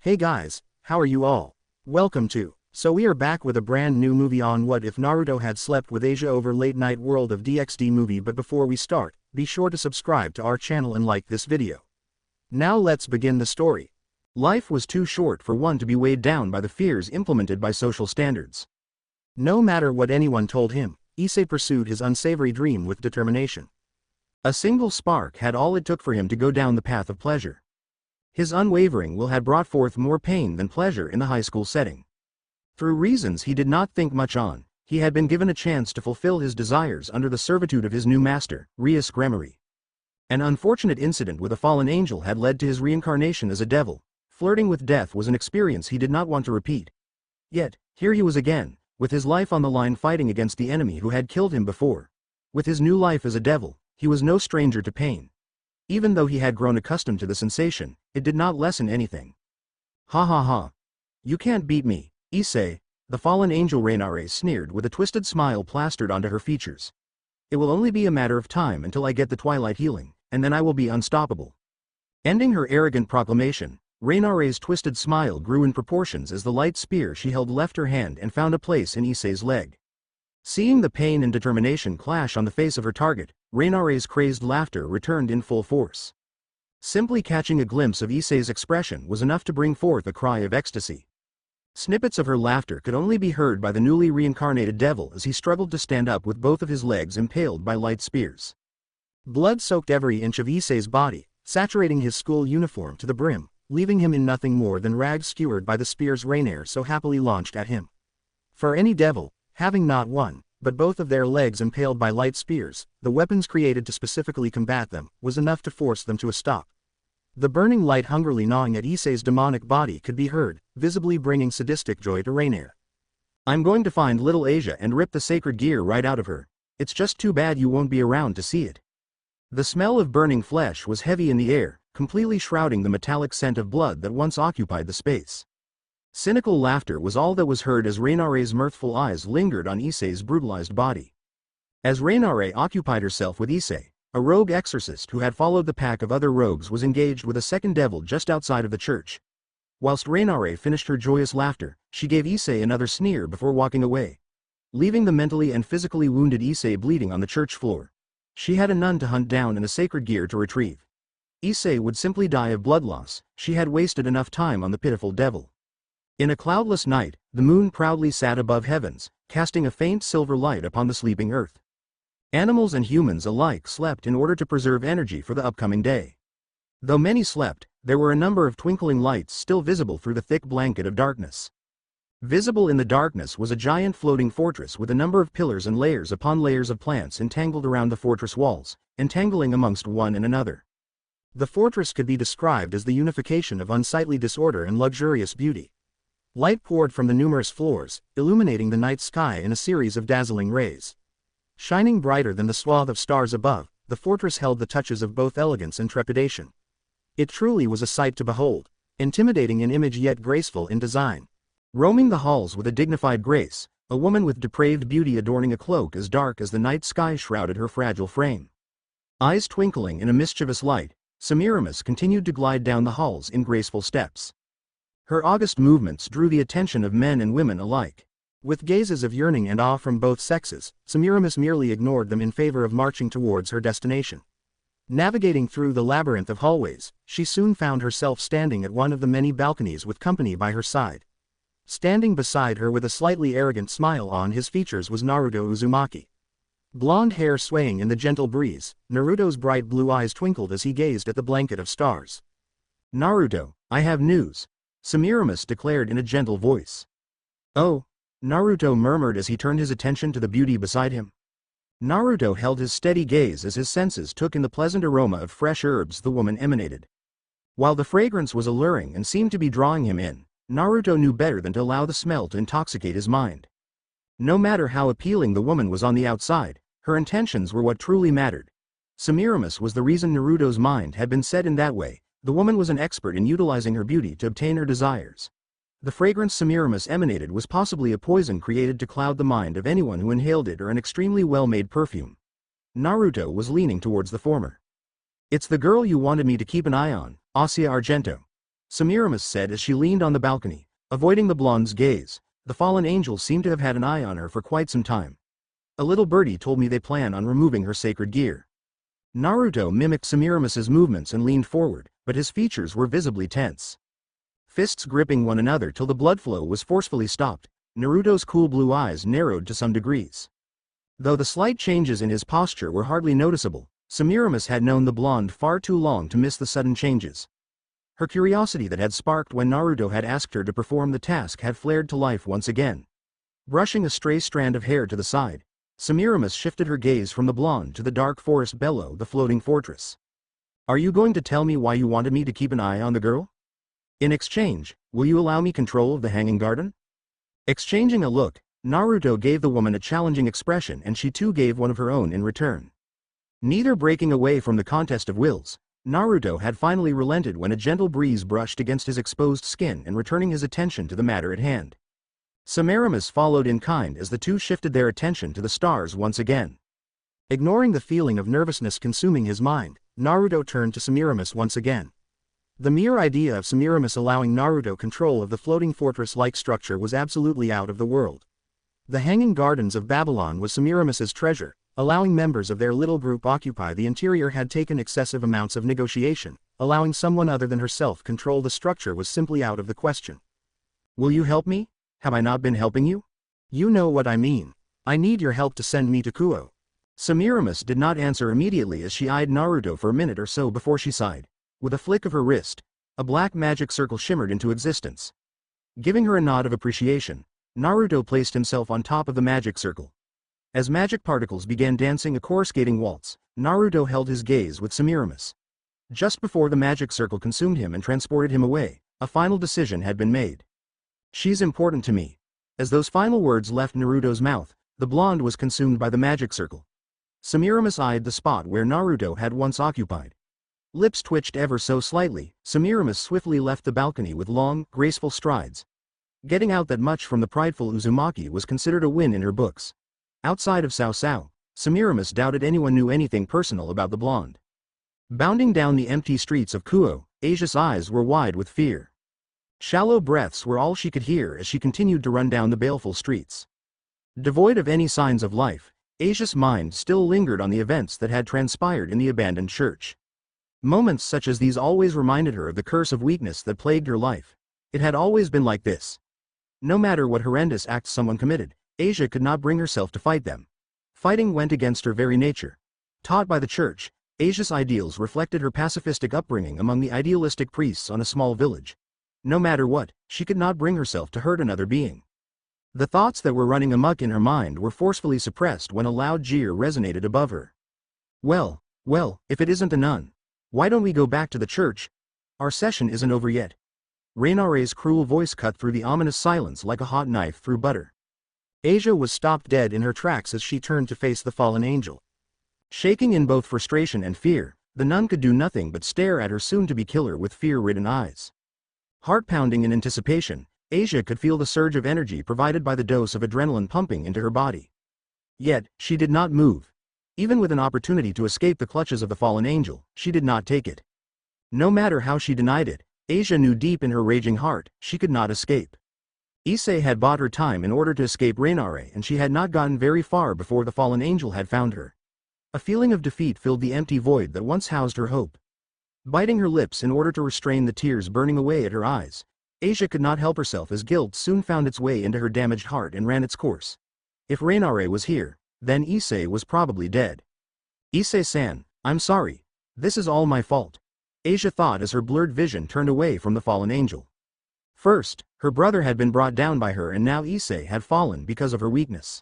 Hey guys, how are you all? Welcome to. So we are back with a brand new movie on What If Naruto Had Slept with Asia over Late Night World of DxD movie, but before we start, be sure to subscribe to our channel and like this video. Now let's begin the story. Life was too short for one to be weighed down by the fears implemented by social standards. No matter what anyone told him, Issei pursued his unsavory dream with determination. A single spark had all it took for him to go down the path of pleasure. His unwavering will had brought forth more pain than pleasure in the high school setting. Through reasons he did not think much on, he had been given a chance to fulfill his desires under the servitude of his new master, Rizevim. An unfortunate incident with a fallen angel had led to his reincarnation as a devil. Flirting with death was an experience he did not want to repeat. Yet, here he was again, with his life on the line fighting against the enemy who had killed him before. With his new life as a devil, he was no stranger to pain. Even though he had grown accustomed to the sensation, it did not lessen anything. Ha ha ha. You can't beat me, Issei, the fallen angel Reynare sneered with a twisted smile plastered onto her features. It will only be a matter of time until I get the twilight healing, and then I will be unstoppable. Ending her arrogant proclamation, Reynare's twisted smile grew in proportions as the light spear she held left her hand and found a place in Issei's leg. Seeing the pain and determination clash on the face of her target, Reynare's crazed laughter returned in full force. Simply catching a glimpse of Issei's expression was enough to bring forth a cry of ecstasy. Snippets of her laughter could only be heard by the newly reincarnated devil as he struggled to stand up with both of his legs impaled by light spears. Blood soaked every inch of Issei's body, saturating his school uniform to the brim, leaving him in nothing more than rags skewered by the spears Reynare so happily launched at him. For any devil, having not one, but both of their legs impaled by light spears, the weapons created to specifically combat them, was enough to force them to a stop. The burning light hungrily gnawing at Issei's demonic body could be heard, visibly bringing sadistic joy to Reynare. I'm going to find little Asia and rip the sacred gear right out of her. It's just too bad you won't be around to see it. The smell of burning flesh was heavy in the air, completely shrouding the metallic scent of blood that once occupied the space. Cynical laughter was all that was heard as Reynare's mirthful eyes lingered on Issei's brutalized body. As Reynare occupied herself with Issei, a rogue exorcist who had followed the pack of other rogues was engaged with a second devil just outside of the church. Whilst Reynare finished her joyous laughter, she gave Issei another sneer before walking away. Leaving the mentally and physically wounded Issei bleeding on the church floor. She had a nun to hunt down and a sacred gear to retrieve. Issei would simply die of blood loss. She had wasted enough time on the pitiful devil. In a cloudless night, the moon proudly sat above heavens, casting a faint silver light upon the sleeping earth. Animals and humans alike slept in order to preserve energy for the upcoming day. Though many slept, there were a number of twinkling lights still visible through the thick blanket of darkness. Visible in the darkness was a giant floating fortress with a number of pillars and layers upon layers of plants entangled around the fortress walls, entangling amongst one and another. The fortress could be described as the unification of unsightly disorder and luxurious beauty. Light poured from the numerous floors, illuminating the night sky in a series of dazzling rays. Shining brighter than the swath of stars above, the fortress held the touches of both elegance and trepidation. It truly was a sight to behold, intimidating in image yet graceful in design. Roaming the halls with a dignified grace, a woman with depraved beauty adorning a cloak as dark as the night sky shrouded her fragile frame. Eyes twinkling in a mischievous light, Semiramis continued to glide down the halls in graceful steps. Her august movements drew the attention of men and women alike. With gazes of yearning and awe from both sexes, Semiramis merely ignored them in favor of marching towards her destination. Navigating through the labyrinth of hallways, she soon found herself standing at one of the many balconies with company by her side. Standing beside her with a slightly arrogant smile on his features was Naruto Uzumaki. Blonde hair swaying in the gentle breeze, Naruto's bright blue eyes twinkled as he gazed at the blanket of stars. Naruto, I have news, Semiramis declared in a gentle voice. Oh, Naruto murmured as he turned his attention to the beauty beside him. Naruto held his steady gaze as his senses took in the pleasant aroma of fresh herbs the woman emanated. While the fragrance was alluring and seemed to be drawing him in, Naruto knew better than to allow the smell to intoxicate his mind. No matter how appealing the woman was on the outside, her intentions were what truly mattered. Semiramis was the reason Naruto's mind had been set in that way. The woman was an expert in utilizing her beauty to obtain her desires. The fragrance Semiramis emanated was possibly a poison created to cloud the mind of anyone who inhaled it or an extremely well-made perfume. Naruto was leaning towards the former. It's the girl you wanted me to keep an eye on, Asia Argento. Semiramis said as she leaned on the balcony, avoiding the blonde's gaze. The fallen angel seemed to have had an eye on her for quite some time. A little birdie told me they plan on removing her sacred gear. Naruto mimicked Semiramis's movements and leaned forward, but his features were visibly tense. Fists gripping one another till the blood flow was forcefully stopped, Naruto's cool blue eyes narrowed to some degrees. Though the slight changes in his posture were hardly noticeable, Semiramis had known the blonde far too long to miss the sudden changes. Her curiosity that had sparked when Naruto had asked her to perform the task had flared to life once again. Brushing a stray strand of hair to the side, Semiramis shifted her gaze from the blonde to the dark forest below the floating fortress. "Are you going to tell me why you wanted me to keep an eye on the girl? In exchange, will you allow me control of the Hanging Garden?" Exchanging a look, Naruto gave the woman a challenging expression and she too gave one of her own in return. Neither breaking away from the contest of wills, Naruto had finally relented when a gentle breeze brushed against his exposed skin and returning his attention to the matter at hand. Semiramis followed in kind as the two shifted their attention to the stars once again. Ignoring the feeling of nervousness consuming his mind, Naruto turned to Semiramis once again. The mere idea of Semiramis allowing Naruto control of the floating fortress-like structure was absolutely out of the world. The Hanging Gardens of Babylon was Semiramis's treasure. Allowing members of their little group occupy the interior had taken excessive amounts of negotiation. Allowing someone other than herself control the structure was simply out of the question. "Will you help me? Have I not been helping you? You know what I mean. I need your help to send me to Kuoh." Semiramis did not answer immediately as she eyed Naruto for a minute or so before she sighed. With a flick of her wrist, a black magic circle shimmered into existence. Giving her a nod of appreciation, Naruto placed himself on top of the magic circle. As magic particles began dancing a coruscating waltz, Naruto held his gaze with Semiramis. Just before the magic circle consumed him and transported him away, a final decision had been made. "She's important to me." As those final words left Naruto's mouth, the blonde was consumed by the magic circle. Semiramis eyed the spot where Naruto had once occupied. Lips twitched ever so slightly, Semiramis swiftly left the balcony with long, graceful strides. Getting out that much from the prideful Uzumaki was considered a win in her books. Outside of Cao Cao, Semiramis doubted anyone knew anything personal about the blonde. Bounding down the empty streets of Kuoh, Asia's eyes were wide with fear. Shallow breaths were all she could hear as she continued to run down the baleful streets. Devoid of any signs of life, Asia's mind still lingered on the events that had transpired in the abandoned church. Moments such as these always reminded her of the curse of weakness that plagued her life. It had always been like this. No matter what horrendous acts someone committed, Asia could not bring herself to fight them. Fighting went against her very nature. Taught by the church, Asia's ideals reflected her pacifistic upbringing among the idealistic priests on a small village. No matter what, she could not bring herself to hurt another being. The thoughts that were running amok in her mind were forcefully suppressed when a loud jeer resonated above her. Well, if it isn't a nun, why don't we go back to the church? Our session isn't over yet." Reinare's cruel voice cut through the ominous silence like a hot knife through butter. Asia was stopped dead in her tracks as she turned to face the fallen angel. Shaking in both frustration and fear, the nun could do nothing but stare at her soon-to-be killer with fear-ridden eyes. Heart-pounding in anticipation, Asia could feel the surge of energy provided by the dose of adrenaline pumping into her body. Yet, she did not move. Even with an opportunity to escape the clutches of the fallen angel, she did not take it. No matter how she denied it, Asia knew deep in her raging heart, she could not escape. Issei had bought her time in order to escape Reinare and she had not gotten very far before the fallen angel had found her. A feeling of defeat filled the empty void that once housed her hope. Biting her lips in order to restrain the tears burning away at her eyes, Asia could not help herself as guilt soon found its way into her damaged heart and ran its course. If Reinare was here, then Issei was probably dead. "Issei-san, I'm sorry. This is all my fault," Asia thought as her blurred vision turned away from the fallen angel. First, her brother had been brought down by her and now Issei had fallen because of her weakness.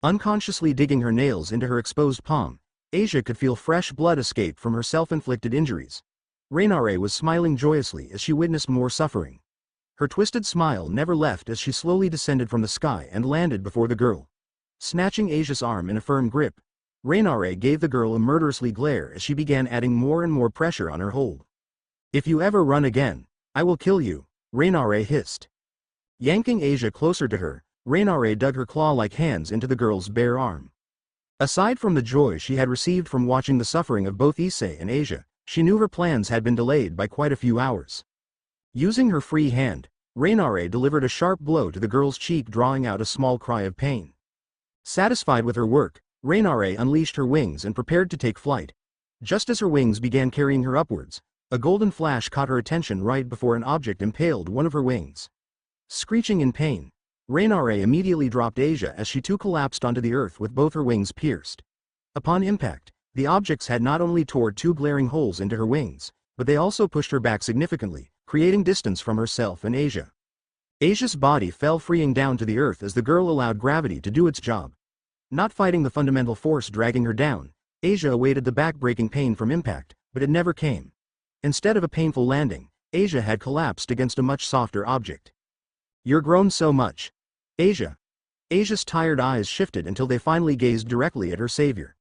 Unconsciously digging her nails into her exposed palm, Asia could feel fresh blood escape from her self-inflicted injuries. Reinare was smiling joyously as she witnessed more suffering. Her twisted smile never left as she slowly descended from the sky and landed before the girl. Snatching Asia's arm in a firm grip, Reinare gave the girl a murderously glare as she began adding more and more pressure on her hold. "If you ever run again, I will kill you," Reinare hissed. Yanking Asia closer to her, Reinare dug her claw-like hands into the girl's bare arm. Aside from the joy she had received from watching the suffering of both Issei and Asia, she knew her plans had been delayed by quite a few hours. Using her free hand, Reynare delivered a sharp blow to the girl's cheek, drawing out a small cry of pain. Satisfied with her work, Reynare unleashed her wings and prepared to take flight. Just as her wings began carrying her upwards, a golden flash caught her attention right before an object impaled one of her wings. Screeching in pain, Reynare immediately dropped Asia as she too collapsed onto the earth with both her wings pierced. Upon impact, the objects had not only tore two glaring holes into her wings, but they also pushed her back significantly, creating distance from herself and Asia. Asia's body fell freeing down to the earth as the girl allowed gravity to do its job. Not fighting the fundamental force dragging her down, Asia awaited the back-breaking pain from impact, but it never came. Instead of a painful landing, Asia had collapsed against a much softer object. "You're grown so much. Asia." Asia's tired eyes shifted until they finally gazed directly at her savior.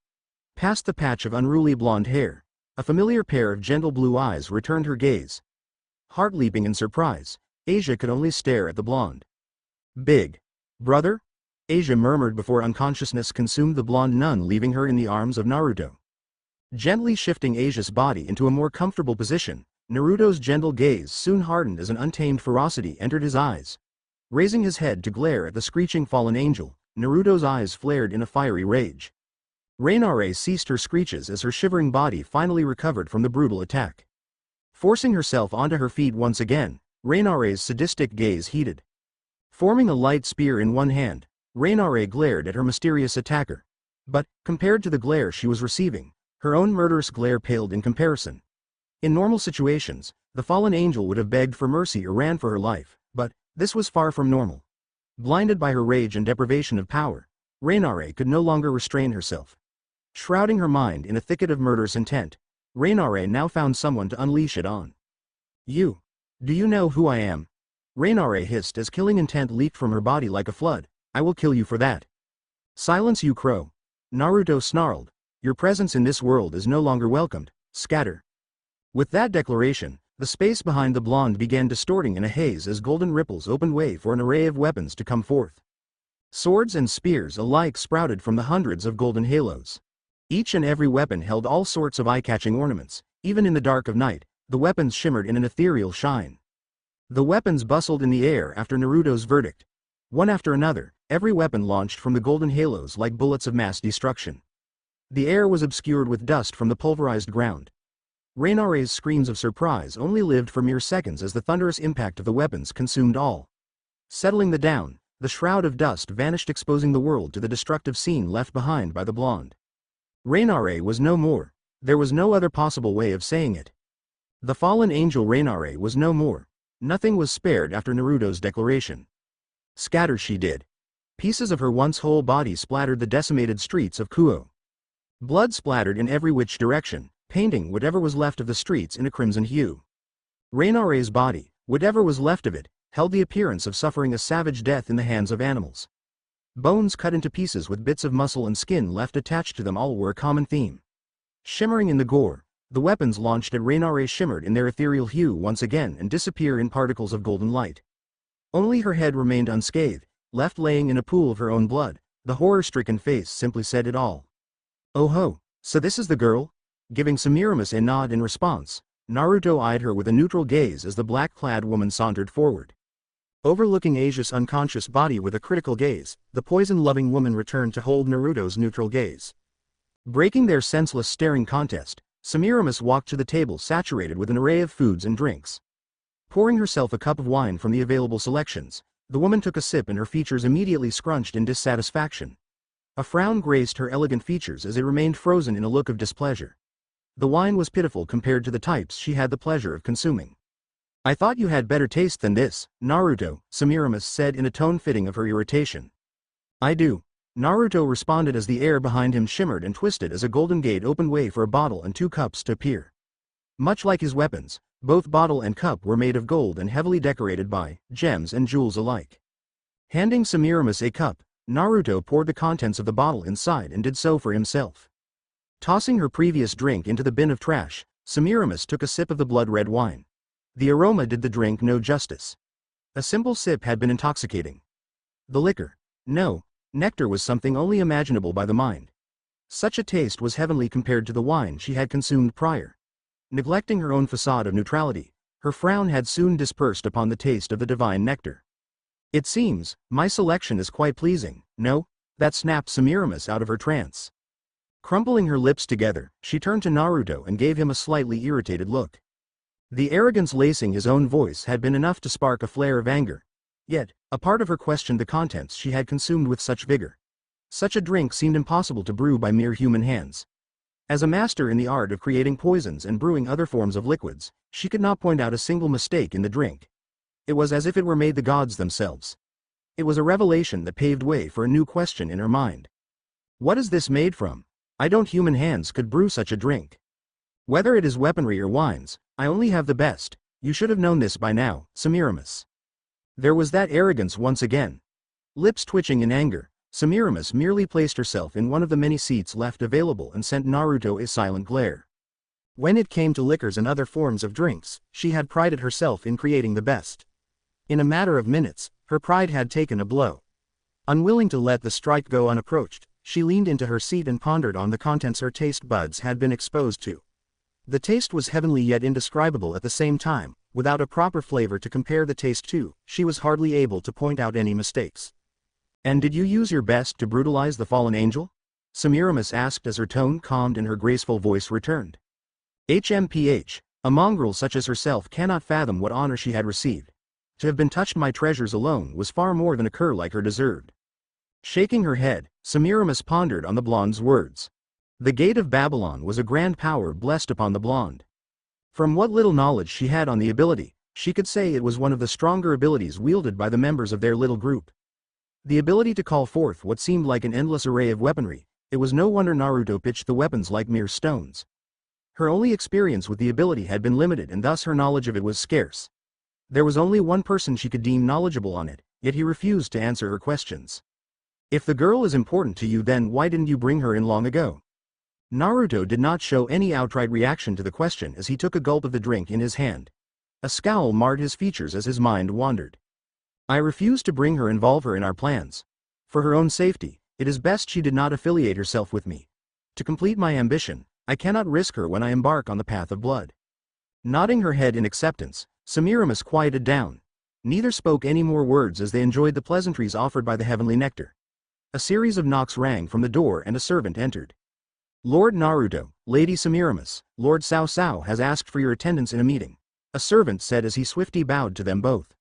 Past the patch of unruly blonde hair, a familiar pair of gentle blue eyes returned her gaze. Heart leaping in surprise, Asia could only stare at the blonde. "Big brother?" Asia murmured before unconsciousness consumed the blonde nun, leaving her in the arms of Naruto. Gently shifting Asia's body into a more comfortable position, Naruto's gentle gaze soon hardened as an untamed ferocity entered his eyes. Raising his head to glare at the screeching fallen angel, Naruto's eyes flared in a fiery rage. Reynare ceased her screeches as her shivering body finally recovered from the brutal attack. Forcing herself onto her feet once again, Reynare's sadistic gaze heated. Forming a light spear in one hand, Reynare glared at her mysterious attacker. But, compared to the glare she was receiving, her own murderous glare paled in comparison. In normal situations, the fallen angel would have begged for mercy or ran for her life, but this was far from normal. Blinded by her rage and deprivation of power, Reynare could no longer restrain herself. Shrouding her mind in a thicket of murderous intent, Reynare now found someone to unleash it on. "You. Do you know who I am?" Reynare hissed as killing intent leaped from her body like a flood. "I will kill you for that." "Silence, you crow." Naruto snarled. "Your presence in this world is no longer welcomed. Scatter." With that declaration, the space behind the blonde began distorting in a haze as golden ripples opened way for an array of weapons to come forth. Swords and spears alike sprouted from the hundreds of golden halos. Each and every weapon held all sorts of eye-catching ornaments. Even in the dark of night, the weapons shimmered in an ethereal shine. The weapons bustled in the air after Naruto's verdict. One after another, every weapon launched from the golden halos like bullets of mass destruction. The air was obscured with dust from the pulverized ground. Reynare's screams of surprise only lived for mere seconds as the thunderous impact of the weapons consumed all. Settling down, the shroud of dust vanished, exposing the world to the destructive scene left behind by the blonde. Reynare was no more. There was no other possible way of saying it. The fallen angel Reynare was no more. Nothing was spared after Naruto's declaration. Scatter she did. Pieces of her once whole body splattered the decimated streets of Kuoh. Blood splattered in every which direction, painting whatever was left of the streets in a crimson hue. Reynare's body, whatever was left of it, held the appearance of suffering a savage death in the hands of animals. Bones cut into pieces with bits of muscle and skin left attached to them all were a common theme. Shimmering in the gore, the weapons launched at Reynare shimmered in their ethereal hue once again and disappear in particles of golden light. Only her head remained unscathed, left laying in a pool of her own blood. The horror-stricken face simply said it all. "Oh ho, so this is the girl?" Giving Semiramis a nod in response, Naruto eyed her with a neutral gaze as the black-clad woman sauntered forward. Overlooking Asia's unconscious body with a critical gaze, the poison-loving woman returned to hold Naruto's neutral gaze. Breaking their senseless staring contest, Semiramis walked to the table saturated with an array of foods and drinks. Pouring herself a cup of wine from the available selections, the woman took a sip and her features immediately scrunched in dissatisfaction. A frown graced her elegant features as it remained frozen in a look of displeasure. The wine was pitiful compared to the types she had the pleasure of consuming. "I thought you had better taste than this, Naruto," Semiramis said in a tone fitting of her irritation. "I do," Naruto responded as the air behind him shimmered and twisted as a golden gate opened way for a bottle and 2 cups to appear. Much like his weapons, both bottle and cup were made of gold and heavily decorated by gems and jewels alike. Handing Semiramis a cup, Naruto poured the contents of the bottle inside and did so for himself. Tossing her previous drink into the bin of trash, Semiramis took a sip of the blood-red wine. The aroma did the drink no justice. A simple sip had been intoxicating. The liquor, no, nectar was something only imaginable by the mind. Such a taste was heavenly compared to the wine she had consumed prior. Neglecting her own facade of neutrality, Her frown had soon dispersed upon the taste of the divine nectar. "It seems, my selection is quite pleasing, no?" That snapped Semiramis out of her trance. Crumpling her lips together, she turned to Naruto and gave him a slightly irritated look. The arrogance lacing his own voice had been enough to spark a flare of anger. Yet, a part of her questioned the contents she had consumed with such vigor. Such a drink seemed impossible to brew by mere human hands. As a master in the art of creating poisons and brewing other forms of liquids, she could not point out a single mistake in the drink. It was as if it were made the gods themselves. It was a revelation that paved way for a new question in her mind. What is this made from? I don't human hands could brew such a drink. Whether it is weaponry or wines, I only have the best. You should have known this by now, Semiramis. There was that arrogance once again. Lips twitching in anger, Semiramis merely placed herself in one of the many seats left available and sent Naruto a silent glare. When it came to liquors and other forms of drinks, she had prided herself in creating the best. In a matter of minutes, her pride had taken a blow. Unwilling to let the strike go unapproached, she leaned into her seat and pondered on the contents her taste buds had been exposed to. The taste was heavenly yet indescribable at the same time. Without a proper flavor to compare the taste to, she was hardly able to point out any mistakes. And did you use your best to brutalize the fallen angel? Semiramis asked as her tone calmed and her graceful voice returned. HMPH, a mongrel such as herself cannot fathom what honor she had received. To have been touched my treasures alone was far more than a cur like her deserved. Shaking her head, Semiramis pondered on the blonde's words. The gate of Babylon was a grand power blessed upon the blonde. From what little knowledge she had on the ability, she could say it was one of the stronger abilities wielded by the members of their little group. The ability to call forth what seemed like an endless array of weaponry. It was no wonder Naruto pitched the weapons like mere stones. Her only experience with the ability had been limited and thus her knowledge of it was scarce. There was only one person she could deem knowledgeable on it, yet he refused to answer her questions. If the girl is important to you, then why didn't you bring her in long ago? Naruto did not show any outright reaction to the question as he took a gulp of the drink in his hand. A scowl marred his features as his mind wandered. I refuse to bring her, involve her in our plans. For her own safety, it is best she did not affiliate herself with me. To complete my ambition, I cannot risk her when I embark on the path of blood. Nodding her head in acceptance, Semiramis quieted down. Neither spoke any more words as they enjoyed the pleasantries offered by the heavenly nectar. A series of knocks rang from the door and a servant entered. Lord Naruto, Lady Semiramis, Lord Cao Cao has asked for your attendance in a meeting, a servant said as he swiftly bowed to them both.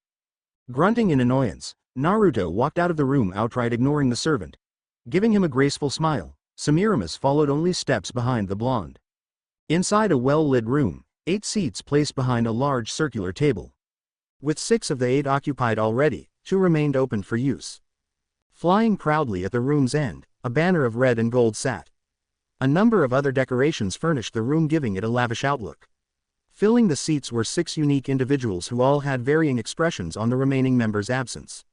Grunting in annoyance, Naruto walked out of the room, outright ignoring the servant. Giving him a graceful smile, Semiramis followed only steps behind the blonde. Inside a well-lit room, 8 seats placed behind a large circular table. With 6 of the 8 occupied already, 2 remained open for use. Flying proudly at the room's end, a banner of red and gold sat. A number of other decorations furnished the room, giving it a lavish outlook. Filling the seats were 6 unique individuals who all had varying expressions on the remaining members' absence.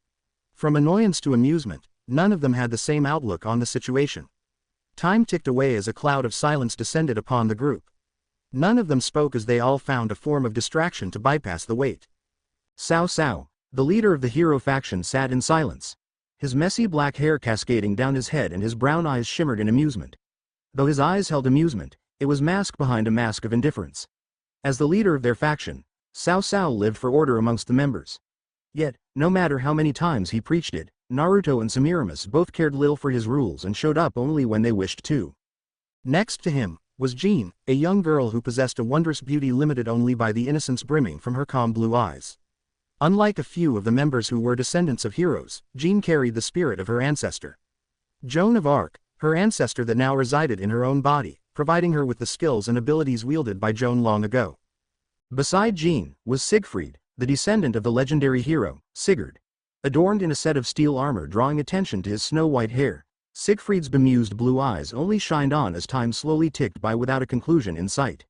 From annoyance to amusement, none of them had the same outlook on the situation. Time ticked away as a cloud of silence descended upon the group. None of them spoke as they all found a form of distraction to bypass the wait. Cao Cao, the leader of the hero faction, sat in silence. His messy black hair cascading down his head and his brown eyes shimmered in amusement. Though his eyes held amusement, it was masked behind a mask of indifference. As the leader of their faction, Cao Cao lived for order amongst the members. Yet, no matter how many times he preached it, Naruto and Semiramis both cared little for his rules and showed up only when they wished to. Next to him was Jean, a young girl who possessed a wondrous beauty limited only by the innocence brimming from her calm blue eyes. Unlike a few of the members who were descendants of heroes, Jean carried the spirit of her ancestor. Joan of Arc, her ancestor that now resided in her own body, providing her with the skills and abilities wielded by Joan long ago. Beside Jean was Siegfried, the descendant of the legendary hero, Sigurd. Adorned in a set of steel armor drawing attention to his snow-white hair, Siegfried's bemused blue eyes only shined on as time slowly ticked by without a conclusion in sight.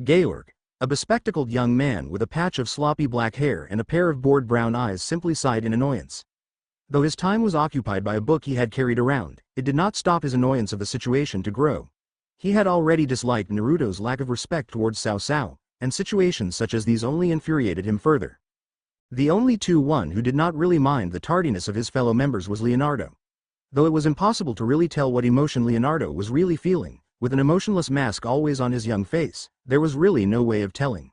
Georg, a bespectacled young man with a patch of sloppy black hair and a pair of bored brown eyes, simply sighed in annoyance. Though his time was occupied by a book he had carried around, it did not stop his annoyance of the situation to grow. He had already disliked Naruto's lack of respect towards Cao Cao, and situations such as these only infuriated him further. The only one who did not really mind the tardiness of his fellow members was Leonardo. Though it was impossible to really tell what emotion Leonardo was really feeling, with an emotionless mask always on his young face, there was really no way of telling.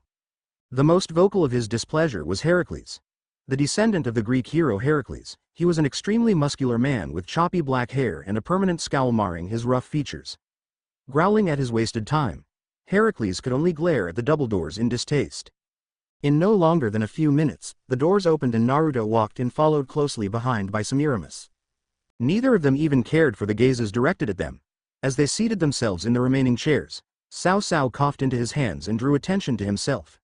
The most vocal of his displeasure was Heracles. The descendant of the Greek hero Heracles, he was an extremely muscular man with choppy black hair and a permanent scowl marring his rough features. Growling at his wasted time, Heracles could only glare at the double doors in distaste. In no longer than a few minutes, the doors opened and Naruto walked in, followed closely behind by Semiramis. Neither of them even cared for the gazes directed at them. As they seated themselves in the remaining chairs, Cao Cao coughed into his hands and drew attention to himself.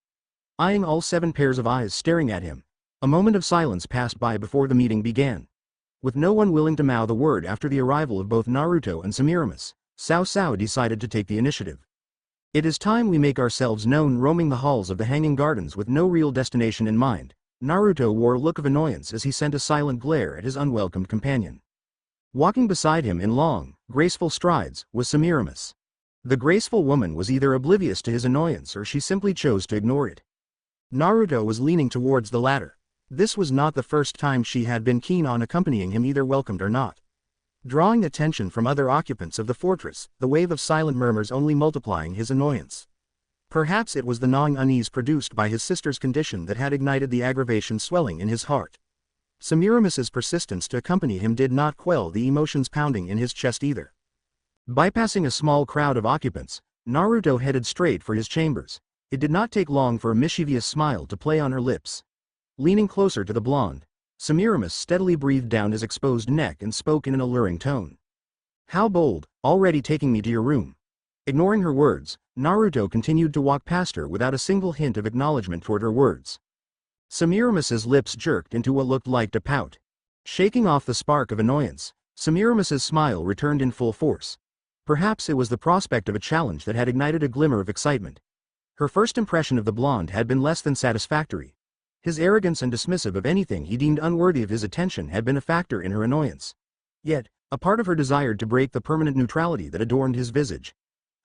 Eyeing all 7 pairs of eyes staring at him, a moment of silence passed by before the meeting began. With no one willing to mouth a word after the arrival of both Naruto and Semiramis, Cao Cao decided to take the initiative. It is time we make ourselves known. Roaming the halls of the Hanging Gardens with no real destination in mind, Naruto wore a look of annoyance as he sent a silent glare at his unwelcomed companion. Walking beside him in long, graceful strides was Semiramis. The graceful woman was either oblivious to his annoyance or she simply chose to ignore it. Naruto was leaning towards the latter. This was not the first time she had been keen on accompanying him, either welcomed or not. Drawing attention from other occupants of the fortress, the wave of silent murmurs only multiplying his annoyance. Perhaps it was the gnawing unease produced by his sister's condition that had ignited the aggravation swelling in his heart. Semiramis's persistence to accompany him did not quell the emotions pounding in his chest either. Bypassing a small crowd of occupants, Naruto headed straight for his chambers. It did not take long for a mischievous smile to play on her lips. Leaning closer to the blonde, Semiramis steadily breathed down his exposed neck and spoke in an alluring tone. "How bold, already taking me to your room." Ignoring her words, Naruto continued to walk past her without a single hint of acknowledgement toward her words. Semiramis's lips jerked into what looked like a pout. Shaking off the spark of annoyance, Semiramis's smile returned in full force. Perhaps it was the prospect of a challenge that had ignited a glimmer of excitement. Her first impression of the blonde had been less than satisfactory. His arrogance and dismissive of anything he deemed unworthy of his attention had been a factor in her annoyance. Yet, a part of her desired to break the permanent neutrality that adorned his visage.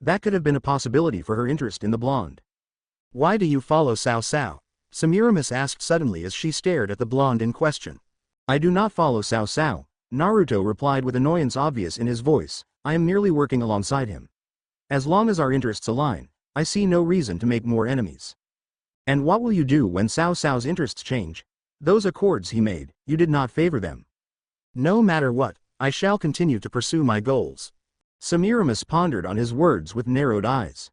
That could have been a possibility for her interest in the blonde. "Why do you follow Cao Cao?" Semiramis asked suddenly as she stared at the blonde in question. "I do not follow Cao Cao," Naruto replied with annoyance obvious in his voice. "I am merely working alongside him. As long as our interests align, I see no reason to make more enemies." "And what will you do when Cao Cao's interests change? Those accords he made, you did not favor them." "No matter what, I shall continue to pursue my goals." Semiramis pondered on his words with narrowed eyes.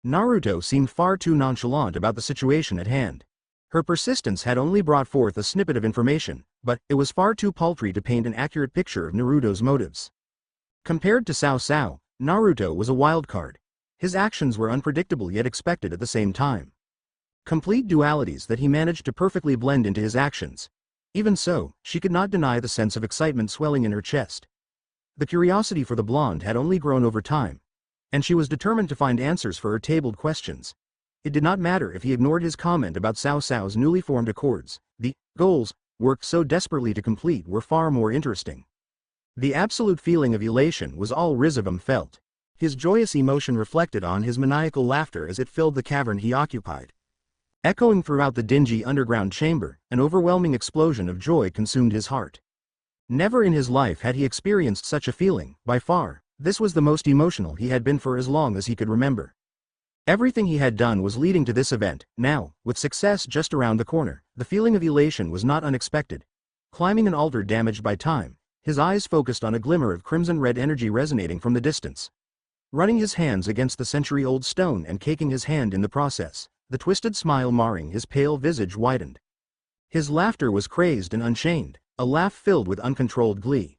Naruto seemed far too nonchalant about the situation at hand. Her persistence had only brought forth a snippet of information, but it was far too paltry to paint an accurate picture of Naruto's motives. Compared to Cao Cao, Naruto was a wild card. His actions were unpredictable yet expected at the same time. Complete dualities that he managed to perfectly blend into his actions. Even so, she could not deny the sense of excitement swelling in her chest. The curiosity for the blonde had only grown over time, and she was determined to find answers for her tabled questions. It did not matter if he ignored his comment about Cao Cao's newly formed accords. The goals, worked so desperately to complete, were far more interesting. The absolute feeling of elation was all Rizevim felt. His joyous emotion reflected on his maniacal laughter as it filled the cavern he occupied. Echoing throughout the dingy underground chamber, an overwhelming explosion of joy consumed his heart. Never in his life had he experienced such a feeling. By far, this was the most emotional he had been for as long as he could remember. Everything he had done was leading to this event. Now, with success just around the corner, the feeling of elation was not unexpected. Climbing an altar damaged by time, his eyes focused on a glimmer of crimson-red energy resonating from the distance. Running his hands against the century-old stone and caking his hand in the process, the twisted smile marring his pale visage widened. His laughter was crazed and unchained, a laugh filled with uncontrolled glee.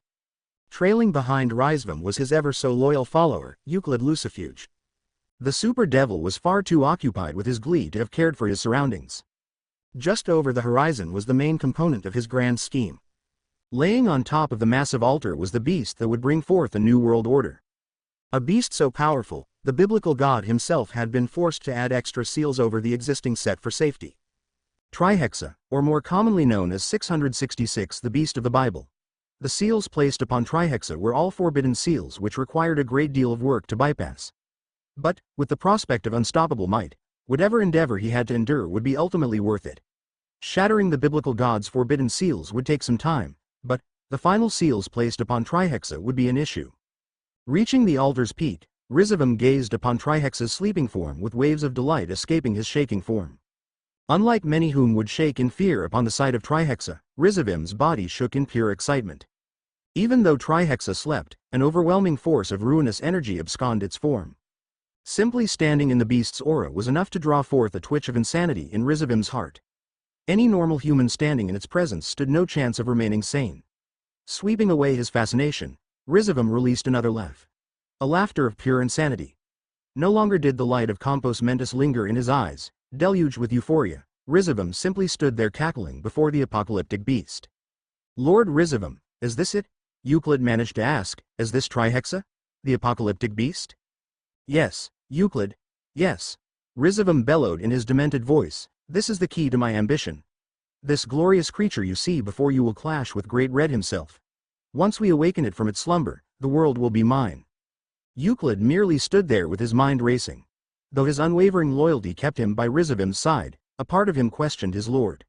Trailing behind Rizevim was his ever-so-loyal follower, Euclid Lucifuge. The super devil was far too occupied with his glee to have cared for his surroundings. Just over the horizon was the main component of his grand scheme. Laying on top of the massive altar was the beast that would bring forth a new world order. A beast so powerful, the biblical god himself had been forced to add extra seals over the existing set for safety. Trihexa, or more commonly known as 666, the beast of the Bible. The seals placed upon Trihexa were all forbidden seals which required a great deal of work to bypass. But, with the prospect of unstoppable might, whatever endeavor he had to endure would be ultimately worth it. Shattering the biblical god's forbidden seals would take some time, but the final seals placed upon Trihexa would be an issue. Reaching the altar's peak, Rizevim gazed upon Trihexa's sleeping form with waves of delight escaping his shaking form. Unlike many whom would shake in fear upon the sight of Trihexa, Rizevim's body shook in pure excitement. Even though Trihexa slept, an overwhelming force of ruinous energy absconded its form. Simply standing in the beast's aura was enough to draw forth a twitch of insanity in Rizevim's heart. Any normal human standing in its presence stood no chance of remaining sane. Sweeping away his fascination, Rizevim released another laugh. A laughter of pure insanity. No longer did the light of compos mentis linger in his eyes, deluged with euphoria. Rizevim simply stood there cackling before the apocalyptic beast. Lord Rizevim, is this it? Euclid managed to ask, is this Trihexa? The apocalyptic beast? Yes, Euclid, yes. Rizevim bellowed in his demented voice, this is the key to my ambition. This glorious creature you see before you will clash with Great Red himself. Once we awaken it from its slumber, the world will be mine. Euclid merely stood there with his mind racing. Though his unwavering loyalty kept him by Rizevim's side, a part of him questioned his lord.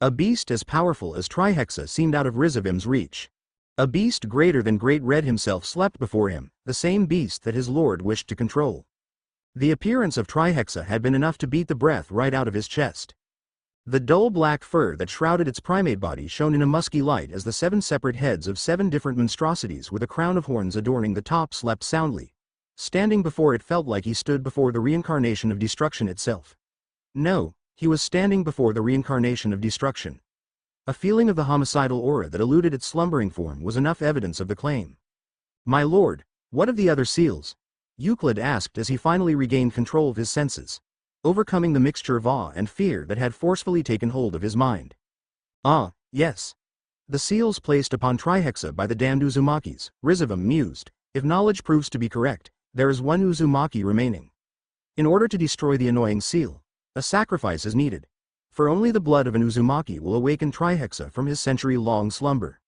A beast as powerful as Trihexa seemed out of Rizevim's reach. A beast greater than Great Red himself slept before him, the same beast that his lord wished to control. The appearance of Trihexa had been enough to beat the breath right out of his chest. The dull black fur that shrouded its primate body shone in a musky light as the 7 separate heads of 7 different monstrosities with a crown of horns adorning the top slept soundly. Standing before it felt like he stood before the reincarnation of destruction itself. No, he was standing before the reincarnation of destruction. A feeling of the homicidal aura that eluded its slumbering form was enough evidence of the claim. My lord, what of the other seals? Euclid asked as he finally regained control of his senses, overcoming the mixture of awe and fear that had forcefully taken hold of his mind. Ah, yes. The seals placed upon Trihexa by the damned Uzumakis, Rizevim mused, if knowledge proves to be correct, there is one Uzumaki remaining. In order to destroy the annoying seal, a sacrifice is needed. For only the blood of an Uzumaki will awaken Trihexa from his century-long slumber.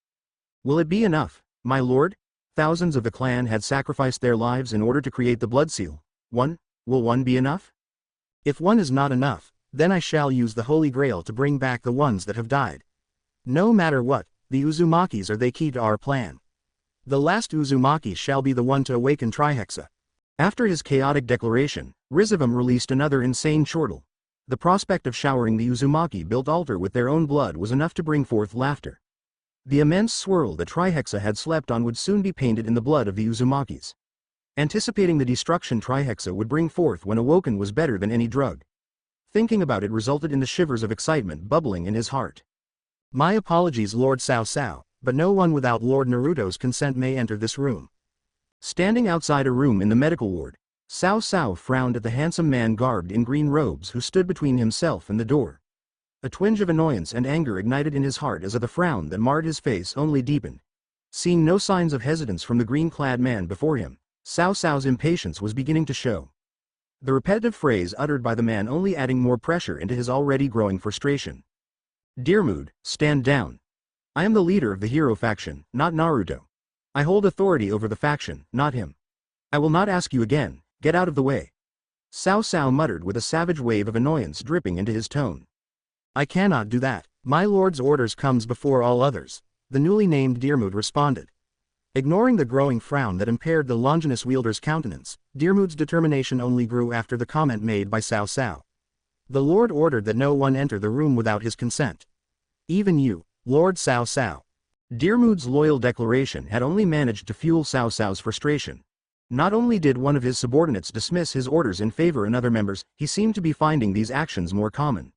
Will it be enough, my lord? Thousands of the clan had sacrificed their lives in order to create the blood seal. Will one be enough? If one is not enough, then I shall use the Holy Grail to bring back the ones that have died. No matter what, the Uzumakis are the key to our plan. The last Uzumaki shall be the one to awaken Trihexa. After his chaotic declaration, Rizevim released another insane chortle. The prospect of showering the Uzumaki built altar with their own blood was enough to bring forth laughter. The immense swirl that Trihexa had slept on would soon be painted in the blood of the Uzumakis. Anticipating the destruction Trihexa would bring forth when awoken was better than any drug. Thinking about it resulted in the shivers of excitement bubbling in his heart. My apologies Lord Cao Cao, but no one without Lord Naruto's consent may enter this room. Standing outside a room in the medical ward, Cao Cao frowned at the handsome man garbed in green robes who stood between himself and the door. A twinge of annoyance and anger ignited in his heart as the frown that marred his face only deepened. Seeing no signs of hesitance from the green-clad man before him, Cao Cao's impatience was beginning to show. The repetitive phrase uttered by the man only adding more pressure into his already growing frustration. Dearmood, stand down. I am the leader of the hero faction, not Naruto. I hold authority over the faction, not him. I will not ask you again, get out of the way. Cao Cao muttered with a savage wave of annoyance dripping into his tone. I cannot do that. My lord's orders comes before all others, the newly named Dearmood responded. Ignoring the growing frown that impaired the Longinus wielder's countenance, Dearmood's determination only grew after the comment made by Cao Cao. The lord ordered that no one enter the room without his consent. Even you, Lord Cao Cao. Dearmood's loyal declaration had only managed to fuel Cao Cao's frustration. Not only did one of his subordinates dismiss his orders in favor of other members, he seemed to be finding these actions more common.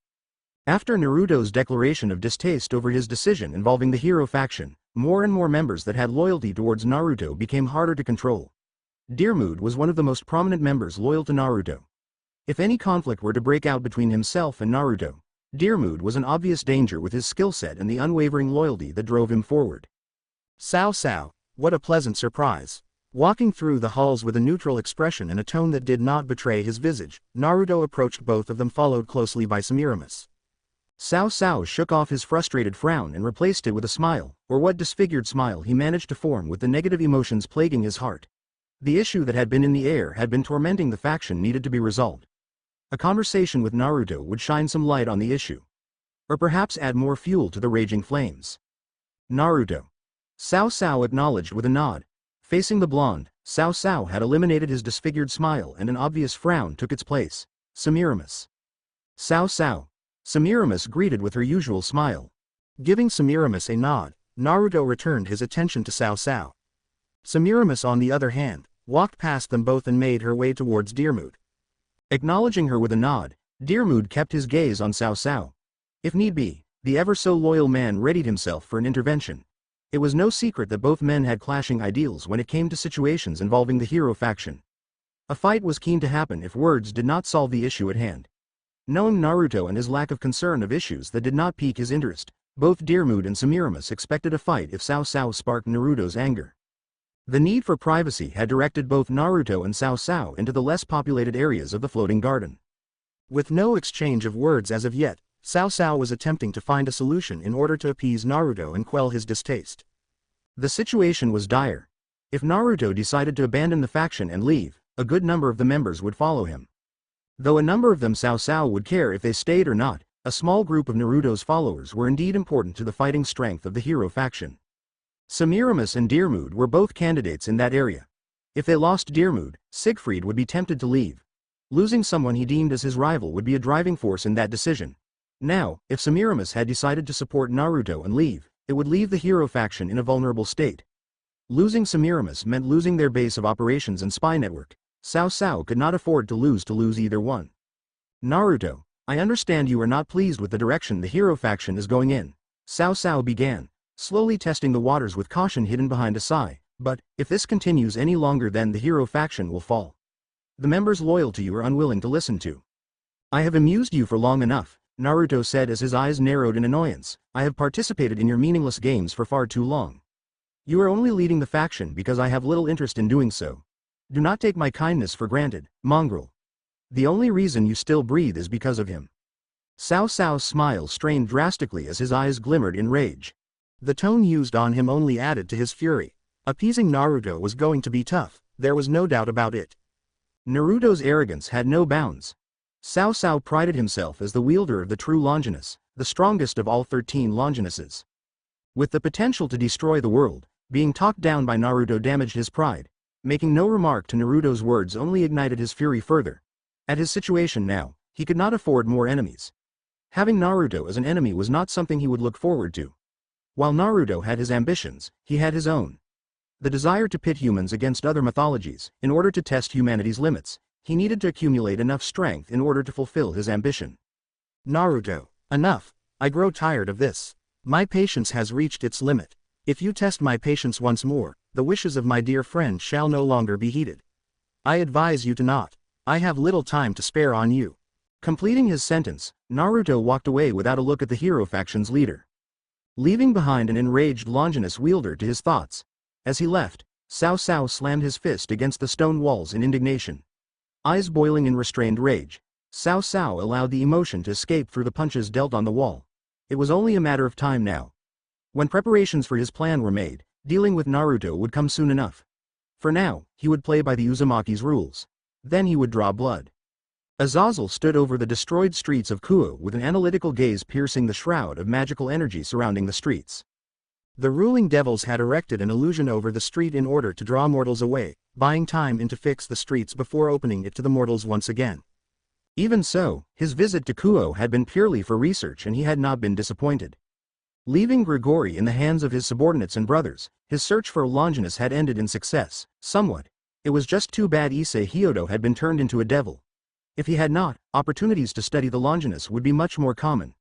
After Naruto's declaration of distaste over his decision involving the hero faction, more and more members that had loyalty towards Naruto became harder to control. Dearmood was one of the most prominent members loyal to Naruto. If any conflict were to break out between himself and Naruto, Dearmood was an obvious danger with his skill set and the unwavering loyalty that drove him forward. Cao Cao, what a pleasant surprise. Walking through the halls with a neutral expression and a tone that did not betray his visage, Naruto approached both of them followed closely by Semiramis. Cao Cao shook off his frustrated frown and replaced it with a smile, or what disfigured smile he managed to form with the negative emotions plaguing his heart. The issue that had been in the air had been tormenting the faction needed to be resolved. A conversation with Naruto would shine some light on the issue. Or perhaps add more fuel to the raging flames. Naruto. Cao Cao acknowledged with a nod. Facing the blonde, Cao Cao had eliminated his disfigured smile and an obvious frown took its place. Semiramis. Cao Cao. Semiramis greeted with her usual smile. Giving Semiramis a nod, Naruto returned his attention to Cao Cao. Semiramis, on the other hand, walked past them both and made her way towards Deermood. Acknowledging her with a nod, Deermood kept his gaze on Cao Cao. If need be, the ever-so-loyal man readied himself for an intervention. It was no secret that both men had clashing ideals when it came to situations involving the hero faction. A fight was keen to happen if words did not solve the issue at hand. Knowing Naruto and his lack of concern of issues that did not pique his interest, both Deermood and Semiramis expected a fight if Cao Cao sparked Naruto's anger. The need for privacy had directed both Naruto and Cao Cao into the less populated areas of the floating garden. With no exchange of words as of yet, Cao Cao was attempting to find a solution in order to appease Naruto and quell his distaste. The situation was dire. If Naruto decided to abandon the faction and leave, a good number of the members would follow him. Though a number of them Cao Cao would care if they stayed or not, a small group of Naruto's followers were indeed important to the fighting strength of the hero faction. Semiramis and Deermood were both candidates in that area. If they lost Deermood, Siegfried would be tempted to leave. Losing someone he deemed as his rival would be a driving force in that decision. Now, if Semiramis had decided to support Naruto and leave, it would leave the hero faction in a vulnerable state. Losing Semiramis meant losing their base of operations and spy network. Cao Cao could not afford to lose either one. Naruto, I understand you are not pleased with the direction the hero faction is going in. Cao Cao began, slowly testing the waters with caution hidden behind a sigh, but, if this continues any longer then the hero faction will fall. The members loyal to you are unwilling to listen to. I have amused you for long enough, Naruto said as his eyes narrowed in annoyance. I have participated in your meaningless games for far too long. You are only leading the faction because I have little interest in doing so. Do not take my kindness for granted, mongrel. The only reason you still breathe is because of him. Cao Cao's smile strained drastically as his eyes glimmered in rage. The tone used on him only added to his fury. Appeasing Naruto was going to be tough, there was no doubt about it. Naruto's arrogance had no bounds. Cao Cao prided himself as the wielder of the true Longinus, the strongest of all 13 Longinuses. With the potential to destroy the world, being talked down by Naruto damaged his pride. Making no remark to Naruto's words only ignited his fury further. At his situation now, he could not afford more enemies. Having Naruto as an enemy was not something he would look forward to. While Naruto had his ambitions, he had his own. The desire to pit humans against other mythologies, in order to test humanity's limits, he needed to accumulate enough strength in order to fulfill his ambition. Naruto, enough. I grow tired of this. My patience has reached its limit. If you test my patience once more, the wishes of my dear friend shall no longer be heeded. I advise you to not. I have little time to spare on you. Completing his sentence, Naruto walked away without a look at the hero faction's leader. Leaving behind an enraged Longinus wielder to his thoughts. As he left, Cao Cao slammed his fist against the stone walls in indignation. Eyes boiling in restrained rage, Cao Cao allowed the emotion to escape through the punches dealt on the wall. It was only a matter of time now. When preparations for his plan were made, dealing with Naruto would come soon enough. For now, he would play by the Uzumaki's rules. Then he would draw blood. Azazel stood over the destroyed streets of Kuoh with an analytical gaze piercing the shroud of magical energy surrounding the streets. The ruling devils had erected an illusion over the street in order to draw mortals away, buying time to fix the streets before opening it to the mortals once again. Even so, his visit to Kuoh had been purely for research and he had not been disappointed. Leaving Grigori in the hands of his subordinates and brothers, his search for Longinus had ended in success, somewhat. It was just too bad Issei Hyodo had been turned into a devil. If he had not, opportunities to study the Longinus would be much more common.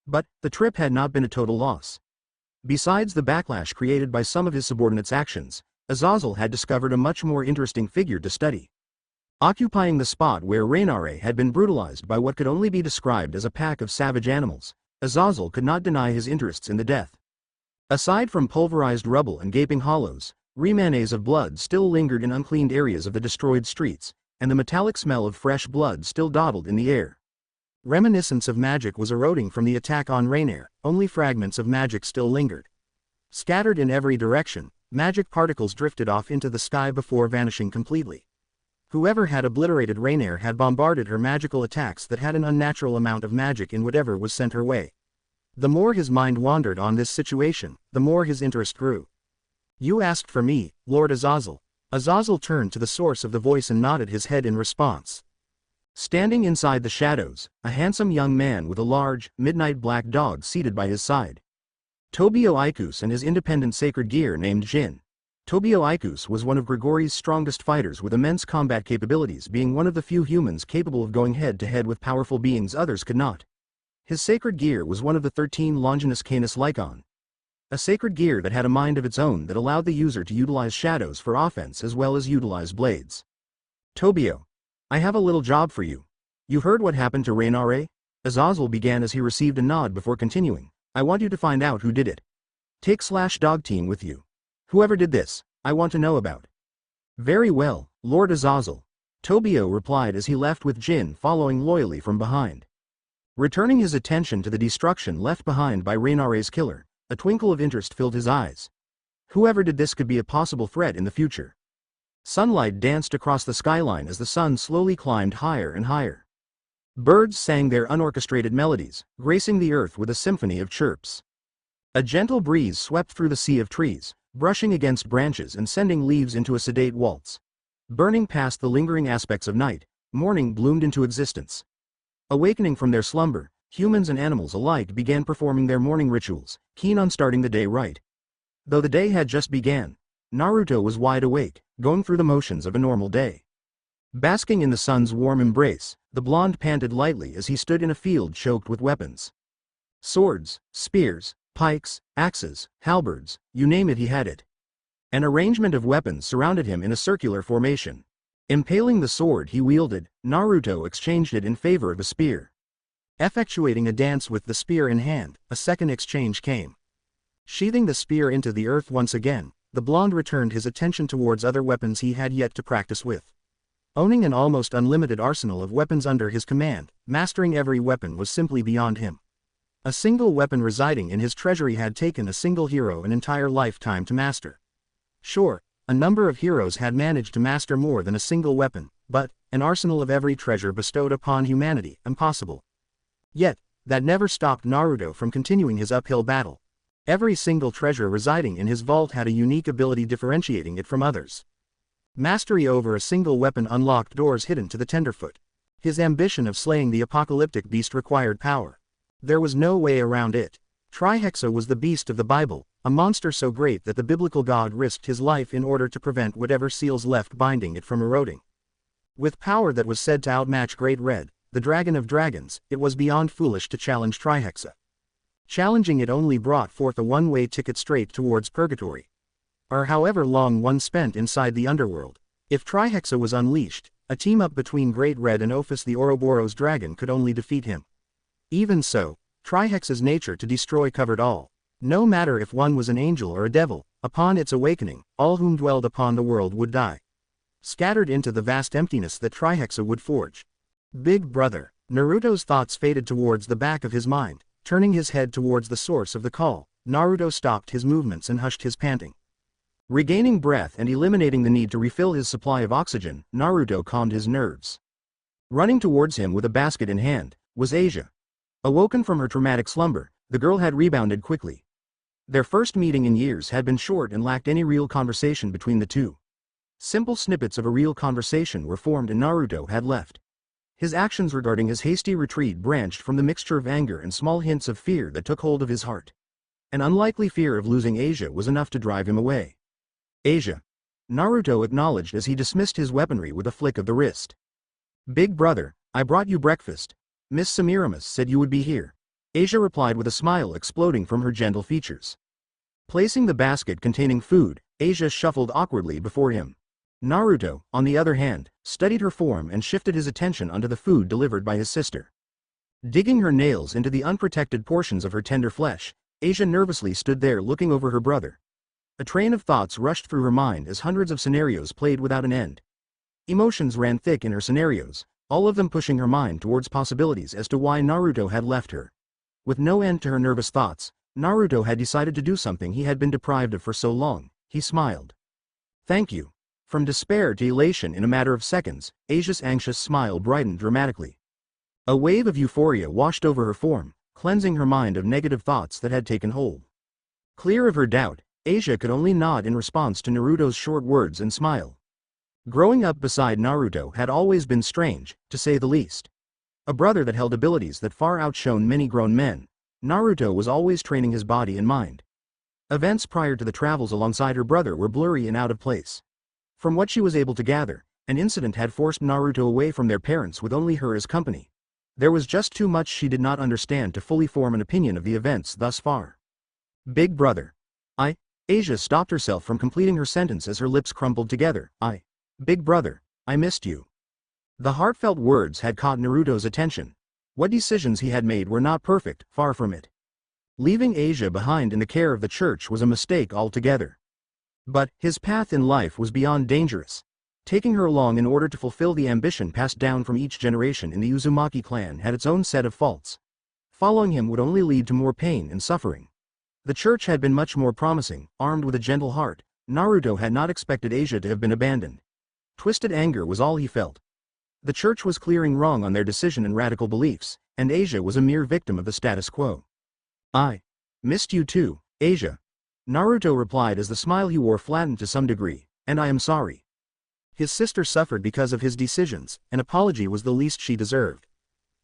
But, the trip had not been a total loss. Besides the backlash created by some of his subordinates' actions, Azazel had discovered a much more interesting figure to study. Occupying the spot where Rainare had been brutalized by what could only be described as a pack of savage animals, Azazel could not deny his interests in the death. Aside from pulverized rubble and gaping hollows, remains of blood still lingered in uncleaned areas of the destroyed streets, and the metallic smell of fresh blood still dawdled in the air. Reminiscence of magic was eroding from the attack on Rainier, only fragments of magic still lingered. Scattered in every direction, magic particles drifted off into the sky before vanishing completely. Whoever had obliterated Rainier had bombarded her magical attacks that had an unnatural amount of magic in whatever was sent her way. The more his mind wandered on this situation, the more his interest grew. You asked for me, Lord Azazel. Azazel turned to the source of the voice and nodded his head in response. Standing inside the shadows, a handsome young man with a large, midnight black dog seated by his side. Tobio Ikus and his independent sacred gear named Jin. Tobio Ikus was one of Grigori's strongest fighters with immense combat capabilities, being one of the few humans capable of going head-to-head with powerful beings others could not. His sacred gear was one of the 13 Longinus Canis Lycon. A sacred gear that had a mind of its own that allowed the user to utilize shadows for offense as well as utilize blades. Tobio, I have a little job for you. You heard what happened to Reynare? Azazel began as he received a nod before continuing. I want you to find out who did it. Take /dog team with you. Whoever did this, I want to know about. Very well, Lord Azazel. Tobio replied as he left with Jin following loyally from behind. Returning his attention to the destruction left behind by Reynare's killer, a twinkle of interest filled his eyes. Whoever did this could be a possible threat in the future. Sunlight danced across the skyline as the sun slowly climbed higher and higher. Birds sang their unorchestrated melodies, gracing the earth with a symphony of chirps. A gentle breeze swept through the sea of trees, brushing against branches and sending leaves into a sedate waltz. Burning past the lingering aspects of night, morning bloomed into existence. Awakening from their slumber, humans and animals alike began performing their morning rituals, keen on starting the day right. Though the day had just began, Naruto was wide awake, going through the motions of a normal day. Basking in the sun's warm embrace, the blonde panted lightly as he stood in a field choked with weapons. Swords, spears, pikes, axes, halberds, you name it, he had it. An arrangement of weapons surrounded him in a circular formation. Impaling the sword he wielded, Naruto exchanged it in favor of a spear. Effectuating a dance with the spear in hand, a second exchange came. Sheathing the spear into the earth once again, the blonde returned his attention towards other weapons he had yet to practice with. Owning an almost unlimited arsenal of weapons under his command, mastering every weapon was simply beyond him. A single weapon residing in his treasury had taken a single hero an entire lifetime to master. Sure, a number of heroes had managed to master more than a single weapon, but an arsenal of every treasure bestowed upon humanity, impossible. Yet, that never stopped Naruto from continuing his uphill battle. Every single treasure residing in his vault had a unique ability differentiating it from others. Mastery over a single weapon unlocked doors hidden to the tenderfoot. His ambition of slaying the apocalyptic beast required power. There was no way around it. Trihexa was the beast of the Bible, a monster so great that the biblical god risked his life in order to prevent whatever seals left binding it from eroding. With power that was said to outmatch Great Red, the dragon of dragons, it was beyond foolish to challenge Trihexa. Challenging it only brought forth a one-way ticket straight towards purgatory. Or however long one spent inside the underworld. If Trihexa was unleashed, a team-up between Great Red and Ophis the Ouroboros dragon could only defeat him. Even so, Trihexa's nature to destroy covered all. No matter if one was an angel or a devil, upon its awakening, all whom dwelled upon the world would die. Scattered into the vast emptiness that Trihexa would forge. Big brother. Naruto's thoughts faded towards the back of his mind. Turning his head towards the source of the call, Naruto stopped his movements and hushed his panting. Regaining breath and eliminating the need to refill his supply of oxygen, Naruto calmed his nerves. Running towards him with a basket in hand, was Asia. Awoken from her traumatic slumber, the girl had rebounded quickly. Their first meeting in years had been short and lacked any real conversation between the two. Simple snippets of a real conversation were formed and Naruto had left. His actions regarding his hasty retreat branched from the mixture of anger and small hints of fear that took hold of his heart. An unlikely fear of losing Asia was enough to drive him away. Asia. Naruto acknowledged as he dismissed his weaponry with a flick of the wrist. Big brother, I brought you breakfast. Miss Semiramis said you would be here. Asia replied with a smile exploding from her gentle features. Placing the basket containing food, Asia shuffled awkwardly before him. Naruto, on the other hand, studied her form and shifted his attention onto the food delivered by his sister. Digging her nails into the unprotected portions of her tender flesh, Asia nervously stood there looking over her brother. A train of thoughts rushed through her mind as hundreds of scenarios played without an end. Emotions ran thick in her scenarios, all of them pushing her mind towards possibilities as to why Naruto had left her. With no end to her nervous thoughts, Naruto had decided to do something he had been deprived of for so long. He smiled. Thank you. From despair to elation in a matter of seconds, Asia's anxious smile brightened dramatically. A wave of euphoria washed over her form, cleansing her mind of negative thoughts that had taken hold. Clear of her doubt, Asia could only nod in response to Naruto's short words and smile. Growing up beside Naruto had always been strange, to say the least. A brother that held abilities that far outshone many grown men, Naruto was always training his body and mind. Events prior to the travels alongside her brother were blurry and out of place. From what she was able to gather, an incident had forced Naruto away from their parents with only her as company. There was just too much she did not understand to fully form an opinion of the events thus far. Big brother. Asia stopped herself from completing her sentence as her lips crumpled together. Big brother, I missed you. The heartfelt words had caught Naruto's attention. What decisions he had made were not perfect, far from it. Leaving Asia behind in the care of the church was a mistake altogether. But his path in life was beyond dangerous. Taking her along in order to fulfill the ambition passed down from each generation in the Uzumaki clan had its own set of faults. Following him would only lead to more pain and suffering. The church had been much more promising, armed with a gentle heart. Naruto had not expected Asia to have been abandoned. Twisted anger was all he felt. The church was clearing wrong on their decision and radical beliefs, and Asia was a mere victim of the status quo. I missed you too, Asia. Naruto replied as the smile he wore flattened to some degree, and I am sorry. His sister suffered because of his decisions, an apology was the least she deserved.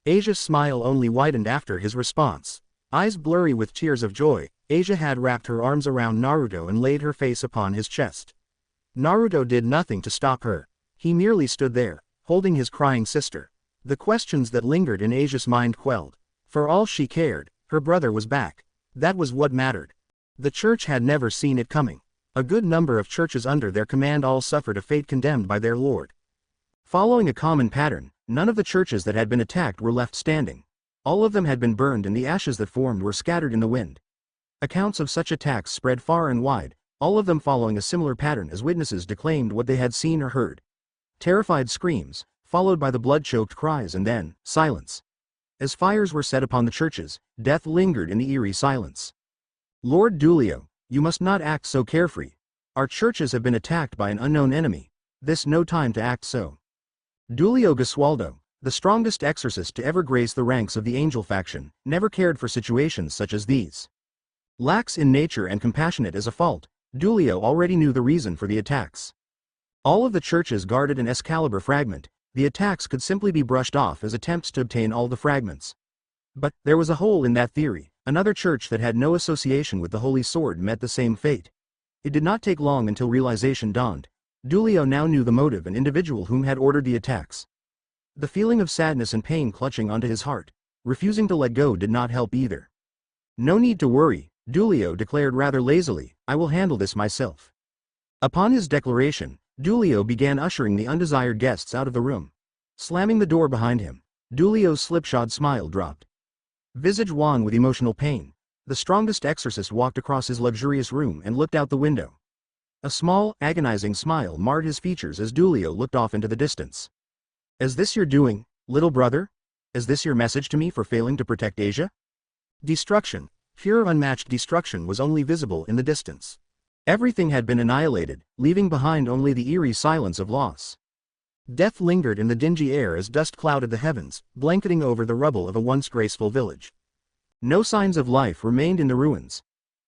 Asia's smile only widened after his response. Eyes blurry with tears of joy, Asia had wrapped her arms around Naruto and laid her face upon his chest. Naruto did nothing to stop her. He merely stood there, holding his crying sister. The questions that lingered in Asia's mind quelled. For all she cared, her brother was back. That was what mattered. The church had never seen it coming. A good number of churches under their command all suffered a fate condemned by their lord. Following a common pattern, none of the churches that had been attacked were left standing. All of them had been burned and the ashes that formed were scattered in the wind. Accounts of such attacks spread far and wide, all of them following a similar pattern as witnesses declaimed what they had seen or heard. Terrified screams, followed by the blood-choked cries and then, silence. As fires were set upon the churches, death lingered in the eerie silence. Lord Dulio, you must not act so carefree. Our churches have been attacked by an unknown enemy. This no time to act so. Dulio Gesualdo, the strongest exorcist to ever grace the ranks of the angel faction, never cared for situations such as these. Lax in nature and compassionate as a fault, Dulio already knew the reason for the attacks. All of the churches guarded an Excalibur fragment. The attacks could simply be brushed off as attempts to obtain all the fragments. But there was a hole in that theory. Another church that had no association with the Holy Sword met the same fate. It did not take long until realization dawned. Dulio now knew the motive and individual whom had ordered the attacks. The feeling of sadness and pain clutching onto his heart, refusing to let go, did not help either. No need to worry, Dulio declared rather lazily, I will handle this myself. Upon his declaration, Dulio began ushering the undesired guests out of the room. Slamming the door behind him, Dulio's slipshod smile dropped. Visage wan with emotional pain, the strongest exorcist walked across his luxurious room and looked out the window. A small, agonizing smile marred his features as Dulio looked off into the distance. Is this your doing, little brother? Is this your message to me for failing to protect Asia? Destruction, pure unmatched destruction was only visible in the distance. Everything had been annihilated, leaving behind only the eerie silence of loss. Death lingered in the dingy air as dust clouded the heavens, blanketing over the rubble of a once graceful village. No signs of life remained in the ruins.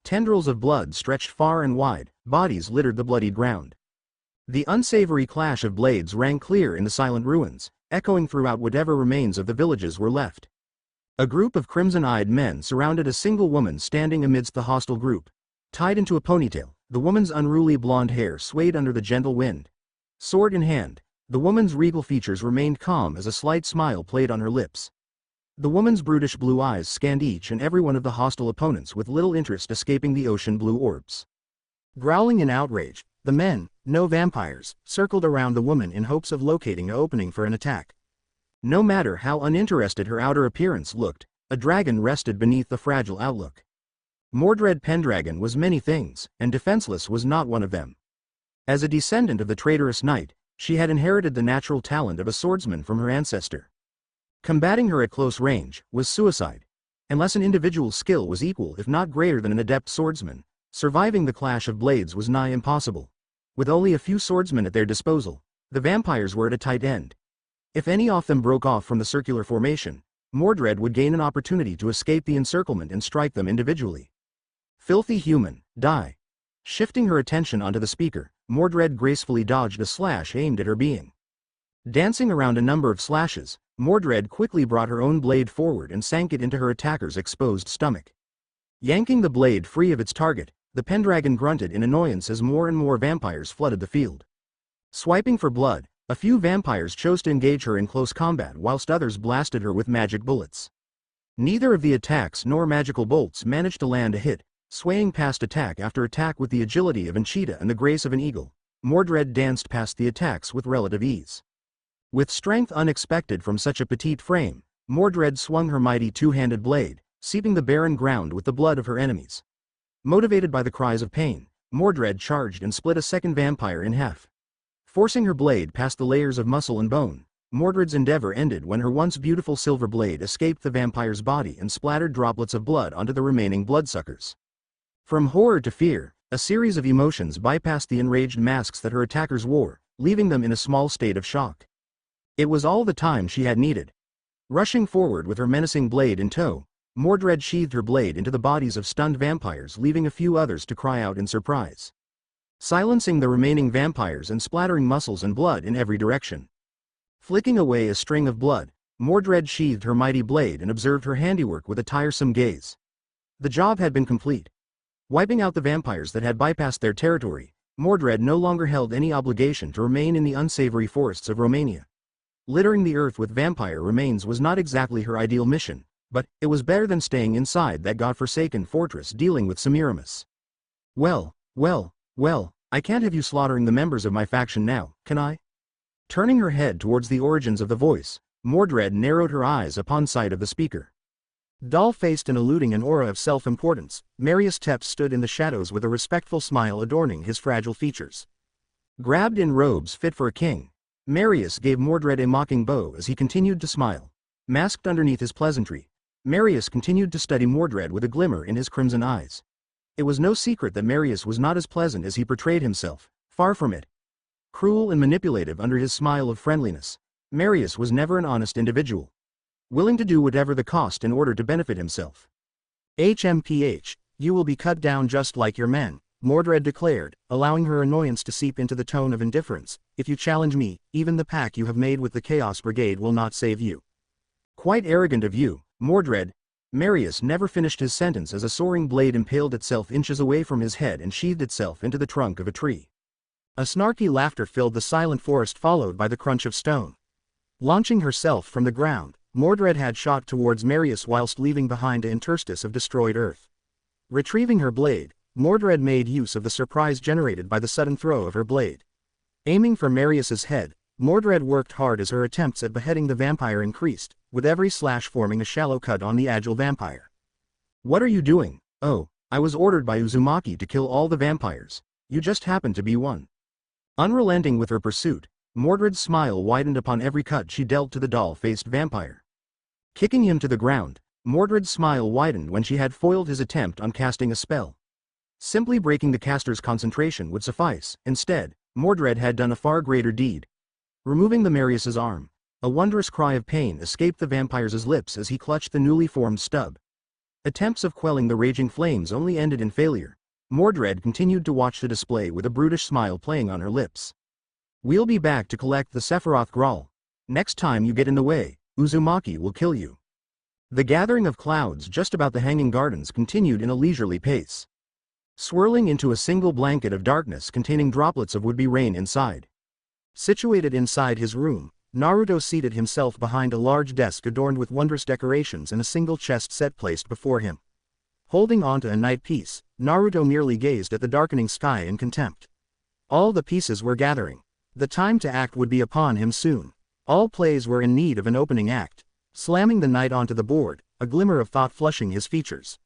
Tendrils of blood stretched far and wide, bodies littered the bloodied ground. The unsavory clash of blades rang clear in the silent ruins, echoing throughout whatever remains of the villages were left. A group of crimson-eyed men surrounded a single woman standing amidst the hostile group. Tied into a ponytail, the woman's unruly blonde hair swayed under the gentle wind. Sword in hand, the woman's regal features remained calm as a slight smile played on her lips. The woman's brutish blue eyes scanned each and every one of the hostile opponents with little interest, escaping the ocean blue orbs. Growling in outrage, the men, no vampires, circled around the woman in hopes of locating an opening for an attack. No matter how uninterested her outer appearance looked, a dragon rested beneath the fragile outlook. Mordred Pendragon was many things, and defenseless was not one of them. As a descendant of the traitorous knight, she had inherited the natural talent of a swordsman from her ancestor. Combating her at close range was suicide. Unless an individual's skill was equal if not greater than an adept swordsman, surviving the clash of blades was nigh impossible. With only a few swordsmen at their disposal, the vampires were at a tight end. If any of them broke off from the circular formation, Mordred would gain an opportunity to escape the encirclement and strike them individually. Filthy human, die. Shifting her attention onto the speaker, Mordred gracefully dodged a slash aimed at her being. Dancing around a number of slashes, Mordred quickly brought her own blade forward and sank it into her attacker's exposed stomach. Yanking the blade free of its target, the Pendragon grunted in annoyance as more and more vampires flooded the field. Swiping for blood, a few vampires chose to engage her in close combat whilst others blasted her with magic bullets. Neither of the attacks nor magical bolts managed to land a hit, swaying past attack after attack with the agility of an cheetah and the grace of an eagle. Mordred danced past the attacks with relative ease. With strength unexpected from such a petite frame, Mordred swung her mighty two-handed blade, seeping the barren ground with the blood of her enemies. Motivated by the cries of pain, Mordred charged and split a second vampire in half. Forcing her blade past the layers of muscle and bone, Mordred's endeavor ended when her once beautiful silver blade escaped the vampire's body and splattered droplets of blood onto the remaining bloodsuckers. From horror to fear, a series of emotions bypassed the enraged masks that her attackers wore, leaving them in a small state of shock. It was all the time she had needed. Rushing forward with her menacing blade in tow, Mordred sheathed her blade into the bodies of stunned vampires, leaving a few others to cry out in surprise. Silencing the remaining vampires and splattering muscles and blood in every direction. Flicking away a string of blood, Mordred sheathed her mighty blade and observed her handiwork with a tiresome gaze. The job had been complete. Wiping out the vampires that had bypassed their territory, Mordred no longer held any obligation to remain in the unsavory forests of Romania. Littering the earth with vampire remains was not exactly her ideal mission, but it was better than staying inside that godforsaken fortress dealing with Semiramis. Well, I can't have you slaughtering the members of my faction now, can I? Turning her head towards the origins of the voice, Mordred narrowed her eyes upon sight of the speaker. Doll-faced and eluding an aura of self-importance, Marius Tepes stood in the shadows with a respectful smile adorning his fragile features. Grabbed in robes fit for a king, Marius gave Mordred a mocking bow as he continued to smile. Masked underneath his pleasantry, Marius continued to study Mordred with a glimmer in his crimson eyes. It was no secret that Marius was not as pleasant as he portrayed himself, far from it. Cruel and manipulative under his smile of friendliness, Marius was never an honest individual, willing to do whatever the cost in order to benefit himself. HMPH, you will be cut down just like your men, Mordred declared, allowing her annoyance to seep into the tone of indifference. If you challenge me, even the pact you have made with the Chaos Brigade will not save you. Quite arrogant of you, Mordred. Marius never finished his sentence as a soaring blade impaled itself inches away from his head and sheathed itself into the trunk of a tree. A snarky laughter filled the silent forest, followed by the crunch of stone. Launching herself from the ground, Mordred had shot towards Marius whilst leaving behind an interstice of destroyed earth. Retrieving her blade, Mordred made use of the surprise generated by the sudden throw of her blade. Aiming for Marius's head, Mordred worked hard as her attempts at beheading the vampire increased, with every slash forming a shallow cut on the agile vampire. What are you doing? Oh, I was ordered by Uzumaki to kill all the vampires. You just happened to be one. Unrelenting with her pursuit, Mordred's smile widened upon every cut she dealt to the doll-faced vampire. Kicking him to the ground, Mordred's smile widened when she had foiled his attempt on casting a spell. Simply breaking the caster's concentration would suffice. Instead, Mordred had done a far greater deed. Removing the Marius's arm, a wondrous cry of pain escaped the vampire's lips as he clutched the newly formed stub. Attempts of quelling the raging flames only ended in failure. Mordred continued to watch the display with a brutish smile playing on her lips. We'll be back to collect the Sephiroth Grawl. Next time you get in the way, Uzumaki will kill you. The gathering of clouds just about the Hanging Gardens continued in a leisurely pace, swirling into a single blanket of darkness containing droplets of would-be rain inside. Situated inside his room, Naruto seated himself behind a large desk adorned with wondrous decorations and a single chest set placed before him. Holding onto a night piece, Naruto merely gazed at the darkening sky in contempt. All the pieces were gathering. The time to act would be upon him soon. All plays were in need of an opening act. Slamming the knight onto the board, a glimmer of thought flushing his features.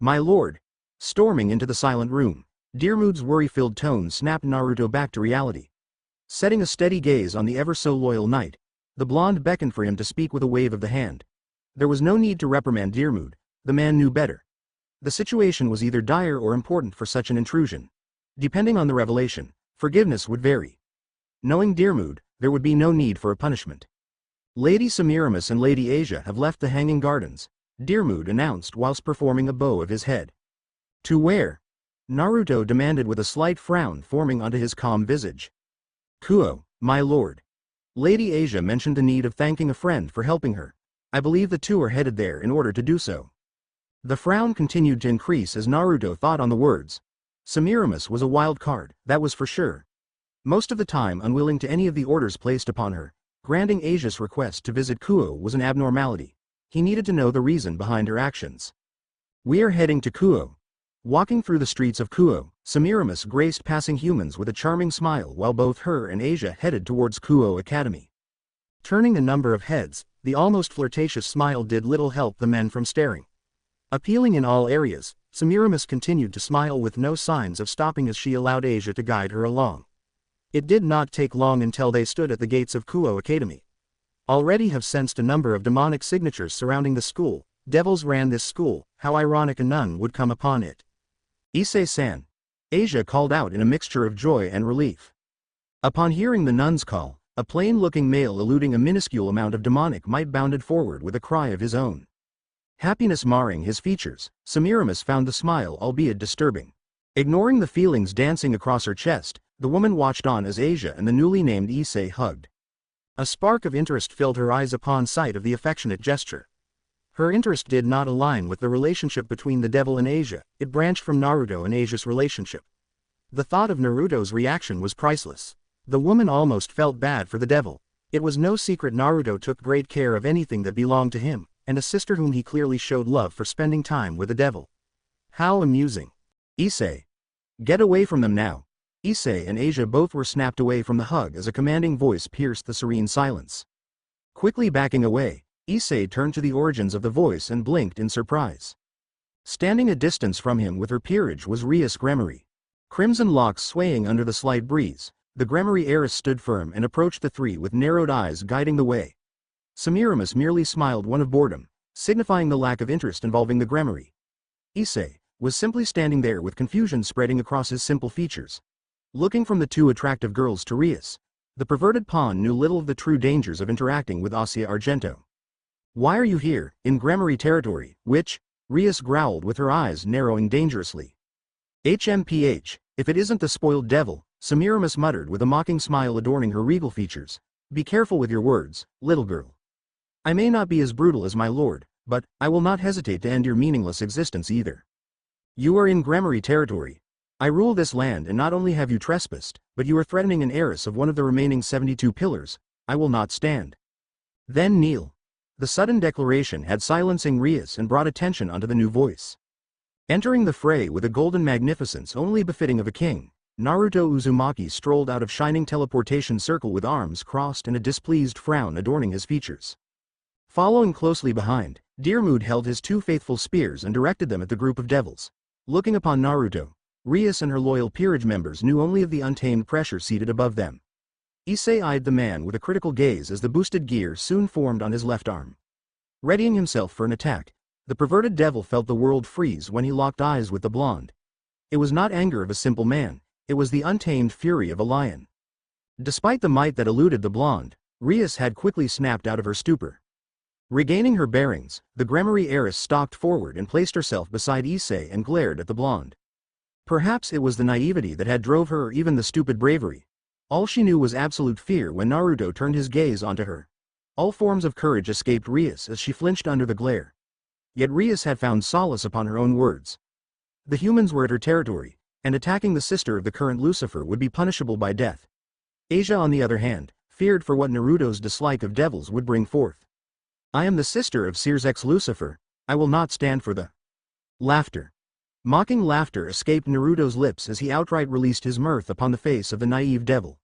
My lord. Storming into the silent room, Dirmud's worry-filled tone snapped Naruto back to reality. Setting a steady gaze on the ever-so-loyal knight, the blonde beckoned for him to speak with a wave of the hand. There was no need to reprimand Dirmud. The man knew better. The situation was either dire or important for such an intrusion. Depending on the revelation, forgiveness would vary. Knowing Dirmud, there would be no need for a punishment. Lady Semiramis and Lady Asia have left the Hanging Gardens, Dirmud announced whilst performing a bow of his head. To where? Naruto demanded with a slight frown forming onto his calm visage. "Kuoh, my lord. Lady Asia mentioned the need of thanking a friend for helping her. I believe the two are headed there in order to do so." The frown continued to increase as Naruto thought on the words. Semiramis was a wild card, that was for sure. Most of the time unwilling to any of the orders placed upon her, granting Asia's request to visit Kuoh was an abnormality. He needed to know the reason behind her actions. "We are heading to Kuoh." Walking through the streets of Kuoh, Semiramis graced passing humans with a charming smile while both her and Asia headed towards Kuoh Academy. Turning a number of heads, the almost flirtatious smile did little help the men from staring. Appealing in all areas, Semiramis continued to smile with no signs of stopping as she allowed Asia to guide her along. It did not take long until they stood at the gates of Kuoh Academy. Already have sensed a number of demonic signatures surrounding the school. Devils ran this school, how ironic a nun would come upon it. "Issei-san," Asia called out in a mixture of joy and relief. Upon hearing the nun's call, a plain-looking male eluding a minuscule amount of demonic might bounded forward with a cry of his own. Happiness marring his features, Semiramis found the smile albeit disturbing. Ignoring the feelings dancing across her chest, the woman watched on as Asia and the newly named Issei hugged. A spark of interest filled her eyes upon sight of the affectionate gesture. Her interest did not align with the relationship between the devil and Asia, it branched from Naruto and Asia's relationship. The thought of Naruto's reaction was priceless. The woman almost felt bad for the devil. It was no secret Naruto took great care of anything that belonged to him, and a sister whom he clearly showed love for spending time with the devil. How amusing. "Issei. Get away from them now." Issei and Asia both were snapped away from the hug as a commanding voice pierced the serene silence. Quickly backing away, Issei turned to the origins of the voice and blinked in surprise. Standing a distance from him with her peerage was Rias Gremory. Crimson locks swaying under the slight breeze, the Gremory heiress stood firm and approached the three with narrowed eyes guiding the way. Semiramis merely smiled one of boredom, signifying the lack of interest involving the Gremory. Issei was simply standing there with confusion spreading across his simple features. Looking from the two attractive girls to Rias, the perverted pawn knew little of the true dangers of interacting with Asia Argento. "Why are you here, in Gremory territory, witch?" Rias growled with her eyes narrowing dangerously. "HMPH, if it isn't the spoiled devil," Semiramis muttered with a mocking smile adorning her regal features. "Be careful with your words, little girl. I may not be as brutal as my lord, but I will not hesitate to end your meaningless existence either. You are in Gremory territory. I rule this land and not only have you trespassed, but you are threatening an heiress of one of the remaining 72 pillars. I will not stand." "Then kneel." The sudden declaration had silencing Rias and brought attention onto the new voice. Entering the fray with a golden magnificence only befitting of a king, Naruto Uzumaki strolled out of shining teleportation circle with arms crossed and a displeased frown adorning his features. Following closely behind, Deermood held his two faithful spears and directed them at the group of devils. Looking upon Naruto, Rias and her loyal peerage members knew only of the untamed pressure seated above them. Issei eyed the man with a critical gaze as the boosted gear soon formed on his left arm. Readying himself for an attack, the perverted devil felt the world freeze when he locked eyes with the blonde. It was not anger of a simple man, it was the untamed fury of a lion. Despite the might that eluded the blonde, Rias had quickly snapped out of her stupor. Regaining her bearings, the Gremory heiress stalked forward and placed herself beside Issei and glared at the blonde. Perhaps it was the naivety that had drove her or even the stupid bravery. All she knew was absolute fear when Naruto turned his gaze onto her. All forms of courage escaped Rias as she flinched under the glare. Yet Rias had found solace upon her own words. The humans were at her territory, and attacking the sister of the current Lucifer would be punishable by death. Asia on the other hand, feared for what Naruto's dislike of devils would bring forth. "I am the sister of Seer's ex-Lucifer, I will not stand for the..." Laughter. Mocking laughter escaped Naruto's lips as he outright released his mirth upon the face of the naive devil.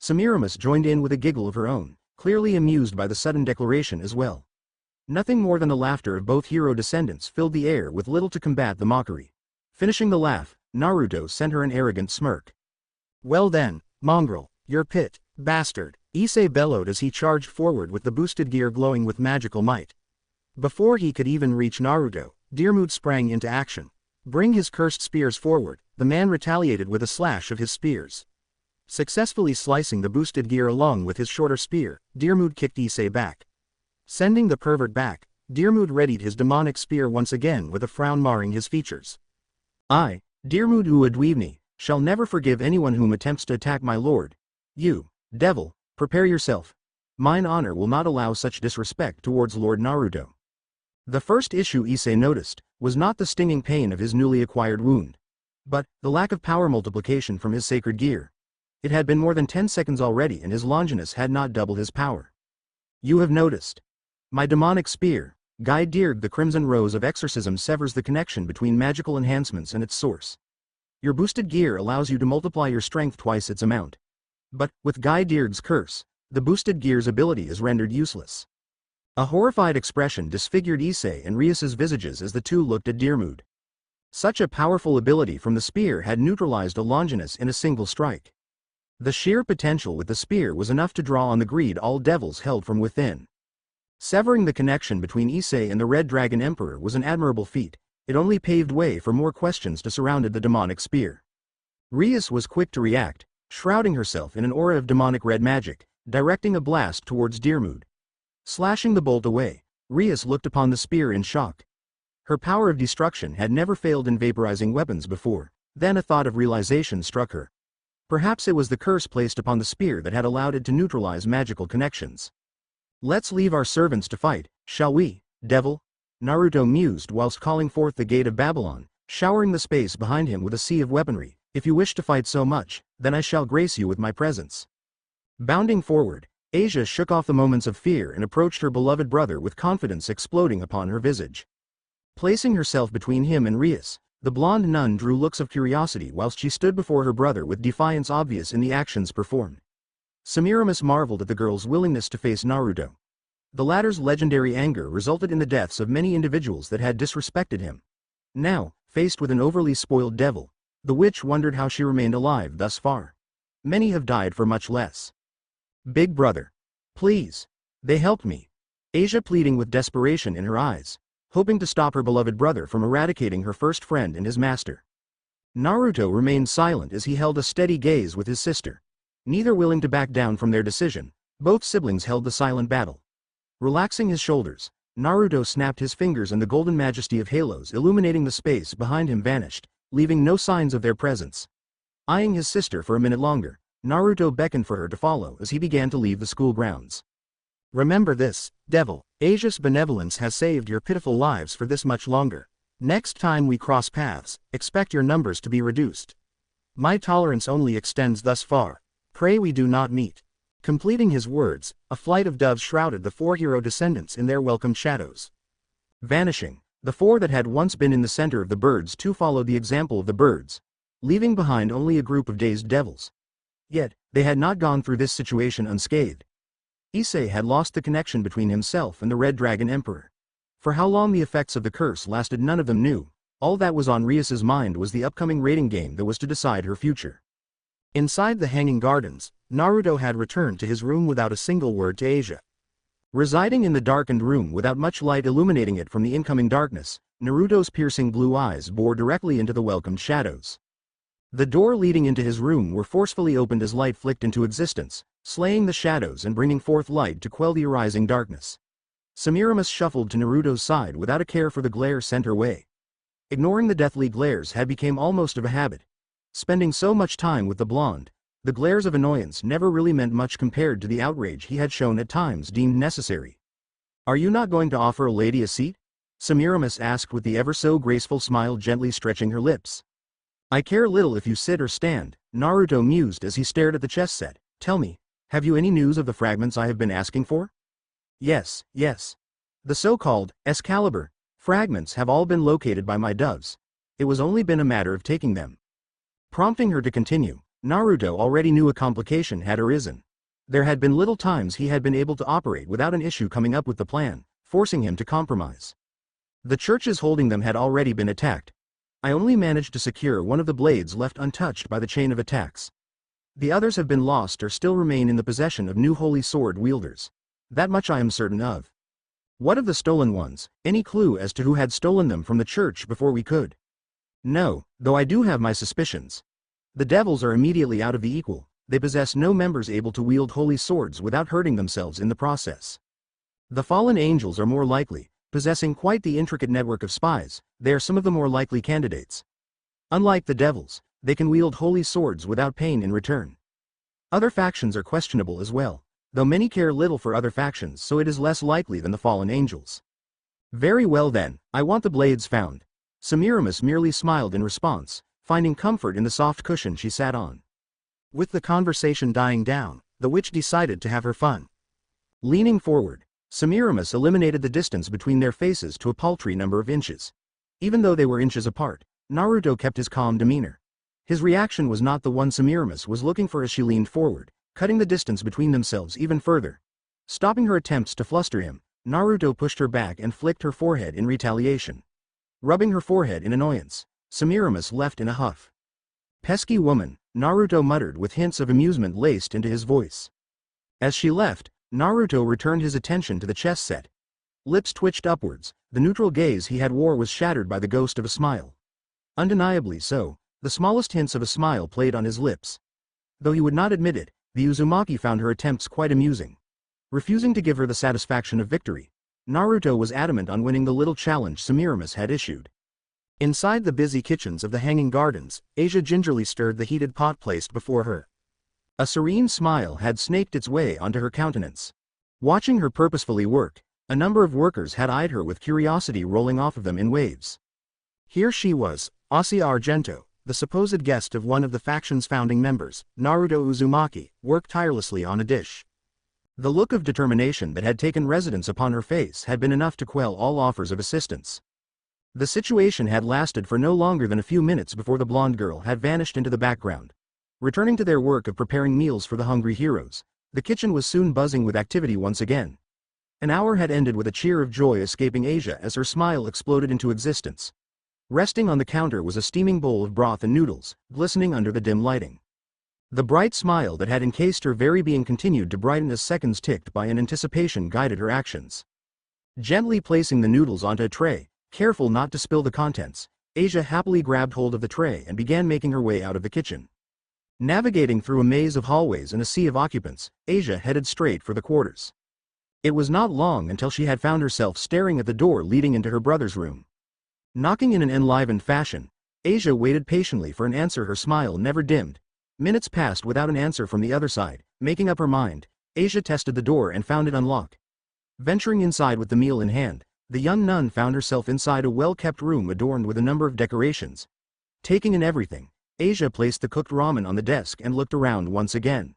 Semiramis joined in with a giggle of her own, clearly amused by the sudden declaration as well. Nothing more than the laughter of both hero descendants filled the air with little to combat the mockery. Finishing the laugh, Naruto sent her an arrogant smirk. "Well then, mongrel, you're pit, bastard," Issei bellowed as he charged forward with the boosted gear glowing with magical might. Before he could even reach Naruto, Deermood sprang into action. Bring his cursed spears forward, the man retaliated with a slash of his spears. Successfully slicing the boosted gear along with his shorter spear, Deermood kicked Issei back. Sending the pervert back, Deermood readied his demonic spear once again with a frown marring his features. Dirmud Uadwivni, shall never forgive anyone whom attempts to attack my lord. You, devil, prepare yourself. Mine honor will not allow such disrespect towards Lord Naruto. The first issue Issei noticed was not the stinging pain of his newly acquired wound, but the lack of power multiplication from his sacred gear. It had been more than 10 seconds already and his Longinus had not doubled his power. You have noticed. My demonic spear, Gai Dirg, the Crimson Rose of Exorcism, severs the connection between magical enhancements and its source. Your boosted gear allows you to multiply your strength twice its amount. But, with Gai Dirg's curse, the boosted gear's ability is rendered useless. A horrified expression disfigured Issei and Rias's visages as the two looked at Dirmud. Such a powerful ability from the spear had neutralized a Longinus in a single strike. The sheer potential with the spear was enough to draw on the greed all devils held from within. Severing the connection between Issei and the Red Dragon Emperor was an admirable feat. It only paved way for more questions to surround the demonic spear. Rias was quick to react, shrouding herself in an aura of demonic red magic, directing a blast towards Dirmud. Slashing the bolt away, Rias looked upon the spear in shock. Her power of destruction had never failed in vaporizing weapons before. Then a thought of realization struck her. Perhaps it was the curse placed upon the spear that had allowed it to neutralize magical connections. Let's leave our servants to fight, shall we, devil? Naruto mused whilst calling forth the gate of Babylon, showering the space behind him with a sea of weaponry. If you wish to fight so much, then I shall grace you with my presence. Bounding forward, Asia shook off the moments of fear and approached her beloved brother with confidence exploding upon her visage. Placing herself between him and Rias, the blonde nun drew looks of curiosity whilst she stood before her brother with defiance obvious in the actions performed. Semiramis marveled at the girl's willingness to face Naruto. The latter's legendary anger resulted in the deaths of many individuals that had disrespected him. Now, faced with an overly spoiled devil, the witch wondered how she remained alive thus far. Many have died for much less. Big brother. Please. They helped me. Asia pleading with desperation in her eyes, hoping to stop her beloved brother from eradicating her first friend and his master. Naruto remained silent as he held a steady gaze with his sister. Neither willing to back down from their decision, both siblings held the silent battle. Relaxing his shoulders, Naruto snapped his fingers and the golden majesty of halos illuminating the space behind him vanished, leaving no signs of their presence. Eyeing his sister for a minute longer, Naruto beckoned for her to follow as he began to leave the school grounds. Remember this, devil, Asia's benevolence has saved your pitiful lives for this much longer. Next time we cross paths, expect your numbers to be reduced. My tolerance only extends thus far. Pray we do not meet. Completing his words, a flight of doves shrouded the four hero descendants in their welcome shadows. Vanishing, the four that had once been in the center of the birds too followed the example of the birds, leaving behind only a group of dazed devils. Yet, they had not gone through this situation unscathed. Issei had lost the connection between himself and the Red Dragon Emperor. For how long the effects of the curse lasted none of them knew. All that was on Rias's mind was the upcoming raiding game that was to decide her future. Inside the Hanging Gardens, Naruto had returned to his room without a single word to Asia. Residing in the darkened room without much light illuminating it from the incoming darkness, Naruto's piercing blue eyes bore directly into the welcomed shadows. The door leading into his room were forcefully opened as light flicked into existence, slaying the shadows and bringing forth light to quell the arising darkness. Semiramis shuffled to Naruto's side without a care for the glare sent her way. Ignoring the deathly glares had become almost of a habit. Spending so much time with the blonde, the glares of annoyance never really meant much compared to the outrage he had shown at times deemed necessary. Are you not going to offer a lady a seat? Semiramis asked with the ever-so-graceful smile gently stretching her lips. I care little if you sit or stand, Naruto mused as he stared at the chess set. Tell me, have you any news of the fragments I have been asking for? Yes. The so-called Excalibur fragments have all been located by my doves. It was only been a matter of taking them. Prompting her to continue, Naruto already knew a complication had arisen. There had been little times he had been able to operate without an issue coming up with the plan, forcing him to compromise. The churches holding them had already been attacked. I only managed to secure one of the blades left untouched by the chain of attacks. The others have been lost or still remain in the possession of new holy sword wielders. That much I am certain of. What of the stolen ones? Any clue as to who had stolen them from the church before we could? No, though I do have my suspicions. The devils are immediately out of the equal. They possess no members able to wield holy swords without hurting themselves in the process. The fallen angels are more likely, possessing quite the intricate network of spies. They are some of the more likely candidates. Unlike the devils, they can wield holy swords without pain in return. Other factions are questionable as well, though many care little for other factions, so it is less likely than the fallen angels. Very well then, I want the blades found. Semiramis merely smiled in response, finding comfort in the soft cushion she sat on. With the conversation dying down, the witch decided to have her fun. Leaning forward, Semiramis eliminated the distance between their faces to a paltry number of inches. Even though they were inches apart, Naruto kept his calm demeanor. His reaction was not the one Semiramis was looking for as she leaned forward, cutting the distance between themselves even further. Stopping her attempts to fluster him, Naruto pushed her back and flicked her forehead in retaliation. Rubbing her forehead in annoyance, Semiramis left in a huff. Pesky woman, Naruto muttered with hints of amusement laced into his voice. As she left, Naruto returned his attention to the chess set. Lips twitched upwards, the neutral gaze he had wore was shattered by the ghost of a smile. Undeniably so, the smallest hints of a smile played on his lips. Though he would not admit it, the Uzumaki found her attempts quite amusing. Refusing to give her the satisfaction of victory, Naruto was adamant on winning the little challenge Semiramis had issued. Inside the busy kitchens of the Hanging Gardens, Asia gingerly stirred the heated pot placed before her. A serene smile had snaked its way onto her countenance. Watching her purposefully work, a number of workers had eyed her with curiosity rolling off of them in waves. Here she was, Asia Argento, the supposed guest of one of the faction's founding members, Naruto Uzumaki, worked tirelessly on a dish. The look of determination that had taken residence upon her face had been enough to quell all offers of assistance. The situation had lasted for no longer than a few minutes before the blonde girl had vanished into the background. Returning to their work of preparing meals for the hungry heroes, the kitchen was soon buzzing with activity once again. An hour had ended with a cheer of joy escaping Asia as her smile exploded into existence. Resting on the counter was a steaming bowl of broth and noodles, glistening under the dim lighting. The bright smile that had encased her very being continued to brighten as seconds ticked by, and anticipation guided her actions. Gently placing the noodles onto a tray, careful not to spill the contents, Asia happily grabbed hold of the tray and began making her way out of the kitchen. Navigating through a maze of hallways and a sea of occupants, Asia headed straight for the quarters. It was not long until she had found herself staring at the door leading into her brother's room. Knocking in an enlivened fashion, Asia waited patiently for an answer. Her smile never dimmed. Minutes passed without an answer from the other side. Making up her mind, Asia tested the door and found it unlocked. Venturing inside with the meal in hand, the young nun found herself inside a well-kept room adorned with a number of decorations. Taking in everything, Asia placed the cooked ramen on the desk and looked around once again.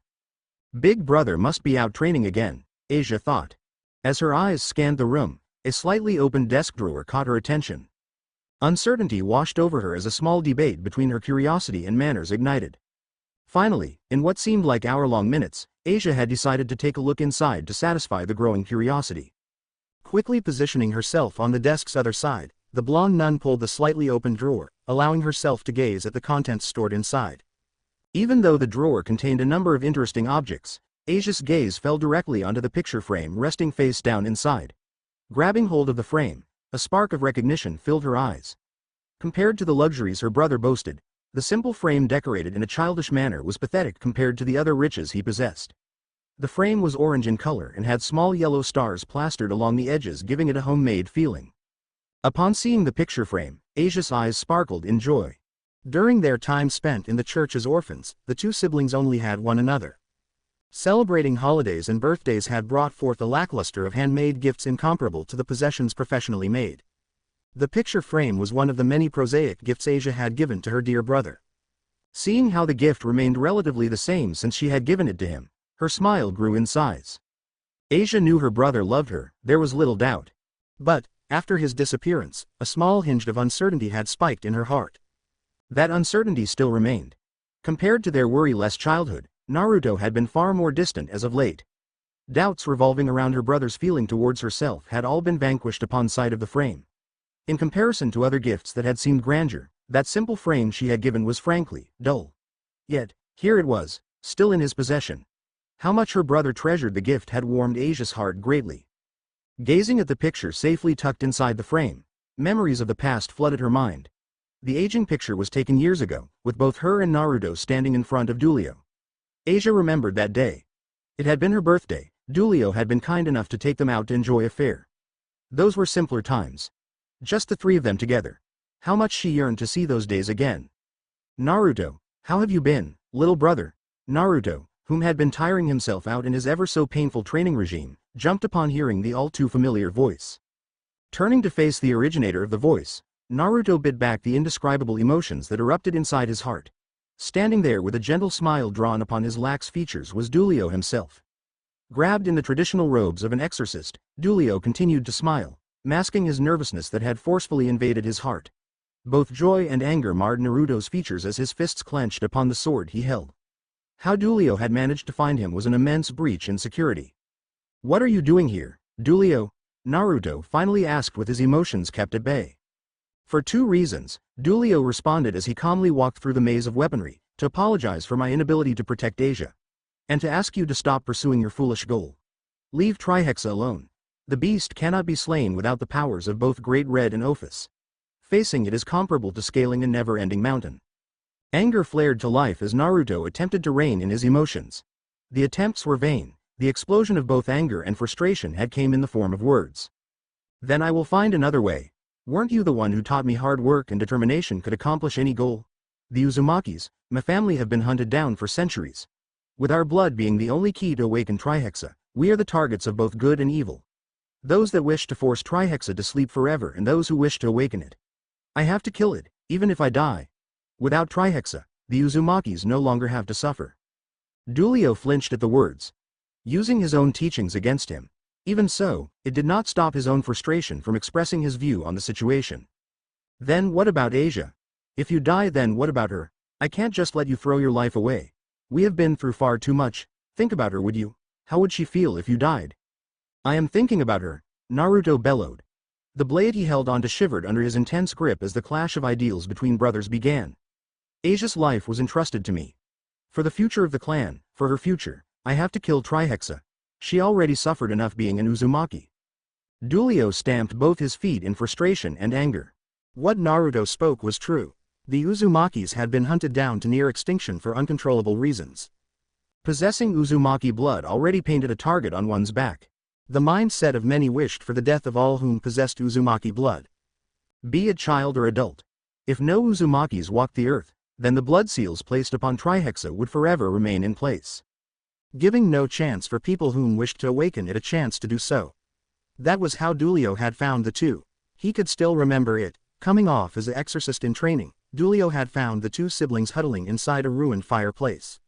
Big brother must be out training again, Asia thought. As her eyes scanned the room, a slightly opened desk drawer caught her attention. Uncertainty washed over her as a small debate between her curiosity and manners ignited. Finally, in what seemed like hour-long minutes, Asia had decided to take a look inside to satisfy the growing curiosity. Quickly positioning herself on the desk's other side, the blonde nun pulled the slightly opened drawer, allowing herself to gaze at the contents stored inside. Even though the drawer contained a number of interesting objects, Asia's gaze fell directly onto the picture frame resting face down inside. Grabbing hold of the frame, a spark of recognition filled her eyes. Compared to the luxuries her brother boasted, the simple frame decorated in a childish manner was pathetic compared to the other riches he possessed. The frame was orange in color and had small yellow stars plastered along the edges, giving it a homemade feeling. Upon seeing the picture frame, Asia's eyes sparkled in joy. During their time spent in the church as orphans, the two siblings only had one another. Celebrating holidays and birthdays had brought forth a lackluster of handmade gifts incomparable to the possessions professionally made. The picture frame was one of the many prosaic gifts Asia had given to her dear brother. Seeing how the gift remained relatively the same since she had given it to him, her smile grew in size. Asia knew her brother loved her, there was little doubt. But, after his disappearance, a small hinge of uncertainty had spiked in her heart. That uncertainty still remained. Compared to their worry-less childhood, Naruto had been far more distant as of late. Doubts revolving around her brother's feeling towards herself had all been vanquished upon sight of the frame. In comparison to other gifts that had seemed grandeur, that simple frame she had given was frankly dull. Yet, here it was, still in his possession. How much her brother treasured the gift had warmed Asia's heart greatly. Gazing at the picture safely tucked inside the frame, memories of the past flooded her mind. The aging picture was taken years ago, with both her and Naruto standing in front of Dulio. Asia remembered that day. It had been her birthday. Dulio had been kind enough to take them out to enjoy a fare. Those were simpler times. Just the three of them together. How much she yearned to see those days again. Naruto, how have you been, little brother? Naruto, whom had been tiring himself out in his ever-so-painful training regime, jumped upon hearing the all-too-familiar voice. Turning to face the originator of the voice, Naruto bit back the indescribable emotions that erupted inside his heart. Standing there with a gentle smile drawn upon his lax features was Dulio himself. Grabbed in the traditional robes of an exorcist, Dulio continued to smile, masking his nervousness that had forcefully invaded his heart. Both joy and anger marred Naruto's features as his fists clenched upon the sword he held. How Dulio had managed to find him was an immense breach in security. "What are you doing here, Dulio?" Naruto finally asked with his emotions kept at bay. "For 2 reasons, Dulio responded as he calmly walked through the maze of weaponry, to apologize for my inability to protect Asia. And to ask you to stop pursuing your foolish goal. Leave Trihexa alone. The beast cannot be slain without the powers of both Great Red and Ophis. Facing it is comparable to scaling a never-ending mountain." Anger flared to life as Naruto attempted to rein in his emotions. The attempts were vain. The explosion of both anger and frustration had come in the form of words. "Then I will find another way. Weren't you the one who taught me hard work and determination could accomplish any goal? The Uzumakis, my family, have been hunted down for centuries. With our blood being the only key to awaken Trihexa, we are the targets of both good and evil. Those that wish to force Trihexa to sleep forever and those who wish to awaken it. I have to kill it, even if I die. Without Trihexa, the Uzumakis no longer have to suffer." Dulio flinched at the words. Using his own teachings against him. Even so, it did not stop his own frustration from expressing his view on the situation. "Then what about Asia? If you die, then what about her? I can't just let you throw your life away. We have been through far too much. Think about her, would you? How would she feel if you died?" "I am thinking about her," Naruto bellowed. The blade he held onto shivered under his intense grip as the clash of ideals between brothers began. "Asia's life was entrusted to me. For the future of the clan, for her future, I have to kill Trihexa. She already suffered enough being an Uzumaki." Dulio stamped both his feet in frustration and anger. What Naruto spoke was true. The Uzumakis had been hunted down to near extinction for uncontrollable reasons. Possessing Uzumaki blood already painted a target on one's back. The mindset of many wished for the death of all whom possessed Uzumaki blood. Be it child or adult. If no Uzumakis walked the earth, then the blood seals placed upon Trihexa would forever remain in place. Giving no chance for people whom wished to awaken it a chance to do so. That was how Dulio had found the two. He could still remember it. Coming off as an exorcist in training, Dulio had found the 2 siblings huddling inside a ruined fireplace.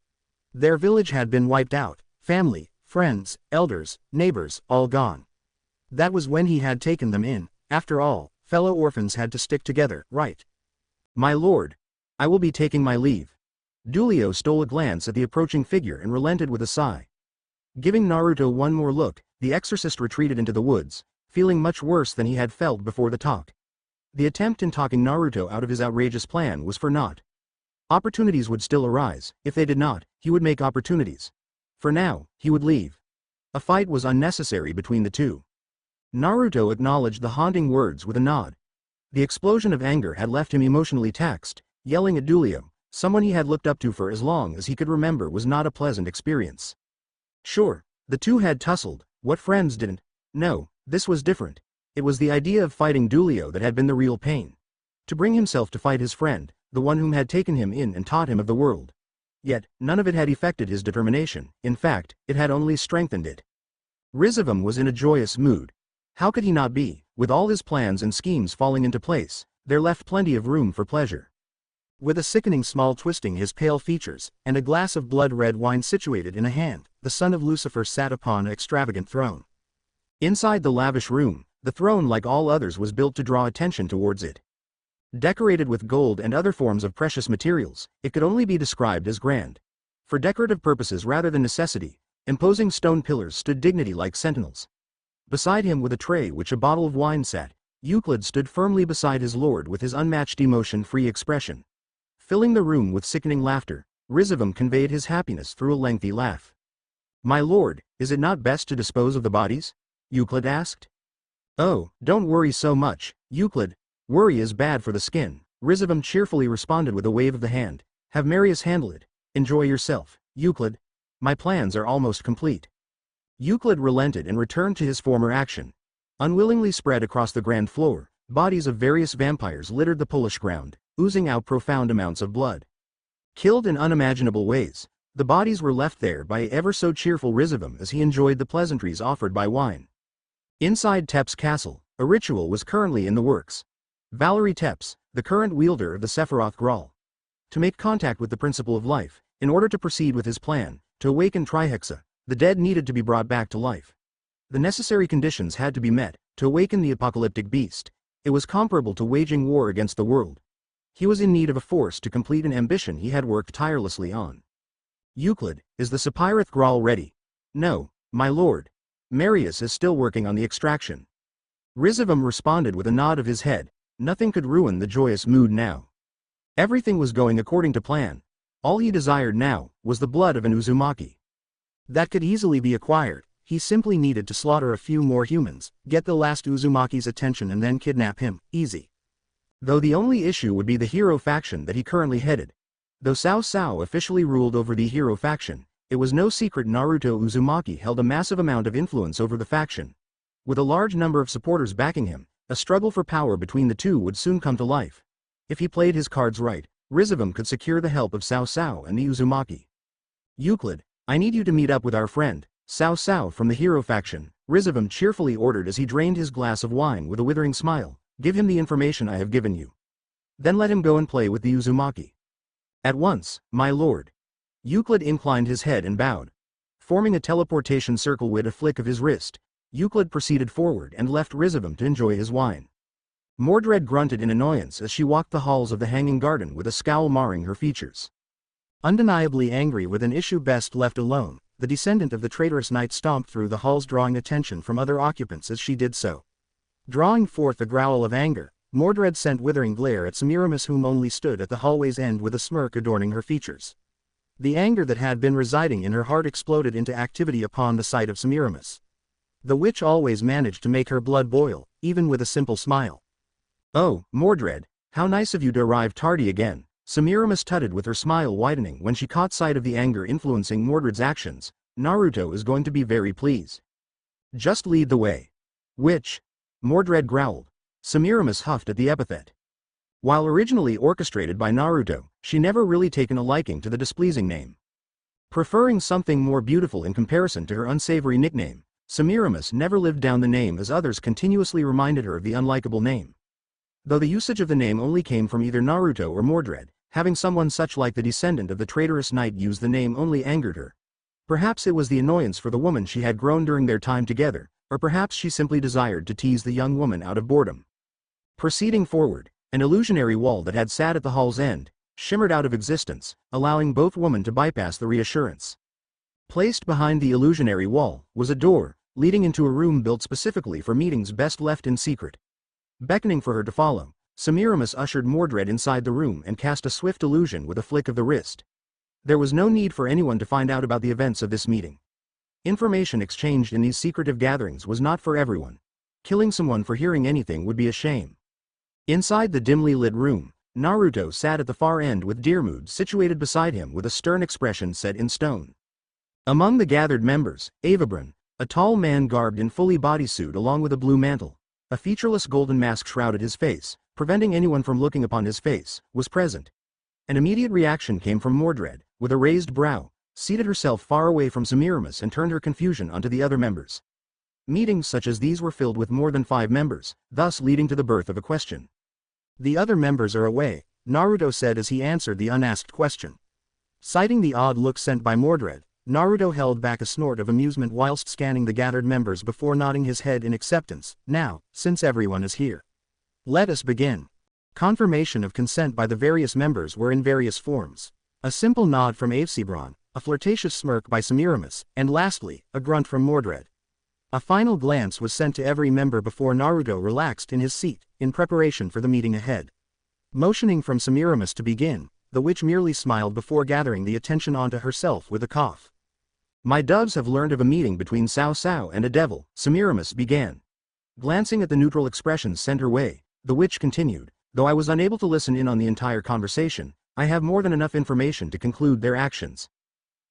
Their village had been wiped out, family, friends, elders, neighbors, all gone. That was when he had taken them in. After all, fellow orphans had to stick together, right? "My lord, I will be taking my leave." Dulio stole a glance at the approaching figure and relented with a sigh. Giving Naruto one more look, the exorcist retreated into the woods, feeling much worse than he had felt before the talk. The attempt in talking Naruto out of his outrageous plan was for naught. Opportunities would still arise. If they did not, he would make opportunities. For now, he would leave. A fight was unnecessary between the two. Naruto acknowledged the haunting words with a nod. The explosion of anger had left him emotionally taxed. Yelling at Dulio, someone he had looked up to for as long as he could remember, was not a pleasant experience. Sure, the two had tussled. What friends didn't? No, this was different. It was the idea of fighting Dulio that had been the real pain. To bring himself to fight his friend, the one whom had taken him in and taught him of the world. Yet, none of it had affected his determination. In fact, it had only strengthened it. Rizevim was in a joyous mood. How could he not be? With all his plans and schemes falling into place, there left plenty of room for pleasure. With a sickening smile twisting his pale features, and a glass of blood-red wine situated in a hand, the son of Lucifer sat upon an extravagant throne. Inside the lavish room, the throne, like all others, was built to draw attention towards it. Decorated with gold and other forms of precious materials, it could only be described as grand. For decorative purposes rather than necessity, imposing stone pillars stood dignity like sentinels. Beside him, with a tray which a bottle of wine sat, Euclid stood firmly beside his lord with his unmatched emotion-free expression. Filling the room with sickening laughter, Rizevim conveyed his happiness through a lengthy laugh. "My lord, is it not best to dispose of the bodies?" Euclid asked. "Oh, don't worry so much, Euclid. Worry is bad for the skin," Rizevim cheerfully responded with a wave of the hand. "Have Marius handle it. Enjoy yourself, Euclid. My plans are almost complete." Euclid relented and returned to his former action. Unwillingly spread across the grand floor, bodies of various vampires littered the Polish ground, oozing out profound amounts of blood. Killed in unimaginable ways, the bodies were left there by ever so cheerful Rizevim as he enjoyed the pleasantries offered by wine. Inside Tep's castle, a ritual was currently in the works. Valerie Tepes, the current wielder of the Sephiroth Graal. To make contact with the principle of life, in order to proceed with his plan, to awaken Trihexa, the dead needed to be brought back to life. The necessary conditions had to be met, to awaken the apocalyptic beast. It was comparable to waging war against the world. He was in need of a force to complete an ambition he had worked tirelessly on. Euclid, is the Sephiroth Graal ready? No, my lord. Marius is still working on the extraction. Rizevim responded with a nod of his head. Nothing could ruin the joyous mood now. Everything was going according to plan. All he desired now was the blood of an Uzumaki. That could easily be acquired. He simply needed to slaughter a few more humans, get the last Uzumaki's attention and then kidnap him. Easy. Though the only issue would be the hero faction that he currently headed. Though Cao Cao officially ruled over the hero faction, it was no secret Naruto Uzumaki held a massive amount of influence over the faction. With a large number of supporters backing him, a struggle for power between the two would soon come to life. If he played his cards right, Rizevim could secure the help of Cao Cao and the Uzumaki. Euclid, I need you to meet up with our friend, Cao Cao from the hero faction, Rizevim cheerfully ordered as he drained his glass of wine with a withering smile. Give him the information I have given you. Then let him go and play with the Uzumaki. At once, my lord. Euclid inclined his head and bowed. Forming a teleportation circle with a flick of his wrist, Euclid proceeded forward and left Rizevim to enjoy his wine. Mordred grunted in annoyance as she walked the halls of the Hanging Garden with a scowl marring her features. Undeniably angry with an issue best left alone, the descendant of the traitorous knight stomped through the halls drawing attention from other occupants as she did so. Drawing forth a growl of anger, Mordred sent withering glare at Semiramis whom only stood at the hallway's end with a smirk adorning her features. The anger that had been residing in her heart exploded into activity upon the sight of Semiramis. The witch always managed to make her blood boil, even with a simple smile. Oh, Mordred, how nice of you to arrive tardy again, Semiramis tutted with her smile widening when she caught sight of the anger influencing Mordred's actions. Naruto is going to be very pleased. Just lead the way. Witch. Mordred growled. Semiramis huffed at the epithet. While originally orchestrated by Naruto, she never really taken a liking to the displeasing name. Preferring something more beautiful in comparison to her unsavory nickname, Semiramis never lived down the name as others continuously reminded her of the unlikable name. Though the usage of the name only came from either Naruto or Mordred, having someone such like the descendant of the traitorous knight use the name only angered her. Perhaps it was the annoyance for the woman she had grown during their time together, or perhaps she simply desired to tease the young woman out of boredom. Proceeding forward, an illusionary wall that had sat at the hall's end, shimmered out of existence, allowing both women to bypass the reassurance. Placed behind the illusionary wall was a door, leading into a room built specifically for meetings best left in secret. Beckoning for her to follow, Semiramis ushered Mordred inside the room and cast a swift illusion with a flick of the wrist. There was no need for anyone to find out about the events of this meeting. Information exchanged in these secretive gatherings was not for everyone. Killing someone for hearing anything would be a shame. Inside the dimly lit room, Naruto sat at the far end with Deermood situated beside him with a stern expression set in stone. Among the gathered members, Avabran, a tall man garbed in fully bodysuit along with a blue mantle, a featureless golden mask shrouded his face, preventing anyone from looking upon his face, was present. An immediate reaction came from Mordred, with a raised brow, seated herself far away from Semiramis and turned her confusion onto the other members. Meetings such as these were filled with more than 5 members, thus leading to the birth of a question. The other members are away, Naruto said as he answered the unasked question. Citing the odd look sent by Mordred, Naruto held back a snort of amusement whilst scanning the gathered members before nodding his head in acceptance. Now, since everyone is here, let us begin. Confirmation of consent by the various members were in various forms. A simple nod from Avabran, a flirtatious smirk by Semiramis, and lastly, a grunt from Mordred. A final glance was sent to every member before Naruto relaxed in his seat, in preparation for the meeting ahead. Motioning from Semiramis to begin, the witch merely smiled before gathering the attention onto herself with a cough. My doves have learned of a meeting between Cao Cao and a devil, Semiramis began. Glancing at the neutral expressions sent her way, the witch continued, though I was unable to listen in on the entire conversation, I have more than enough information to conclude their actions.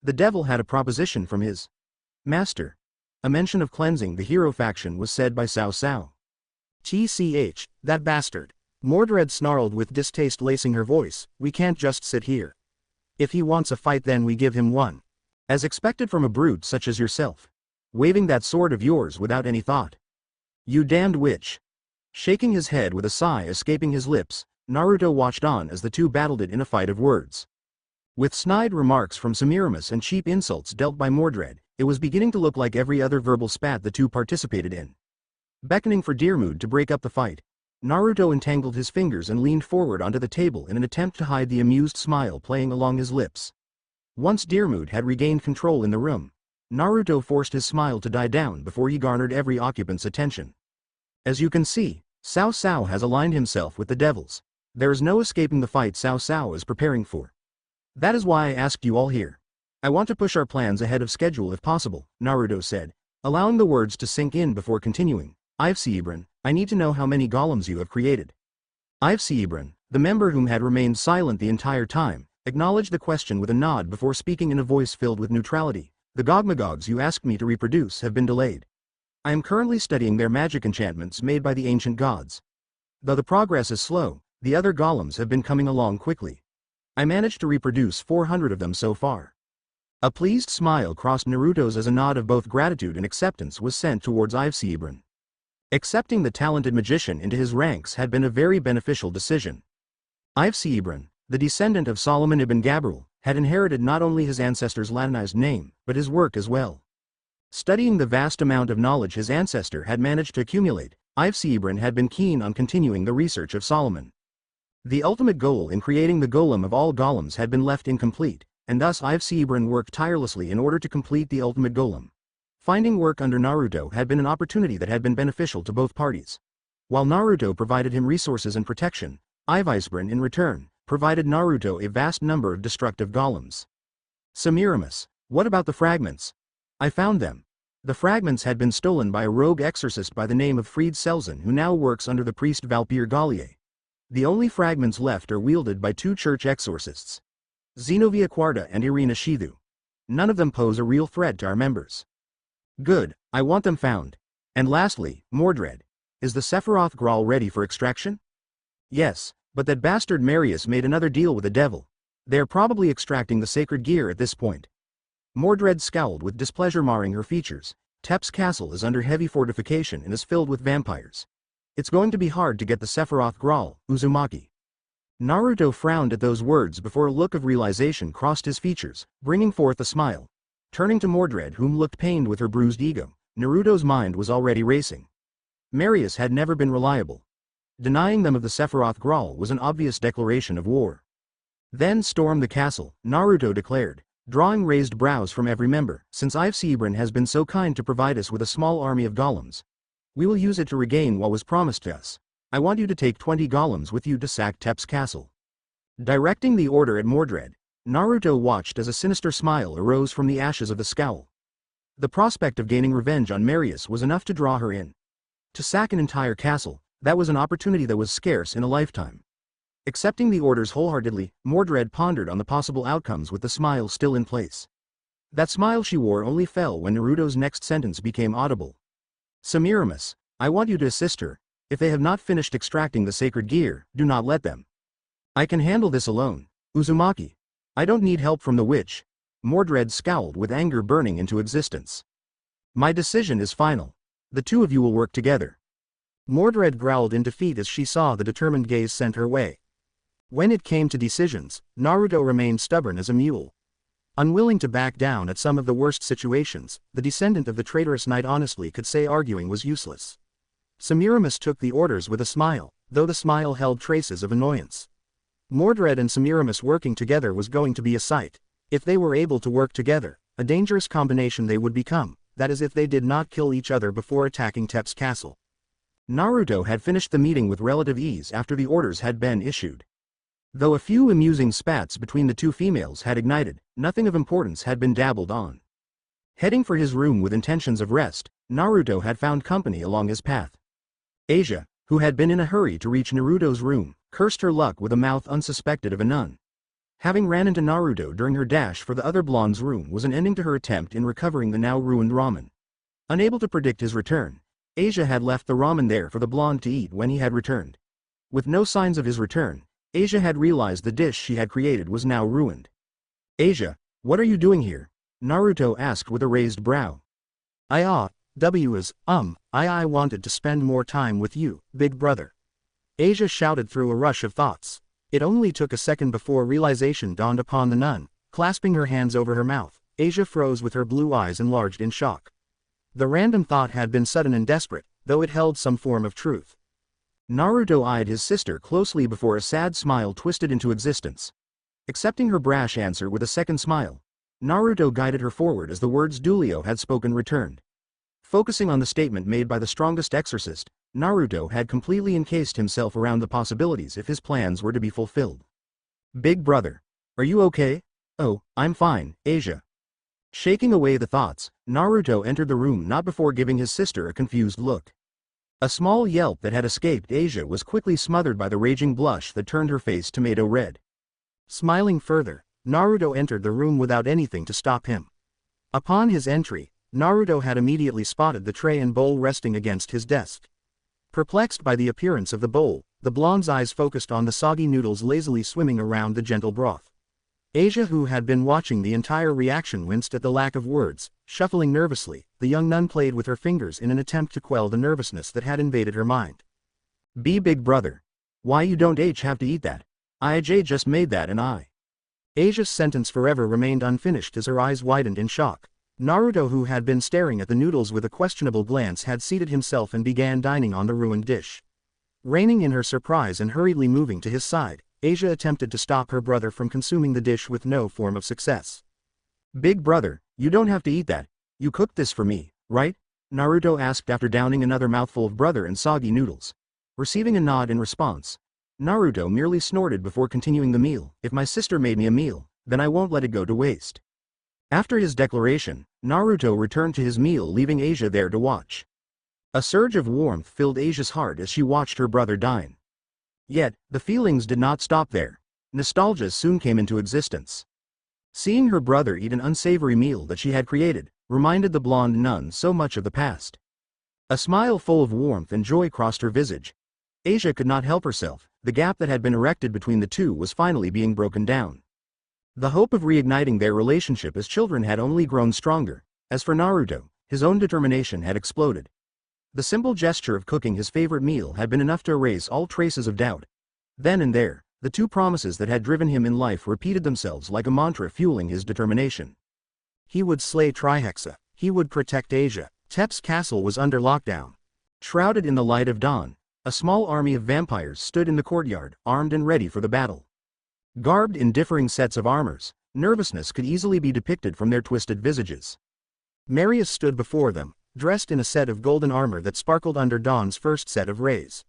The devil had a proposition from his master. A mention of cleansing the hero faction was said by Cao Cao. TCH, that bastard. Mordred snarled with distaste lacing her voice, we can't just sit here. If he wants a fight, then we give him one. As expected from a brute such as yourself. Waving that sword of yours without any thought. You damned witch. Shaking his head with a sigh escaping his lips, Naruto watched on as the two battled it in a fight of words. With snide remarks from Semiramis and cheap insults dealt by Mordred, it was beginning to look like every other verbal spat the two participated in. Beckoning for Deermood to break up the fight, Naruto entangled his fingers and leaned forward onto the table in an attempt to hide the amused smile playing along his lips. Once Deermood had regained control in the room, Naruto forced his smile to die down before he garnered every occupant's attention. As you can see, Cao Cao has aligned himself with the devils. There is no escaping the fight Cao Cao is preparing for. That is why I asked you all here. I want to push our plans ahead of schedule if possible, Naruto said, allowing the words to sink in before continuing. Rizevim, I need to know how many golems you have created. Rizevim, the member whom had remained silent the entire time, acknowledged the question with a nod before speaking in a voice filled with neutrality. The gogmagogs you asked me to reproduce have been delayed. I am currently studying their magic enchantments made by the ancient gods. Though the progress is slow, the other golems have been coming along quickly. I managed to reproduce 400 of them so far. A pleased smile crossed Naruto's as a nod of both gratitude and acceptance was sent towards Rizevim. Accepting the talented magician into his ranks had been a very beneficial decision. Rizevim, the descendant of Solomon ibn Gabriel, had inherited not only his ancestor's Latinized name, but his work as well. Studying the vast amount of knowledge his ancestor had managed to accumulate, Rizevim had been keen on continuing the research of Solomon. The ultimate goal in creating the golem of all golems had been left incomplete, and thus Rizevim worked tirelessly in order to complete the ultimate golem. Finding work under Naruto had been an opportunity that had been beneficial to both parties. While Naruto provided him resources and protection, Rizevim in return provided Naruto a vast number of destructive golems. Semiramis, what about the fragments? I found them. The fragments had been stolen by a rogue exorcist by the name of Fried Selzen who now works under the priest Valpyr Gallier. The only fragments left are wielded by two church exorcists. Zenobia Quarta and Irina Shithu. None of them pose a real threat to our members. Good, I want them found. And lastly, Mordred. Is the Sephiroth Graal ready for extraction? Yes, but that bastard Marius made another deal with the devil. They are probably extracting the sacred gear at this point. Mordred scowled with displeasure marring her features. Tep's castle is under heavy fortification and is filled with vampires. It's going to be hard to get the Sephiroth Graal, Uzumaki. Naruto frowned at those words before a look of realization crossed his features, bringing forth a smile. Turning to Mordred whom looked pained with her bruised ego, Naruto's mind was already racing. Marius had never been reliable. Denying them of the Sephiroth Graal was an obvious declaration of war. Then storm the castle, Naruto declared, drawing raised brows from every member. Since Rizevim has been so kind to provide us with a small army of golems, we will use it to regain what was promised to us. I want you to take 20 golems with you to sack Tep's castle. Directing the order at Mordred, Naruto watched as a sinister smile arose from the ashes of the scowl. The prospect of gaining revenge on Marius was enough to draw her in. To sack an entire castle, that was an opportunity that was scarce in a lifetime. Accepting the orders wholeheartedly, Mordred pondered on the possible outcomes with the smile still in place. That smile she wore only fell when Naruto's next sentence became audible. Semiramis, I want you to assist her. If they have not finished extracting the sacred gear, do not let them. I can handle this alone. Uzumaki. I don't need help from the witch. Mordred scowled with anger burning into existence. My decision is final. The two of you will work together. Mordred growled in defeat as she saw the determined gaze sent her way. When it came to decisions, Naruto remained stubborn as a mule. Unwilling to back down at some of the worst situations, the descendant of the traitorous knight honestly could say arguing was useless. Semiramis took the orders with a smile, though the smile held traces of annoyance. Mordred and Semiramis working together was going to be a sight. If they were able to work together, a dangerous combination they would become, that is if they did not kill each other before attacking Tep's castle. Naruto had finished the meeting with relative ease after the orders had been issued. Though a few amusing spats between the two females had ignited, nothing of importance had been dabbled on. Heading for his room with intentions of rest, Naruto had found company along his path. Asia, who had been in a hurry to reach Naruto's room, cursed her luck with a mouth unsuspected of a nun. Having ran into Naruto during her dash for the other blonde's room was an ending to her attempt in recovering the now ruined ramen. Unable to predict his return, Asia had left the ramen there for the blonde to eat when he had returned. With no signs of his return, Asia had realized the dish she had created was now ruined. Asia, what are you doing here? Naruto asked with a raised brow. I wanted to spend more time with you, big brother. Asia shouted through a rush of thoughts. It only took a second before realization dawned upon the nun. Clasping her hands over her mouth, Asia froze with her blue eyes enlarged in shock. The random thought had been sudden and desperate, though it held some form of truth. Naruto eyed his sister closely before a sad smile twisted into existence. Accepting her brash answer with a second smile, Naruto guided her forward as the words Dulio had spoken returned. Focusing on the statement made by the strongest exorcist, Naruto had completely encased himself around the possibilities if his plans were to be fulfilled. Big brother. Are you okay? Oh, I'm fine, Asia. Shaking away the thoughts, Naruto entered the room not before giving his sister a confused look. A small yelp that had escaped Asia was quickly smothered by the raging blush that turned her face tomato red. Smiling further, Naruto entered the room without anything to stop him. Upon his entry, Naruto had immediately spotted the tray and bowl resting against his desk. Perplexed by the appearance of the bowl, the blonde's eyes focused on the soggy noodles lazily swimming around the gentle broth. Asia, who had been watching the entire reaction, winced at the lack of words. Shuffling nervously, the young nun played with her fingers in an attempt to quell the nervousness that had invaded her mind. Big brother. Why you don't have to eat that? IJ just made that and I. Asia's sentence forever remained unfinished as her eyes widened in shock. Naruto, who had been staring at the noodles with a questionable glance, had seated himself and began dining on the ruined dish. Reining in her surprise and hurriedly moving to his side, Asia attempted to stop her brother from consuming the dish with no form of success. Big brother, you don't have to eat that. You cooked this for me, right? Naruto asked after downing another mouthful of brother and soggy noodles. Receiving a nod in response, Naruto merely snorted before continuing the meal. If my sister made me a meal, then I won't let it go to waste. After his declaration, Naruto returned to his meal, leaving Asia there to watch. A surge of warmth filled Asia's heart as she watched her brother dine. Yet, the feelings did not stop there. Nostalgia soon came into existence. Seeing her brother eat an unsavory meal that she had created, reminded the blonde nun so much of the past. A smile full of warmth and joy crossed her visage. Asia could not help herself. The gap that had been erected between the two was finally being broken down. The hope of reigniting their relationship as children had only grown stronger. As for Naruto, his own determination had exploded. The simple gesture of cooking his favorite meal had been enough to erase all traces of doubt. Then and there, the two promises that had driven him in life repeated themselves like a mantra, fueling his determination. He would slay Trihexa. He would protect Asia. Tep's castle was under lockdown. Shrouded in the light of dawn, a small army of vampires stood in the courtyard, armed and ready for the battle. Garbed in differing sets of armors, nervousness could easily be depicted from their twisted visages. Marius stood before them, dressed in a set of golden armor that sparkled under dawn's first set of rays.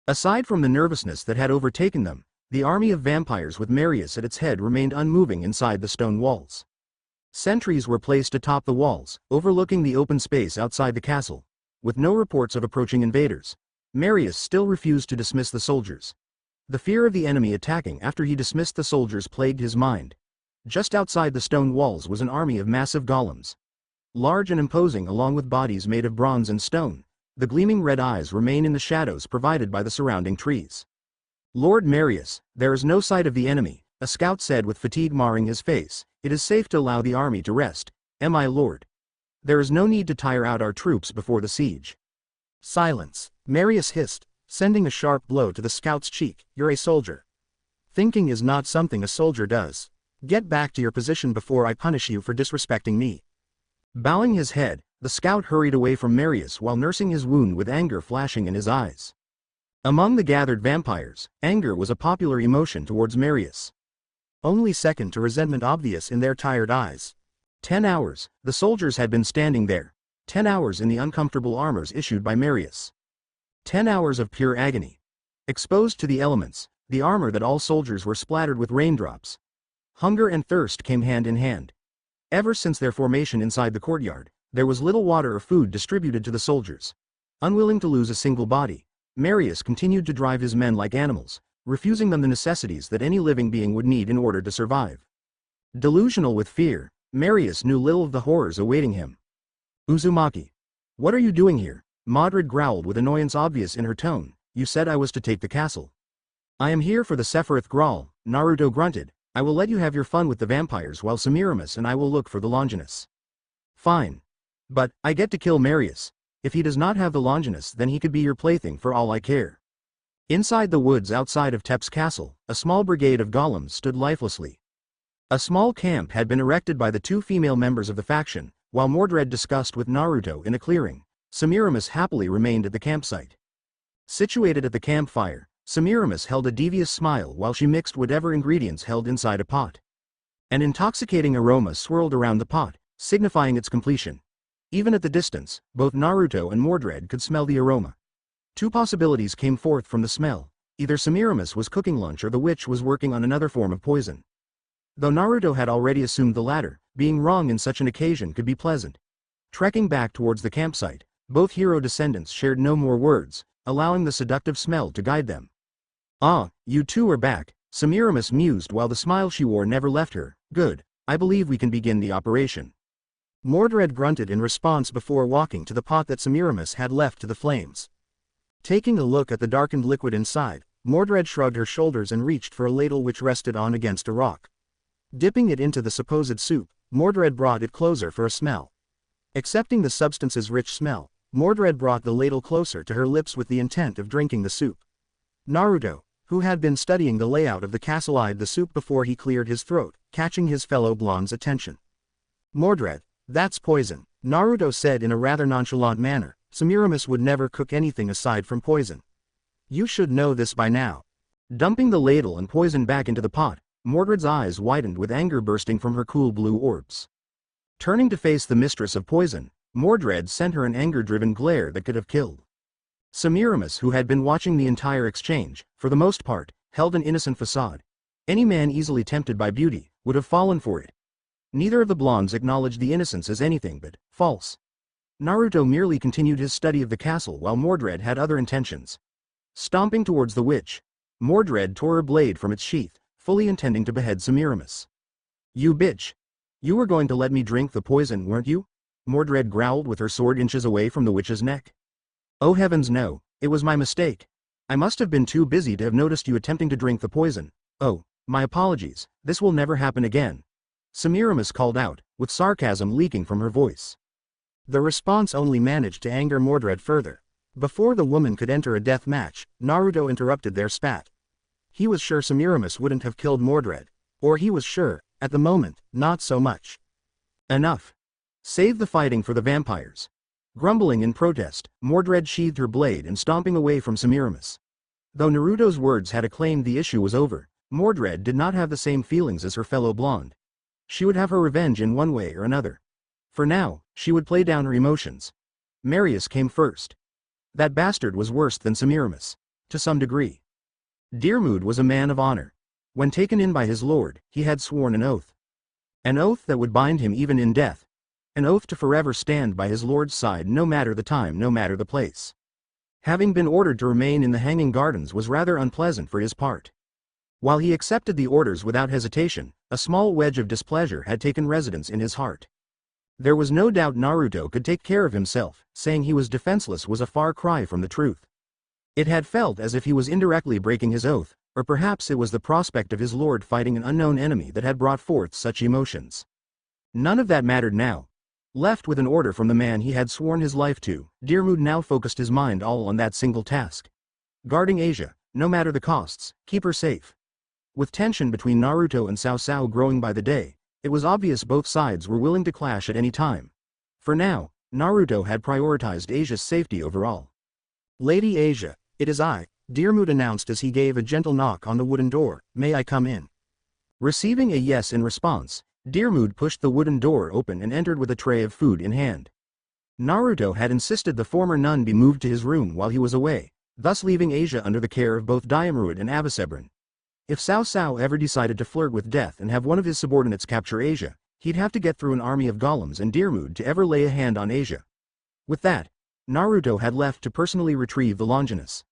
Aside from the nervousness that had overtaken them, the army of vampires with Marius at its head remained unmoving inside the stone walls. Sentries were placed atop the walls, overlooking the open space outside the castle. With no reports of approaching invaders, Marius still refused to dismiss the soldiers. The fear of the enemy attacking after he dismissed the soldiers plagued his mind. Just outside the stone walls was an army of massive golems. Large and imposing, along with bodies made of bronze and stone, the gleaming red eyes remain in the shadows provided by the surrounding trees. Lord Marius, there is no sight of the enemy, a scout said with fatigue marring his face. It is safe to allow the army to rest, my lord. There is no need to tire out our troops before the siege. Silence, Marius hissed, sending a sharp blow to the scout's cheek. You're a soldier. Thinking is not something a soldier does. Get back to your position before I punish you for disrespecting me. Bowing his head, the scout hurried away from Marius while nursing his wound with anger flashing in his eyes. Among the gathered vampires, anger was a popular emotion towards Marius. Only second to resentment obvious in their tired eyes. 10 hours, the soldiers had been standing there. 10 hours in the uncomfortable armors issued by Marius. 10 hours of pure agony. Exposed to the elements, the armor that all soldiers were splattered with raindrops. Hunger and thirst came hand in hand. Ever since their formation inside the courtyard, there was little water or food distributed to the soldiers. Unwilling to lose a single body, Marius continued to drive his men like animals, refusing them the necessities that any living being would need in order to survive. Delusional with fear, Marius knew little of the horrors awaiting him. Uzumaki. What are you doing here? Mordred growled with annoyance obvious in her tone. You said I was to take the castle. I am here for the Sephiroth Grawl, Naruto grunted. I will let you have your fun with the vampires while Semiramis and I will look for the Longinus. Fine. But, I get to kill Marius. If he does not have the Longinus then he could be your plaything for all I care. Inside the woods outside of Tep's castle, a small brigade of golems stood lifelessly. A small camp had been erected by the two female members of the faction, while Mordred discussed with Naruto in a clearing. Semiramis happily remained at the campsite. Situated at the campfire, Semiramis held a devious smile while she mixed whatever ingredients held inside a pot. An intoxicating aroma swirled around the pot, signifying its completion. Even at the distance, both Naruto and Mordred could smell the aroma. Two possibilities came forth from the smell. Either Semiramis was cooking lunch or the witch was working on another form of poison. Though Naruto had already assumed the latter, being wrong in such an occasion could be pleasant. Trekking back towards the campsite, both hero descendants shared no more words, allowing the seductive smell to guide them. Ah, you two are back, Semiramis mused while the smile she wore never left her. Good, I believe we can begin the operation. Mordred grunted in response before walking to the pot that Semiramis had left to the flames. Taking a look at the darkened liquid inside, Mordred shrugged her shoulders and reached for a ladle which rested on against a rock. Dipping it into the supposed soup, Mordred brought it closer for a smell. Accepting the substance's rich smell, Mordred brought the ladle closer to her lips with the intent of drinking the soup. Naruto, who had been studying the layout of the castle, eyed the soup before he cleared his throat, catching his fellow blonde's attention. Mordred, that's poison, Naruto said in a rather nonchalant manner. Semiramis would never cook anything aside from poison. You should know this by now. Dumping the ladle and poison back into the pot, Mordred's eyes widened with anger bursting from her cool blue orbs. Turning to face the mistress of poison, Mordred sent her an anger-driven glare that could have killed. Semiramis, who had been watching the entire exchange, for the most part, held an innocent facade. Any man easily tempted by beauty would have fallen for it. Neither of the blondes acknowledged the innocence as anything but false. Naruto merely continued his study of the castle while Mordred had other intentions. Stomping towards the witch, Mordred tore her blade from its sheath, fully intending to behead Semiramis. You bitch! You were going to let me drink the poison, weren't you? Mordred growled with her sword inches away from the witch's neck. Oh heavens no, it was my mistake. I must have been too busy to have noticed you attempting to drink the poison. Oh, my apologies, this will never happen again. Semiramis called out, with sarcasm leaking from her voice. The response only managed to anger Mordred further. Before the woman could enter a death match, Naruto interrupted their spat. He was sure Semiramis wouldn't have killed Mordred. Or he was sure, at the moment, not so much. Enough. Save the fighting for the vampires. Grumbling in protest, Mordred sheathed her blade and stomping away from Semiramis. Though Naruto's words had acclaimed the issue was over, Mordred did not have the same feelings as her fellow blonde. She would have her revenge in one way or another. For now, she would play down her emotions. Marius came first. That bastard was worse than Semiramis. To some degree. Dearmood was a man of honor. When taken in by his lord, he had sworn an oath. An oath that would bind him even in death. An oath to forever stand by his lord's side no matter the time, no matter the place. Having been ordered to remain in the Hanging Gardens was rather unpleasant for his part. While he accepted the orders without hesitation, a small wedge of displeasure had taken residence in his heart. There was no doubt Naruto could take care of himself, saying he was defenseless was a far cry from the truth. It had felt as if he was indirectly breaking his oath, or perhaps it was the prospect of his lord fighting an unknown enemy that had brought forth such emotions. None of that mattered now. Left with an order from the man he had sworn his life to, Dearmood now focused his mind all on that single task. Guarding Asia, no matter the costs, keep her safe. With tension between Naruto and Cao Cao growing by the day, it was obvious both sides were willing to clash at any time. For now, Naruto had prioritized Asia's safety overall. Lady Asia, it is I, Dearmood announced as he gave a gentle knock on the wooden door. May I come in? Receiving a yes in response, Dearmood pushed the wooden door open and entered with a tray of food in hand. Naruto had insisted the former nun be moved to his room while he was away, thus leaving Asia under the care of both Diamruid and Avicebron. If Cao Cao ever decided to flirt with death and have one of his subordinates capture Asia, he'd have to get through an army of golems and Dearmood to ever lay a hand on Asia. With that, Naruto had left to personally retrieve the Longinus,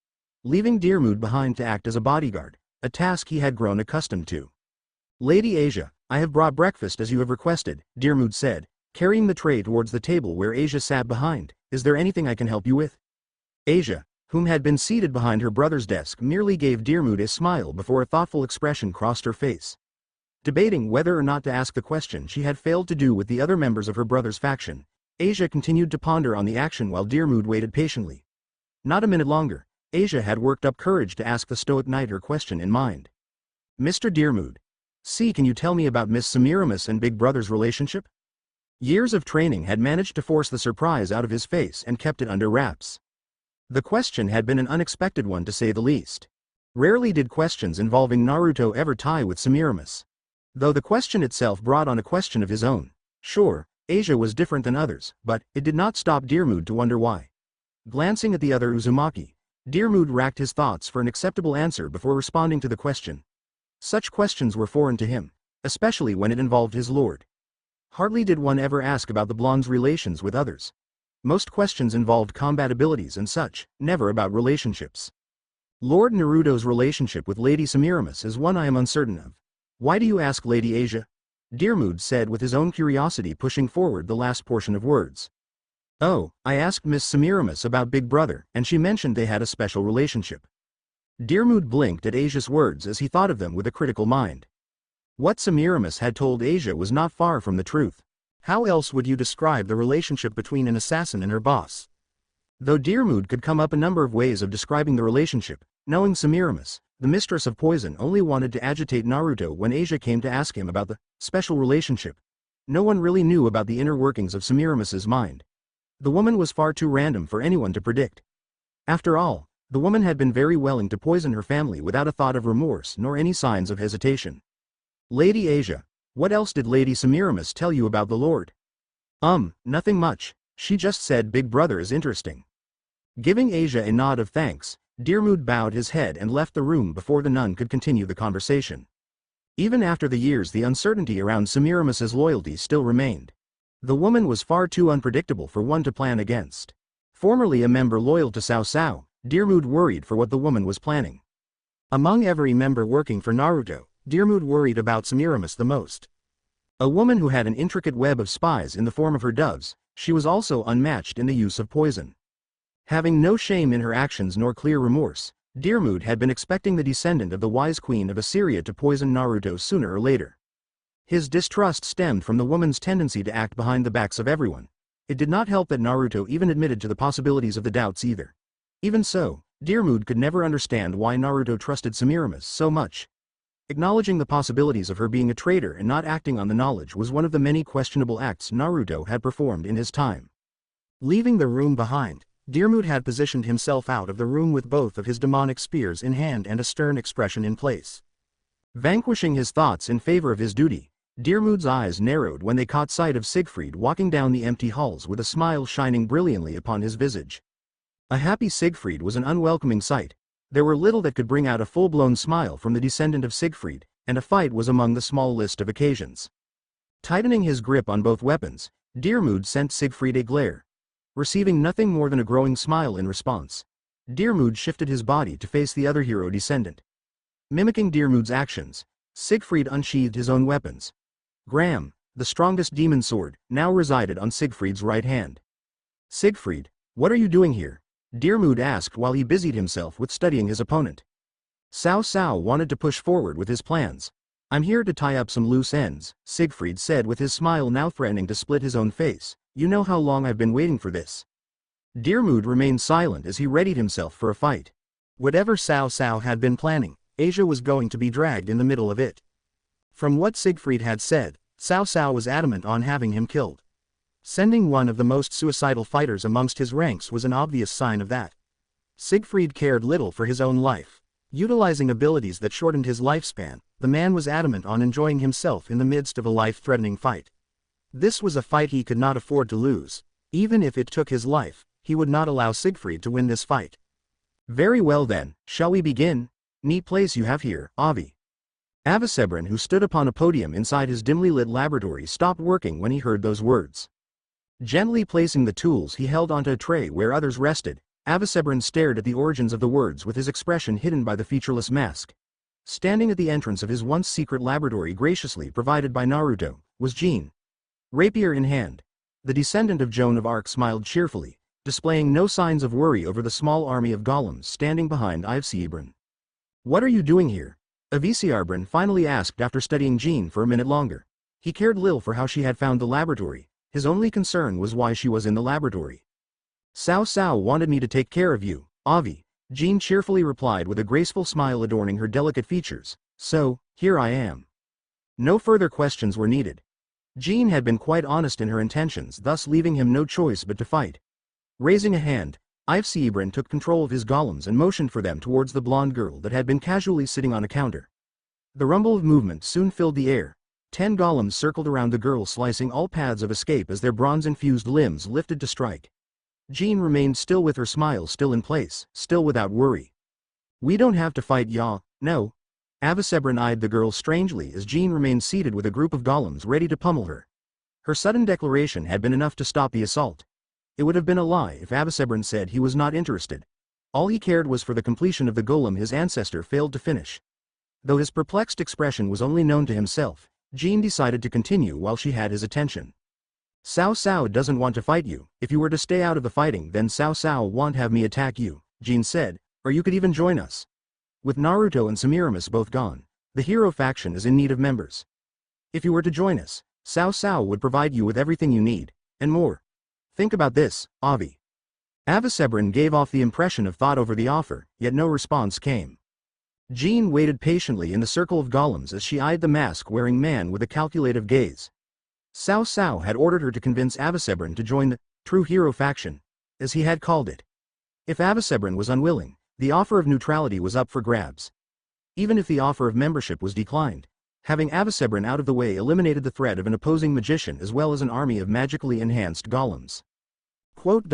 leaving Dearmood behind to act as a bodyguard, a task he had grown accustomed to. Lady Asia, I have brought breakfast as you have requested, Dearmood said, carrying the tray towards the table where Asia sat behind. Is there anything I can help you with? Asia, whom had been seated behind her brother's desk, merely gave Dearmood a smile before a thoughtful expression crossed her face. Debating whether or not to ask the question she had failed to do with the other members of her brother's faction, Asia continued to ponder on the action while Dearmood waited patiently. Not a minute longer, Asia had worked up courage to ask the stoic knight her question in mind. Mr. Dearmood. Can you tell me about Miss Semiramis and Big Brother's relationship? Years of training had managed to force the surprise out of his face and kept it under wraps. The question had been an unexpected one to say the least. Rarely did questions involving Naruto ever tie with Semiramis. Though the question itself brought on a question of his own. Sure, Asia was different than others, but it did not stop Dearmood to wonder why. Glancing at the other Uzumaki, Dearmood racked his thoughts for an acceptable answer before responding to the question. Such questions were foreign to him, especially when it involved his lord. Hardly did one ever ask about the blonde's relations with others. Most questions involved combat abilities and such, never about relationships. Lord Naruto's relationship with Lady Semiramis is one I am uncertain of. Why do you ask, Lady Asia? Dearmood said with his own curiosity pushing forward the last portion of words. Oh, I asked Miss Semiramis about Big Brother, and she mentioned they had a special relationship. Dearmood blinked at Asia's words as he thought of them with a critical mind. What Semiramis had told Asia was not far from the truth. How else would you describe the relationship between an assassin and her boss? Though Dearmood could come up a number of ways of describing the relationship, knowing Semiramis, the mistress of poison, only wanted to agitate Naruto when Asia came to ask him about the special relationship. No one really knew about the inner workings of Semiramis's mind. The woman was far too random for anyone to predict. After all, the woman had been very willing to poison her family without a thought of remorse nor any signs of hesitation. Lady Asia, what else did Lady Semiramis tell you about the Lord? Nothing much, she just said Big Brother is interesting. Giving Asia a nod of thanks, Dearmood bowed his head and left the room before the nun could continue the conversation. Even after the years, the uncertainty around Semiramis's loyalty still remained. The woman was far too unpredictable for one to plan against. Formerly a member loyal to Cao Cao, Dearmood worried for what the woman was planning. Among every member working for Naruto, Dearmood worried about Semiramis the most. A woman who had an intricate web of spies in the form of her doves, she was also unmatched in the use of poison. Having no shame in her actions nor clear remorse, Dearmood had been expecting the descendant of the wise queen of Assyria to poison Naruto sooner or later. His distrust stemmed from the woman's tendency to act behind the backs of everyone. It did not help that Naruto even admitted to the possibilities of the doubts either. Even so, Dearmood could never understand why Naruto trusted Semiramis so much. Acknowledging the possibilities of her being a traitor and not acting on the knowledge was one of the many questionable acts Naruto had performed in his time. Leaving the room behind, Dearmood had positioned himself out of the room with both of his demonic spears in hand and a stern expression in place. Vanquishing his thoughts in favor of his duty, Dearmood's eyes narrowed when they caught sight of Siegfried walking down the empty halls with a smile shining brilliantly upon his visage. A happy Siegfried was an unwelcoming sight. There were little that could bring out a full-blown smile from the descendant of Siegfried, and a fight was among the small list of occasions. Tightening his grip on both weapons, Dearmood sent Siegfried a glare. Receiving nothing more than a growing smile in response, Dearmood shifted his body to face the other hero descendant. Mimicking Dearmood's actions, Siegfried unsheathed his own weapons. Gram, the strongest demon sword, now resided on Siegfried's right hand. Siegfried, what are you doing here? Dearmood asked while he busied himself with studying his opponent. Cao Cao wanted to push forward with his plans. I'm here to tie up some loose ends, Siegfried said with his smile now threatening to split his own face. You know how long I've been waiting for this. Dearmood remained silent as he readied himself for a fight. Whatever Cao Cao had been planning, Asia was going to be dragged in the middle of it. From what Siegfried had said, Cao Cao was adamant on having him killed. Sending one of the most suicidal fighters amongst his ranks was an obvious sign of that. Siegfried cared little for his own life. Utilizing abilities that shortened his lifespan, the man was adamant on enjoying himself in the midst of a life-threatening fight. This was a fight he could not afford to lose. Even if it took his life, he would not allow Siegfried to win this fight. Very well then, shall we begin? Neat place you have here, Avi. Avicebron, who stood upon a podium inside his dimly lit laboratory, stopped working when he heard those words. Gently placing the tools he held onto a tray where others rested, Avicebron stared at the origins of the words with his expression hidden by the featureless mask. Standing at the entrance of his once secret laboratory graciously provided by Naruto, was Jean. Rapier in hand. The descendant of Joan of Arc smiled cheerfully, displaying no signs of worry over the small army of golems standing behind Ivesebron. What are you doing here? Aviciarbrin finally asked after studying Jean for a minute longer. He cared little for how she had found the laboratory, his only concern was why she was in the laboratory. Cao Cao wanted me to take care of you, Avi, Jean cheerfully replied with a graceful smile adorning her delicate features, so, here I am. No further questions were needed. Jean had been quite honest in her intentions, thus leaving him no choice but to fight. Raising a hand, Ivesiebren took control of his golems and motioned for them towards the blonde girl that had been casually sitting on a counter. The rumble of movement soon filled the air. 10 golems circled around the girl, slicing all paths of escape as their bronze-infused limbs lifted to strike. Jean remained still with her smile still in place, still without worry. We don't have to fight, ya, no. Avicebren eyed the girl strangely as Jean remained seated with a group of golems ready to pummel her. Her sudden declaration had been enough to stop the assault. It would have been a lie if Avicebren said he was not interested. All he cared was for the completion of the golem his ancestor failed to finish. Though his perplexed expression was only known to himself, Jean decided to continue while she had his attention. Cao Cao doesn't want to fight you. If you were to stay out of the fighting, then Cao Cao won't have me attack you, Jean said, or you could even join us. With Naruto and Semiramis both gone, the hero faction is in need of members. If you were to join us, Cao Cao would provide you with everything you need, and more. Think about this, Avi. Avicebren gave off the impression of thought over the offer, yet no response came. Jean waited patiently in the circle of golems as she eyed the mask-wearing man with a calculative gaze. Cao Cao had ordered her to convince Avicebren to join the true hero faction, as he had called it. If Avicebren was unwilling, the offer of neutrality was up for grabs. Even if the offer of membership was declined, having Avicebren out of the way eliminated the threat of an opposing magician as well as an army of magically enhanced golems. Quote.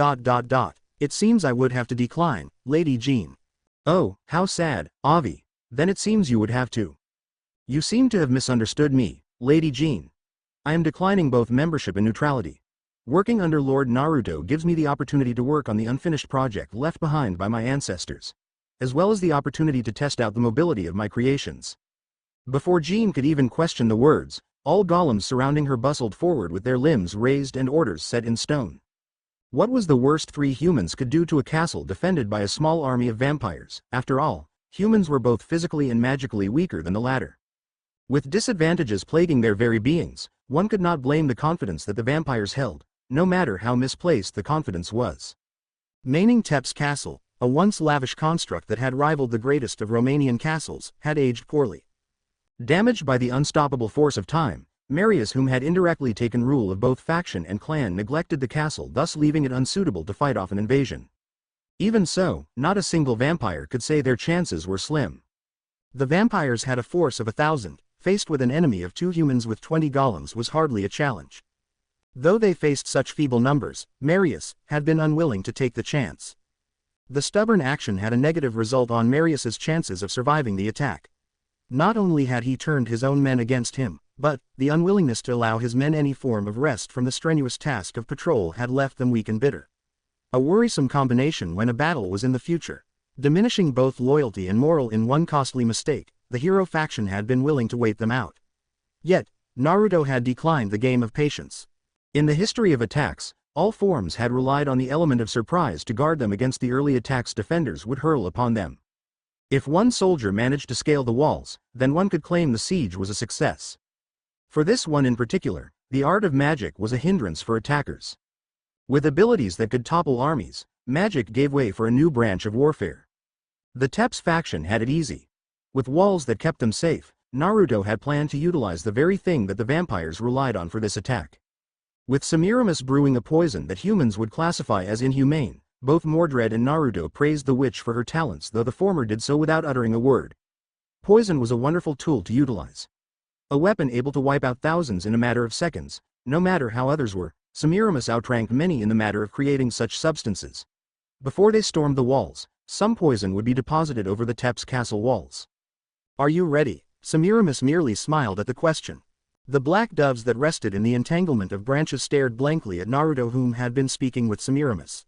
It seems I would have to decline, Lady Jean. Oh, how sad, Avi. Then it seems you would have to. You seem to have misunderstood me, Lady Jean. I am declining both membership and neutrality. Working under Lord Naruto gives me the opportunity to work on the unfinished project left behind by my ancestors, as well as the opportunity to test out the mobility of my creations. Before Jean could even question the words, all golems surrounding her bustled forward with their limbs raised and orders set in stone. What was the worst 3 humans could do to a castle defended by a small army of vampires? After all, humans were both physically and magically weaker than the latter. With disadvantages plaguing their very beings, one could not blame the confidence that the vampires held, no matter how misplaced the confidence was. Meningtep's castle, a once lavish construct that had rivaled the greatest of Romanian castles, had aged poorly. Damaged by the unstoppable force of time, Marius, whom had indirectly taken rule of both faction and clan, neglected the castle, thus leaving it unsuitable to fight off an invasion. Even so, not a single vampire could say their chances were slim. The vampires had a force of 1,000, faced with an enemy of 2 humans with 20 golems was hardly a challenge. Though they faced such feeble numbers, Marius had been unwilling to take the chance. The stubborn action had a negative result on Marius's chances of surviving the attack. Not only had he turned his own men against him, but the unwillingness to allow his men any form of rest from the strenuous task of patrol had left them weak and bitter. A worrisome combination when a battle was in the future. Diminishing both loyalty and morale in one costly mistake, the hero faction had been willing to wait them out. Yet, Naruto had declined the game of patience. In the history of attacks, all forms had relied on the element of surprise to guard them against the early attacks defenders would hurl upon them. If one soldier managed to scale the walls, then one could claim the siege was a success. For this one in particular, the art of magic was a hindrance for attackers. With abilities that could topple armies, magic gave way for a new branch of warfare. The Tepes faction had it easy. With walls that kept them safe, Naruto had planned to utilize the very thing that the vampires relied on for this attack. With Semiramis brewing a poison that humans would classify as inhumane, both Mordred and Naruto praised the witch for her talents, though the former did so without uttering a word. Poison was a wonderful tool to utilize. A weapon able to wipe out thousands in a matter of seconds, no matter how others were. Semiramis outranked many in the matter of creating such substances. Before they stormed the walls, some poison would be deposited over the Tepes castle walls. Are you ready? Semiramis merely smiled at the question. The black doves that rested in the entanglement of branches stared blankly at Naruto, whom had been speaking with Semiramis.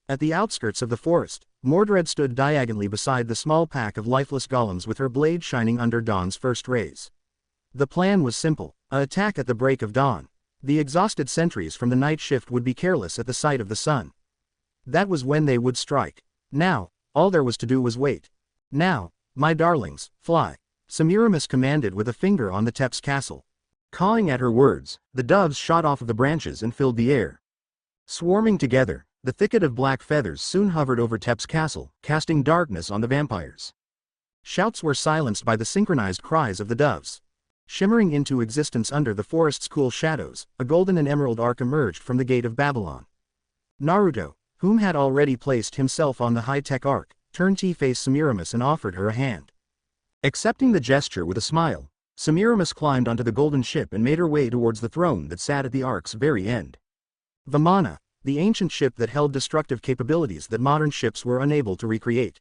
At the outskirts of the forest, Mordred stood diagonally beside the small pack of lifeless golems with her blade shining under dawn's first rays. The plan was simple, an attack at the break of dawn. The exhausted sentries from the night shift would be careless at the sight of the sun. That was when they would strike. Now, all there was to do was wait. Now, my darlings, fly. Semiramis commanded with a finger on the Tep's castle. Cawing at her words, the doves shot off of the branches and filled the air. Swarming together, the thicket of black feathers soon hovered over Tep's castle, casting darkness on the vampires. Shouts were silenced by the synchronized cries of the doves. Shimmering into existence under the forest's cool shadows, a golden and emerald arc emerged from the gate of Babylon. Naruto, whom had already placed himself on the high-tech arc, turned to face Semiramis and offered her a hand. Accepting the gesture with a smile, Semiramis climbed onto the golden ship and made her way towards the throne that sat at the arc's very end. Vimana, the ancient ship that held destructive capabilities that modern ships were unable to recreate.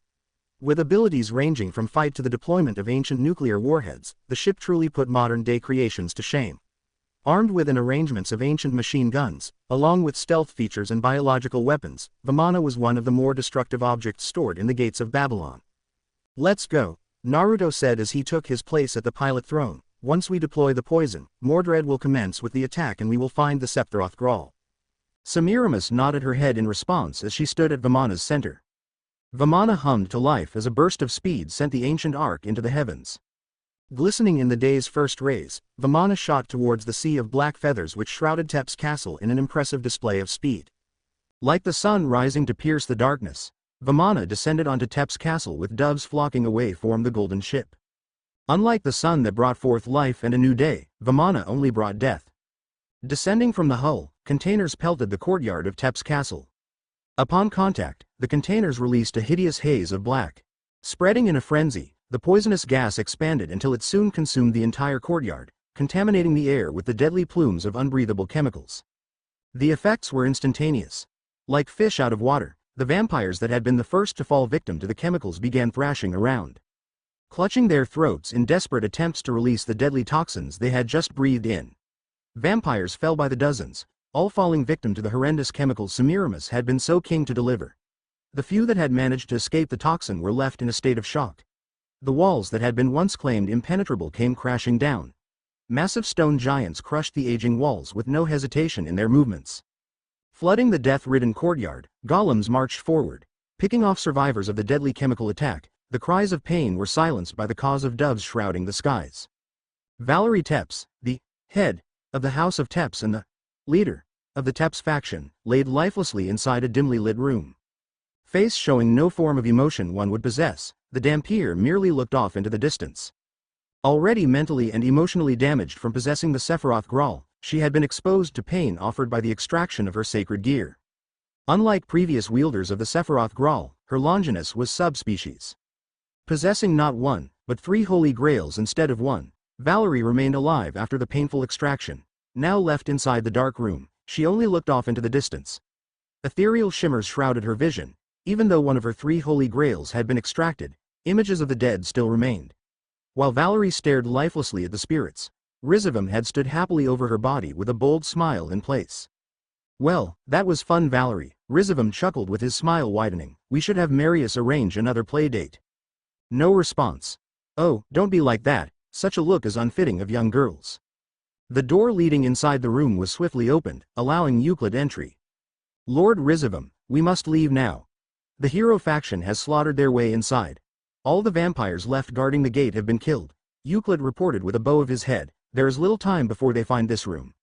With abilities ranging from fight to the deployment of ancient nuclear warheads, the ship truly put modern-day creations to shame. Armed with an arrangements of ancient machine guns, along with stealth features and biological weapons, Vimana was one of the more destructive objects stored in the gates of Babylon. "Let's go," Naruto said as he took his place at the pilot throne. "Once we deploy the poison, Mordred will commence with the attack and we will find the Sephiroth Grawl." Semiramis nodded her head in response as she stood at Vimana's center. Vimana hummed to life as a burst of speed sent the ancient arc into the heavens. Glistening in the day's first rays, Vimana shot towards the sea of black feathers which shrouded Tep's castle in an impressive display of speed. Like the sun rising to pierce the darkness, Vimana descended onto Tep's castle with doves flocking away formed the golden ship. Unlike the sun that brought forth life and a new day, Vimana only brought death. Descending from the hull, containers pelted the courtyard of Tep's castle. Upon contact, the containers released a hideous haze of black. Spreading in a frenzy, the poisonous gas expanded until it soon consumed the entire courtyard, contaminating the air with the deadly plumes of unbreathable chemicals. The effects were instantaneous. Like fish out of water, the vampires that had been the first to fall victim to the chemicals began thrashing around. Clutching their throats in desperate attempts to release the deadly toxins they had just breathed in. Vampires fell by the dozens, all falling victim to the horrendous chemicals Semiramis had been so keen to deliver. The few that had managed to escape the toxin were left in a state of shock. The walls that had been once claimed impenetrable came crashing down. Massive stone giants crushed the aging walls with no hesitation in their movements. Flooding the death-ridden courtyard, golems marched forward, picking off survivors of the deadly chemical attack. The cries of pain were silenced by the cause of doves shrouding the skies. Valerie Tepes, the head of the House of Tepes and the leader of the Tepes faction, laid lifelessly inside a dimly lit room. Face showing no form of emotion one would possess, the Dampier merely looked off into the distance. Already mentally and emotionally damaged from possessing the Sephiroth Grawl, she had been exposed to pain offered by the extraction of her sacred gear. Unlike previous wielders of the Sephiroth Grawl, her Longinus was subspecies. Possessing not one, but 3 holy grails instead of one, Valerie remained alive after the painful extraction. Now left inside the dark room, she only looked off into the distance. Ethereal shimmers shrouded her vision. Even though one of her 3 holy grails had been extracted, images of the dead still remained. While Valerie stared lifelessly at the spirits, Rizevim had stood happily over her body with a bold smile in place. "Well, that was fun, Valerie," Rizevim chuckled with his smile widening. "We should have Marius arrange another play date." No response. "Oh, don't be like that, such a look is unfitting of young girls." The door leading inside the room was swiftly opened, allowing Euclid entry. "Lord Rizevim, we must leave now. The hero faction has slaughtered their way inside. All the vampires left guarding the gate have been killed," Euclid reported with a bow of his head. "There is little time before they find this room.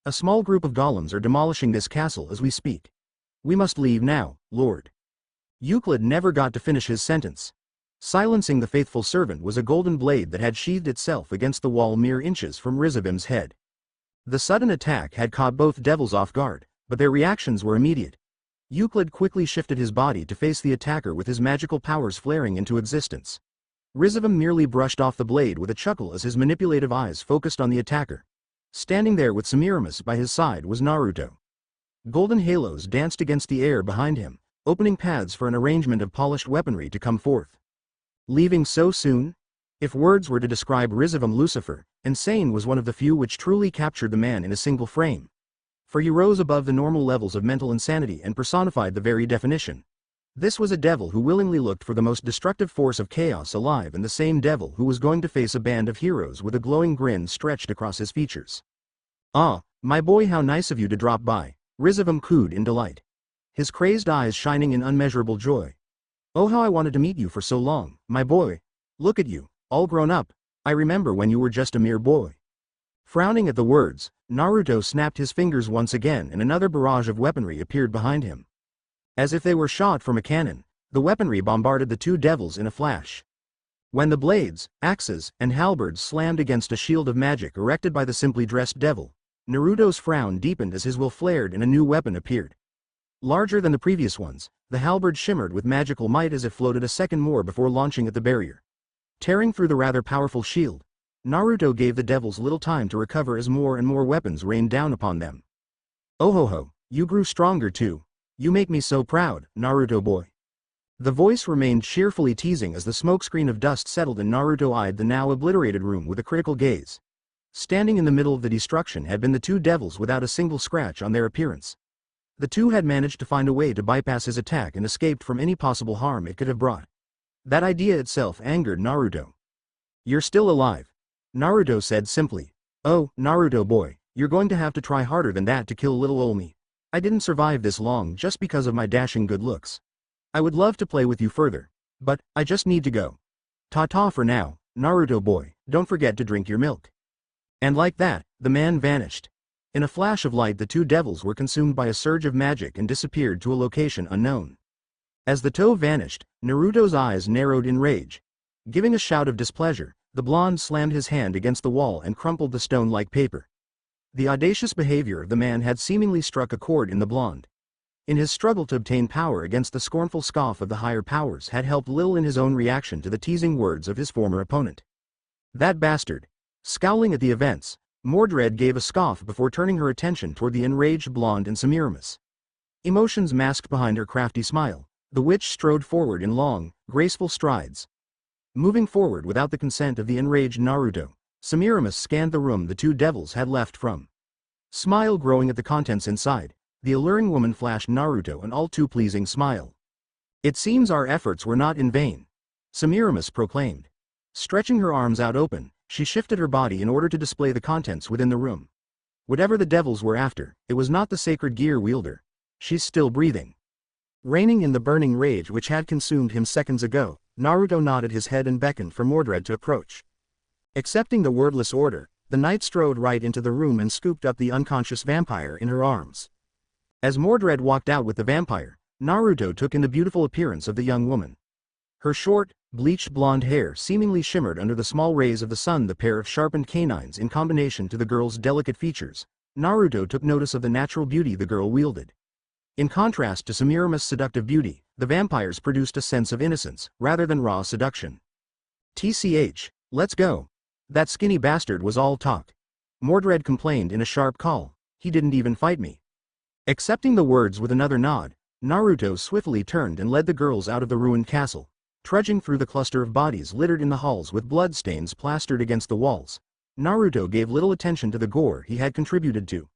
A small group of golems are demolishing this castle as we speak. We must leave now, Lord." Euclid never got to finish his sentence. Silencing the faithful servant was a golden blade that had sheathed itself against the wall mere inches from Rizevim's head. The sudden attack had caught both devils off guard, but their reactions were immediate. Euclid quickly shifted his body to face the attacker with his magical powers flaring into existence. Rizevim merely brushed off the blade with a chuckle as his manipulative eyes focused on the attacker. Standing there with Semiramis by his side was Naruto. Golden halos danced against the air behind him, opening paths for an arrangement of polished weaponry to come forth. Leaving so soon? If words were to describe Rizevim Lucifer, insane was one of the few which truly captured the man in a single frame. For he rose above the normal levels of mental insanity and personified the very definition. This was a devil who willingly looked for the most destructive force of chaos alive and the same devil who was going to face a band of heroes with a glowing grin stretched across his features. "Ah, my boy, how nice of you to drop by," Rizevim cooed in delight. His crazed eyes shining in unmeasurable joy. "Oh, how I wanted to meet you for so long, my boy. Look at you, all grown up. I remember when you were just a mere boy. Frowning at the words, Naruto snapped his fingers once again and another barrage of weaponry appeared behind him. As if they were shot from a cannon, the weaponry bombarded the two devils in a flash. When the blades, axes, and halberds slammed against a shield of magic erected by the simply dressed devil, Naruto's frown deepened as his will flared and a new weapon appeared. Larger than the previous ones, the halberd shimmered with magical might as it floated a second more before launching at the barrier. Tearing through the rather powerful shield, Naruto gave the devils little time to recover as more and more weapons rained down upon them. Oh ho ho, you grew stronger too. You make me so proud, Naruto boy. The voice remained cheerfully teasing as the smokescreen of dust settled and Naruto eyed the now obliterated room with a critical gaze. Standing in the middle of the destruction had been the two devils without a single scratch on their appearance. The two had managed to find a way to bypass his attack and escaped from any possible harm it could have brought. That idea itself angered Naruto. You're still alive, Naruto said simply. Oh, Naruto boy, you're going to have to try harder than that to kill little ol' me. I didn't survive this long just because of my dashing good looks. I would love to play with you further, but I just need to go. Ta-ta for now, Naruto boy, don't forget to drink your milk. And like that, the man vanished. In a flash of light the two devils were consumed by a surge of magic and disappeared to a location unknown. As the toe vanished, Naruto's eyes narrowed in rage. Giving a shout of displeasure, the blonde slammed his hand against the wall and crumpled the stone like paper. The audacious behavior of the man had seemingly struck a chord in the blonde. In his struggle to obtain power against the scornful scoff of the higher powers had helped little in his own reaction to the teasing words of his former opponent. That bastard. Scowling at the events, Mordred gave a scoff before turning her attention toward the enraged blonde and Semiramis. Emotions masked behind her crafty smile, the witch strode forward in long, graceful strides. Moving forward without the consent of the enraged Naruto, Semiramis scanned the room the two devils had left from. Smile growing at the contents inside, the alluring woman flashed Naruto an all-too-pleasing smile. It seems our efforts were not in vain, Semiramis proclaimed. Stretching her arms out open, she shifted her body in order to display the contents within the room. Whatever the devils were after, it was not the sacred gear wielder. She's still breathing. Reining in the burning rage which had consumed him seconds ago, Naruto nodded his head and beckoned for Mordred to approach. Accepting the wordless order, the knight strode right into the room and scooped up the unconscious vampire in her arms. As Mordred walked out with the vampire, Naruto took in the beautiful appearance of the young woman. Her short, bleached blonde hair seemingly shimmered under the small rays of the sun. The pair of sharpened canines in combination to the girl's delicate features, Naruto took notice of the natural beauty the girl wielded. In contrast to Semiramis' seductive beauty, the vampires produced a sense of innocence, rather than raw seduction. TCH, let's go. That skinny bastard was all talk. Mordred complained in a sharp call, he didn't even fight me. Accepting the words with another nod, Naruto swiftly turned and led the girls out of the ruined castle. Trudging through the cluster of bodies littered in the halls with bloodstains plastered against the walls, Naruto gave little attention to the gore he had contributed to.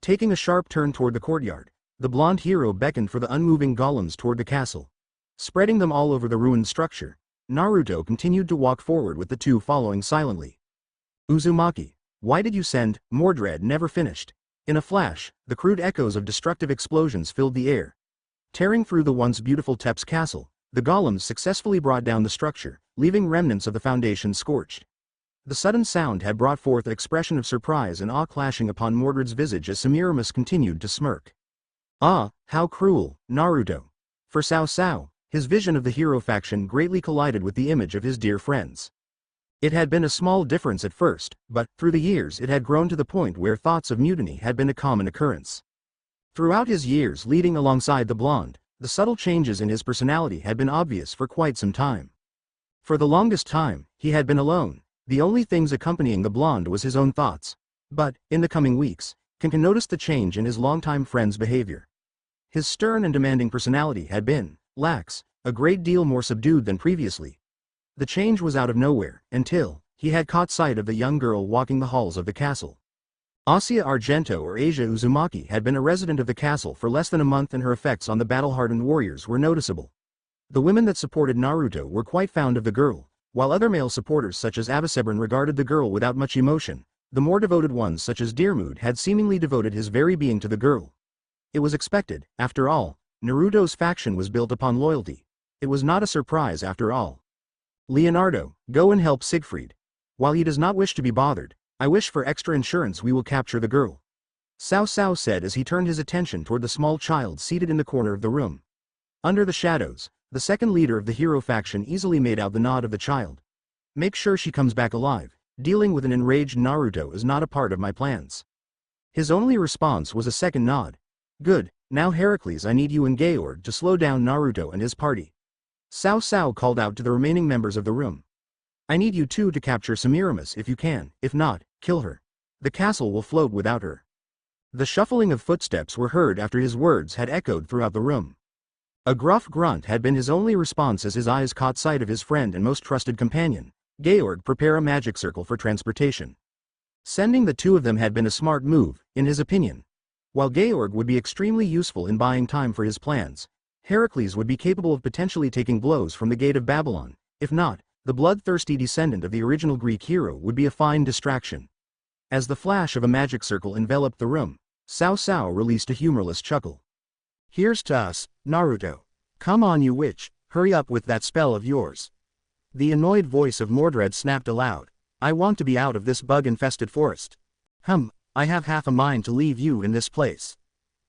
Taking a sharp turn toward the courtyard, the blonde hero beckoned for the unmoving golems toward the castle. Spreading them all over the ruined structure, Naruto continued to walk forward with the two following silently. Uzumaki, why did you send? Mordred never finished. In a flash, the crude echoes of destructive explosions filled the air. Tearing through the once beautiful Tep's castle, the golems successfully brought down the structure, leaving remnants of the foundation scorched. The sudden sound had brought forth an expression of surprise and awe clashing upon Mordred's visage as Semiramis continued to smirk. Ah, how cruel, Naruto. For Cao, his vision of the hero faction greatly collided with the image of his dear friends. It had been a small difference at first, but, through the years it had grown to the point where thoughts of mutiny had been a common occurrence. Throughout his years leading alongside the blonde, the subtle changes in his personality had been obvious for quite some time. For the longest time, he had been alone, the only things accompanying the blonde was his own thoughts. But, in the coming weeks, can notice the change in his longtime friend's behavior. His stern and demanding personality had been, lax, a great deal more subdued than previously. The change was out of nowhere, until he had caught sight of the young girl walking the halls of the castle. Asia Argento or Asia Uzumaki had been a resident of the castle for less than a month and her effects on the battle-hardened warriors were noticeable. The women that supported Naruto were quite fond of the girl, while other male supporters such as Abisebron regarded the girl without much emotion. The more devoted ones such as Dearmood had seemingly devoted his very being to the girl. It was expected, after all, Naruto's faction was built upon loyalty. It was not a surprise after all. Leonardo, go and help Siegfried. While he does not wish to be bothered, I wish for extra insurance we will capture the girl. Cao Cao said as he turned his attention toward the small child seated in the corner of the room. Under the shadows, the second leader of the hero faction easily made out the nod of the child. Make sure she comes back alive. Dealing with an enraged Naruto is not a part of my plans. His only response was a second nod. Good, now Heracles, I need you and Georg to slow down Naruto and his party. Cao Cao called out to the remaining members of the room. I need you two to capture Semiramis if you can, if not, kill her. The castle will float without her. The shuffling of footsteps were heard after his words had echoed throughout the room. A gruff grunt had been his only response as his eyes caught sight of his friend and most trusted companion. Georg, prepare a magic circle for transportation. Sending the two of them had been a smart move, in his opinion. While Georg would be extremely useful in buying time for his plans, Heracles would be capable of potentially taking blows from the gate of Babylon. If not, the bloodthirsty descendant of the original Greek hero would be a fine distraction. As the flash of a magic circle enveloped the room, Cao Cao released a humorless chuckle. Here's to us, Naruto. Come on you witch, hurry up with that spell of yours. The annoyed voice of Mordred snapped aloud. I want to be out of this bug-infested forest. I have half a mind to leave you in this place.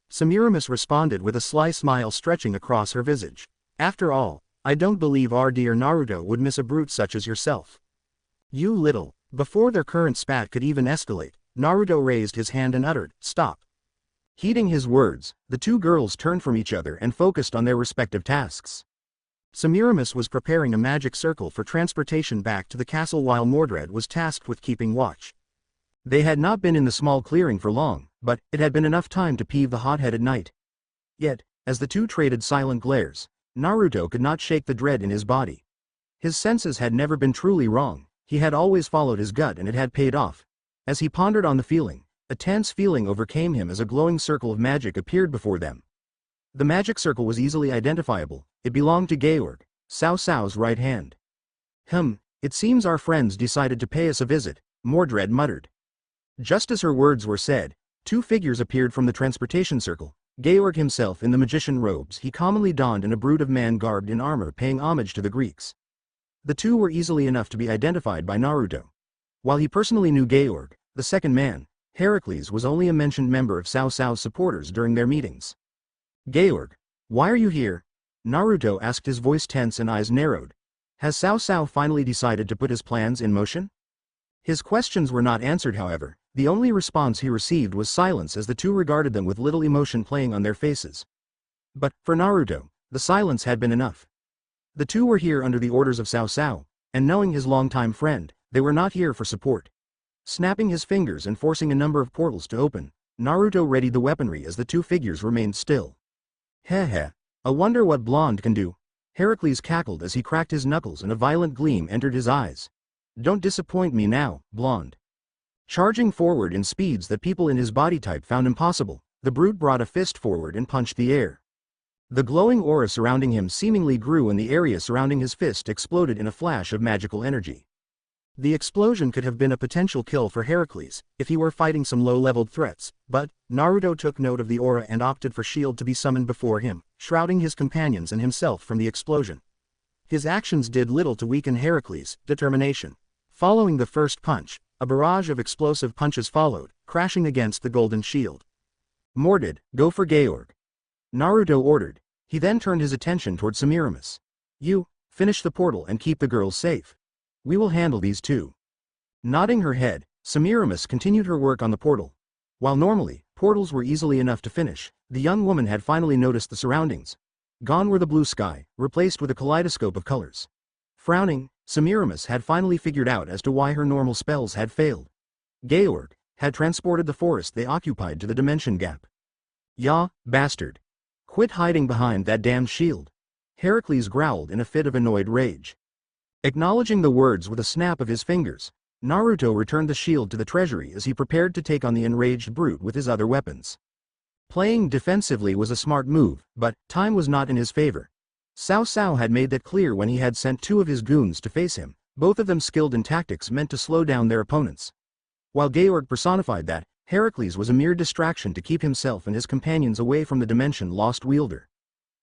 Semiramis responded with a sly smile stretching across her visage. After all, I don't believe our dear Naruto would miss a brute such as yourself. You little. Before their current spat could even escalate, Naruto raised his hand and uttered, stop. Heeding his words, the two girls turned from each other and focused on their respective tasks. Semiramis was preparing a magic circle for transportation back to the castle while Mordred was tasked with keeping watch. They had not been in the small clearing for long, but it had been enough time to peeve the hot-headed knight. Yet, as the two traded silent glares, Naruto could not shake the dread in his body. His senses had never been truly wrong, he had always followed his gut and it had paid off. As he pondered on the feeling, a tense feeling overcame him as a glowing circle of magic appeared before them. The magic circle was easily identifiable, it belonged to Georg, Cao Cao's right hand. It seems our friends decided to pay us a visit, Mordred muttered. Just as her words were said, two figures appeared from the transportation circle, Georg himself in the magician robes he commonly donned and a brood of man garbed in armor paying homage to the Greeks. The two were easily enough to be identified by Naruto. While he personally knew Georg, the second man, Heracles was only a mentioned member of Cao Cao's supporters during their meetings. Georg, why are you here? Naruto asked, his voice tense and eyes narrowed. Has Cao Cao finally decided to put his plans in motion? His questions were not answered, however. The only response he received was silence as the two regarded them with little emotion playing on their faces. But, for Naruto, the silence had been enough. The two were here under the orders of Cao Cao, and knowing his longtime friend, they were not here for support. Snapping his fingers and forcing a number of portals to open, Naruto readied the weaponry as the two figures remained still. Heh. I wonder what blonde can do. Heracles cackled as he cracked his knuckles and a violent gleam entered his eyes. Don't disappoint me now, blonde. Charging forward in speeds that people in his body type found impossible, the brute brought a fist forward and punched the air. The glowing aura surrounding him seemingly grew and the area surrounding his fist exploded in a flash of magical energy. The explosion could have been a potential kill for Heracles, if he were fighting some low-leveled threats, but Naruto took note of the aura and opted for shield to be summoned before him, shrouding his companions and himself from the explosion. His actions did little to weaken Heracles' determination. Following the first punch, a barrage of explosive punches followed, crashing against the golden shield. Mordred, go for Georg. Naruto ordered. He then turned his attention toward Semiramis. You, finish the portal and keep the girls safe. We will handle these two. Nodding her head, Semiramis continued her work on the portal. While normally, portals were easily enough to finish, the young woman had finally noticed the surroundings. Gone were the blue sky, replaced with a kaleidoscope of colors. Frowning, Semiramis had finally figured out as to why her normal spells had failed. Georg had transported the forest they occupied to the dimension gap. Ya, bastard. Quit hiding behind that damned shield. Heracles growled in a fit of annoyed rage. Acknowledging the words with a snap of his fingers, Naruto returned the shield to the treasury as he prepared to take on the enraged brute with his other weapons. Playing defensively was a smart move, but time was not in his favor. Cao Cao had made that clear when he had sent two of his goons to face him, both of them skilled in tactics meant to slow down their opponents. While Georg personified that, Heracles was a mere distraction to keep himself and his companions away from the dimension-lost wielder.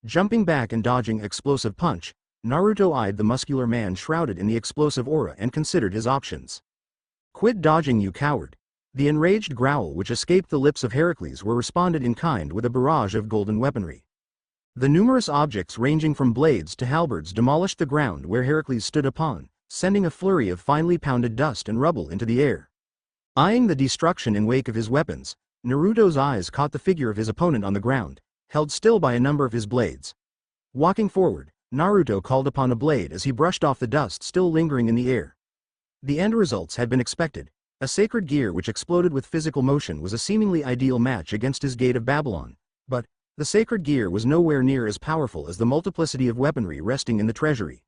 Jumping back and dodging explosive punch, Naruto eyed the muscular man shrouded in the explosive aura and considered his options. Quit dodging, you coward. The enraged growl which escaped the lips of Heracles were responded in kind with a barrage of golden weaponry. The numerous objects ranging from blades to halberds demolished the ground where Heracles stood upon, sending a flurry of finely pounded dust and rubble into the air. Eyeing the destruction in wake of his weapons, Naruto's eyes caught the figure of his opponent on the ground, held still by a number of his blades. Walking forward, Naruto called upon a blade as he brushed off the dust still lingering in the air. The end results had been expected. A sacred gear which exploded with physical motion was a seemingly ideal match against his Gate of Babylon, but the sacred gear was nowhere near as powerful as the multiplicity of weaponry resting in the treasury.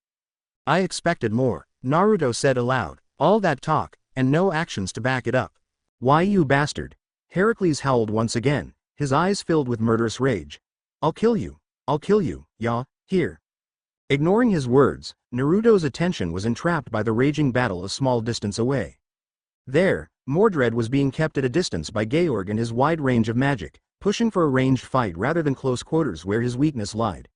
I expected more, Naruto said aloud. All that talk, and no actions to back it up. Why, you bastard? Heracles howled once again, his eyes filled with murderous rage. I'll kill you, yeah, here. Ignoring his words, Naruto's attention was entrapped by the raging battle a small distance away. There, Mordred was being kept at a distance by Georg and his wide range of magic, pushing for a ranged fight rather than close quarters where his weakness lied.